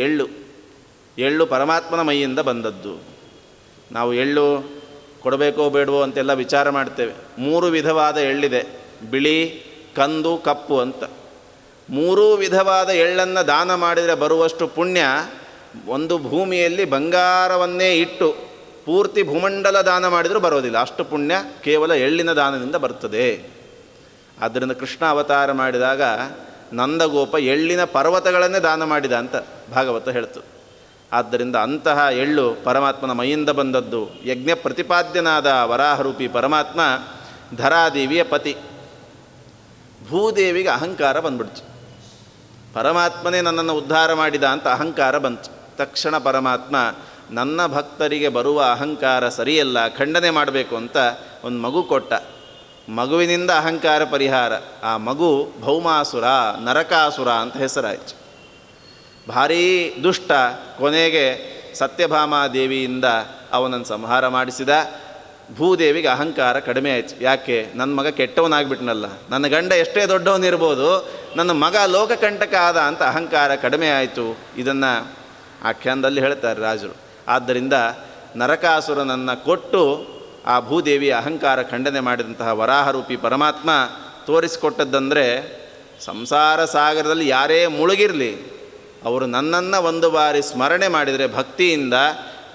ಎಳ್ಳು ಪರಮಾತ್ಮನ ಮೈಯಿಂದ ಬಂದದ್ದು. ನಾವು ಎಳ್ಳು ಕೊಡಬೇಕೋ ಬೇಡವೋ ಅಂತೆಲ್ಲ ವಿಚಾರ ಮಾಡ್ತೇವೆ. 3 ವಿಧವಾದ ಎಳ್ಳಿದೆ, ಬಿಳಿ, ಕಂದು, ಕಪ್ಪು ಅಂತ. 3 ವಿಧವಾದ ಎಳ್ಳನ್ನು ದಾನ ಮಾಡಿದರೆ ಬರುವಷ್ಟು ಪುಣ್ಯ ಒಂದು ಭೂಮಿಯಲ್ಲಿ ಬಂಗಾರವನ್ನೇ ಇಟ್ಟು ಪೂರ್ತಿ ಭೂಮಂಡಲ ದಾನ ಮಾಡಿದರೂ ಬರೋದಿಲ್ಲ. ಅಷ್ಟು ಪುಣ್ಯ ಕೇವಲ ಎಳ್ಳಿನ ದಾನದಿಂದ ಬರ್ತದೆ. ಆದ್ದರಿಂದ ಕೃಷ್ಣ ಅವತಾರ ಮಾಡಿದಾಗ ನಂದಗೋಪ ಎಳ್ಳಿನ ಪರ್ವತಗಳನ್ನೇ ದಾನ ಮಾಡಿದ ಅಂತ ಭಾಗವತ ಹೇಳ್ತದೆ. ಆದ್ದರಿಂದ ಅಂತಹ ಎಳ್ಳು ಪರಮಾತ್ಮನ ಮೈಯಿಂದ ಬಂದದ್ದು. ಯಜ್ಞ ಪ್ರತಿಪಾದ್ಯನಾದ ವರಾಹರೂಪಿ ಪರಮಾತ್ಮ ಧರಾದೇವಿಯ ಪತಿ. ಭೂದೇವಿಗೆ ಅಹಂಕಾರ ಬಂದ್ಬಿಡ್ತು. ಪರಮಾತ್ಮನೇ ನನ್ನನ್ನು ಉದ್ಧಾರ ಮಾಡಿದ ಅಂತ ಅಹಂಕಾರ ಬಂತು. ತಕ್ಷಣ ಪರಮಾತ್ಮ ನನ್ನ ಭಕ್ತರಿಗೆ ಬರುವ ಅಹಂಕಾರ ಸರಿಯಲ್ಲ, ಖಂಡನೆ ಮಾಡಬೇಕು ಅಂತ ಒಂದು ಮಗು ಕೊಟ್ಟ. ಮಗುವಿನಿಂದ ಅಹಂಕಾರ ಪರಿಹಾರ. ಆ ಮಗು ಭೌಮಾಸುರ, ನರಕಾಸುರ ಅಂತ ಹೆಸರಾಯಿತು. ಭಾರೀ ದುಷ್ಟ. ಕೊನೆಗೆ ಸತ್ಯಭಾಮಾದೇವಿಯಿಂದ ಅವನನ್ನು ಸಂಹಾರ ಮಾಡಿಸಿದ. ಭೂದೇವಿಗೆ ಅಹಂಕಾರ ಕಡಿಮೆ ಆಯಿತು. ಯಾಕೆ? ನನ್ನ ಮಗ ಕೆಟ್ಟವನಾಗ್ಬಿಟ್ನಲ್ಲ, ನನ್ನ ಗಂಡ ಎಷ್ಟೇ ದೊಡ್ಡವನಿರ್ಬೋದು, ನನ್ನ ಮಗ ಲೋಕಕಂಟಕ ಆದ ಅಂತ ಅಹಂಕಾರ ಕಡಿಮೆ ಆಯಿತು. ಇದನ್ನು ಆಖ್ಯಾನದಲ್ಲಿ ಹೇಳ್ತಾರೆ ರಾಜರು. ಆದ್ದರಿಂದ ನರಕಾಸುರನನ್ನು ಕೊಟ್ಟು ಆ ಭೂದೇವಿಯ ಅಹಂಕಾರ ಖಂಡನೆ ಮಾಡಿದಂತಹ ವರಾಹರೂಪಿ ಪರಮಾತ್ಮ ತೋರಿಸಿಕೊಟ್ಟದ್ದಂದರೆ, ಸಂಸಾರ ಸಾಗರದಲ್ಲಿ ಯಾರೇ ಮುಳುಗಿರಲಿ ಅವರು ನನ್ನನ್ನು ಒಂದು ಬಾರಿ ಸ್ಮರಣೆ ಮಾಡಿದರೆ ಭಕ್ತಿಯಿಂದ,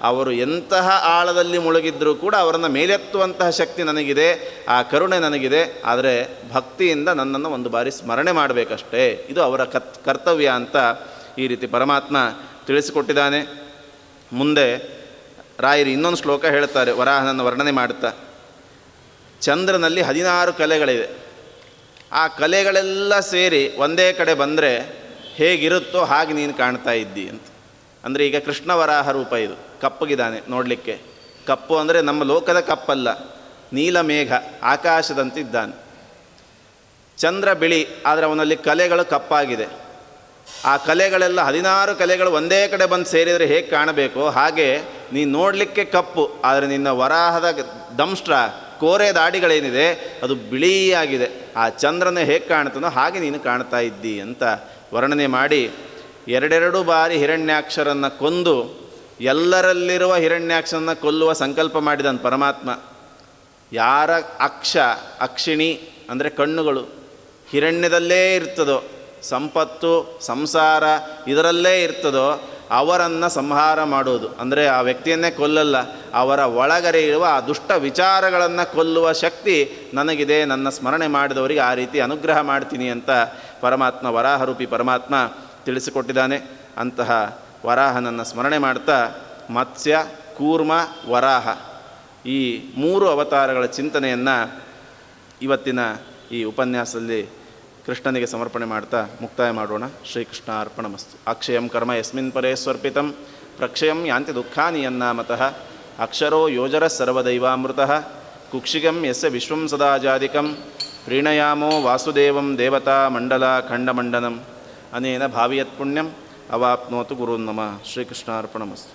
ಅವರು ಎಂತಹ ಆಳದಲ್ಲಿ ಮುಳುಗಿದ್ರೂ ಕೂಡ ಅವರನ್ನು ಮೇಲೆತ್ತುವಂತಹ ಶಕ್ತಿ ನನಗಿದೆ, ಆ ಕರುಣೆ ನನಗಿದೆ. ಆದರೆ ಭಕ್ತಿಯಿಂದ ನನ್ನನ್ನು ಒಂದು ಬಾರಿ ಸ್ಮರಣೆ ಮಾಡಬೇಕಷ್ಟೇ, ಇದು ಅವರ ಕರ್ತವ್ಯ ಅಂತ ಈ ರೀತಿ ಪರಮಾತ್ಮ ತಿಳಿಸಿಕೊಟ್ಟಿದ್ದಾನೆ. ಮುಂದೆ ರಾಯರು ಇನ್ನೊಂದು ಶ್ಲೋಕ ಹೇಳ್ತಾರೆ ವರಾಹನನ್ನು ವರ್ಣನೆ ಮಾಡುತ್ತಾ. ಚಂದ್ರನಲ್ಲಿ 16 ಕಲೆಗಳಿದೆ. ಆ ಕಲೆಗಳೆಲ್ಲ ಸೇರಿ ಒಂದೇ ಕಡೆ ಬಂದರೆ ಹೇಗಿರುತ್ತೋ ಹಾಗೆ ನೀನು ಕಾಣ್ತಾ ಇದ್ದಿ ಅಂತ. ಅಂದರೆ ಈಗ ಕೃಷ್ಣ ವರಾಹ ರೂಪ ಇದು, ಕಪ್ಪಗಿದ್ದಾನೆ ನೋಡಲಿಕ್ಕೆ. ಕಪ್ಪು ಅಂದರೆ ನಮ್ಮ ಲೋಕದ ಕಪ್ಪಲ್ಲ, ನೀಲಮೇಘ ಆಕಾಶದಂತಿದ್ದಾನೆ. ಚಂದ್ರ ಬಿಳಿ, ಆದರೆ ಅವನಲ್ಲಿ ಕಲೆಗಳು ಕಪ್ಪಾಗಿದೆ. ಆ ಕಲೆಗಳೆಲ್ಲ 16 ಕಲೆಗಳು ಒಂದೇ ಕಡೆ ಬಂದು ಸೇರಿದರೆ ಹೇಗೆ ಕಾಣಬೇಕೋ ಹಾಗೆ ನೀನು ನೋಡಲಿಕ್ಕೆ ಕಪ್ಪು, ಆದರೆ ನಿನ್ನ ವರಾಹದ ದಂಷ್ಟ್ರ ಕೋರೆ ದಾಡಿಗಳೇನಿದೆ ಅದು ಬಿಳಿಯಾಗಿದೆ. ಆ ಚಂದ್ರನ ಹೇಗೆ ಕಾಣ್ತಾನೋ ಹಾಗೆ ನೀನು ಕಾಣ್ತಾ ಇದ್ದಿ ಅಂತ ವರ್ಣನೆ ಮಾಡಿ 2 ಬಾರಿ ಹಿರಣ್ಯಾಕ್ಷರನ್ನು ಕೊಂದು ಎಲ್ಲರಲ್ಲಿರುವ ಹಿರಣ್ಯಾಕ್ಷರನ್ನು ಕೊಲ್ಲುವ ಸಂಕಲ್ಪ ಮಾಡಿದನು ಪರಮಾತ್ಮ. ಯಾರ ಅಕ್ಷಿಣಿ ಅಂದರೆ ಕಣ್ಣುಗಳು ಹಿರಣ್ಯದಲ್ಲೇ ಇರ್ತದೋ, ಸಂಪತ್ತು ಸಂಸಾರ ಇದರಲ್ಲೇ ಇರ್ತದೋ ಅವರನ್ನು ಸಂಹಾರ ಮಾಡೋದು. ಅಂದರೆ ಆ ವ್ಯಕ್ತಿಯನ್ನೇ ಕೊಲ್ಲಲ್ಲ, ಅವರ ಒಳಗರೆ ಇರುವ ಆ ದುಷ್ಟ ವಿಚಾರಗಳನ್ನು ಕೊಲ್ಲುವ ಶಕ್ತಿ ನನಗಿದೆ. ನನ್ನ ಸ್ಮರಣೆ ಮಾಡಿದವರಿಗೆ ಆ ರೀತಿ ಅನುಗ್ರಹ ಮಾಡ್ತೀನಿ ಅಂತ ಪರಮಾತ್ಮ ವರಾಹರೂಪಿ ಪರಮಾತ್ಮ ತಿಳಿಸಿಕೊಟ್ಟಿದ್ದಾನೆ. ಅಂತಹ ವರಾಹನನ್ನು ಸ್ಮರಣೆ ಮಾಡ್ತಾ ಮತ್ಸ್ಯ, ಕೂರ್ಮ, ವರಾಹ ಈ 3 ಅವತಾರಗಳ ಚಿಂತನೆಯನ್ನು ಇವತ್ತಿನ ಈ ಉಪನ್ಯಾಸದಲ್ಲಿ ಕೃಷ್ಣನಿಗೆ ಸಮರ್ಪಣೆ ಮಾಡ್ತಾ ಮುಕ್ತಾಯ ಮಾಡೋಣ. ಶ್ರೀಕೃಷ್ಣ ಅರ್ಪಣಮಸ್ತು. ಅಕ್ಷಯಂ ಕರ್ಮ ಯಸ್ಮಿನ್ ಪರೇ ಸ್ವರ್ಪಿತಂ ಪ್ರಕ್ಷಯಂ ಯಾಂತಿ ದುಃಖಾನಿ ಯನ್ನಾಮತಃ ಅಕ್ಷರೋ ಯೋಜರ ಸರ್ವದೈವಾಮೃತಃ ಕುಕ್ಷಿಗಂ ಯಸ್ಯ ವಿಶ್ವಂ ಸದಾಜಾದಿಕಂ ಪ್ರೀಣಯಾಮೋ ವಾಸುದೇವಂ ದೇವತಾ ಮಂಡಲ ಖಂಡಮಂಡನಂ ಅನೇನ ಭಾವಿಯತ್ ಪುಣ್ಯಂ ಅವಾಪ್ನೋತು ಗುರುನ್ನಮ. ಶ್ರೀಕೃಷ್ಣ ಅರ್ಪಣಮಸ್ತು.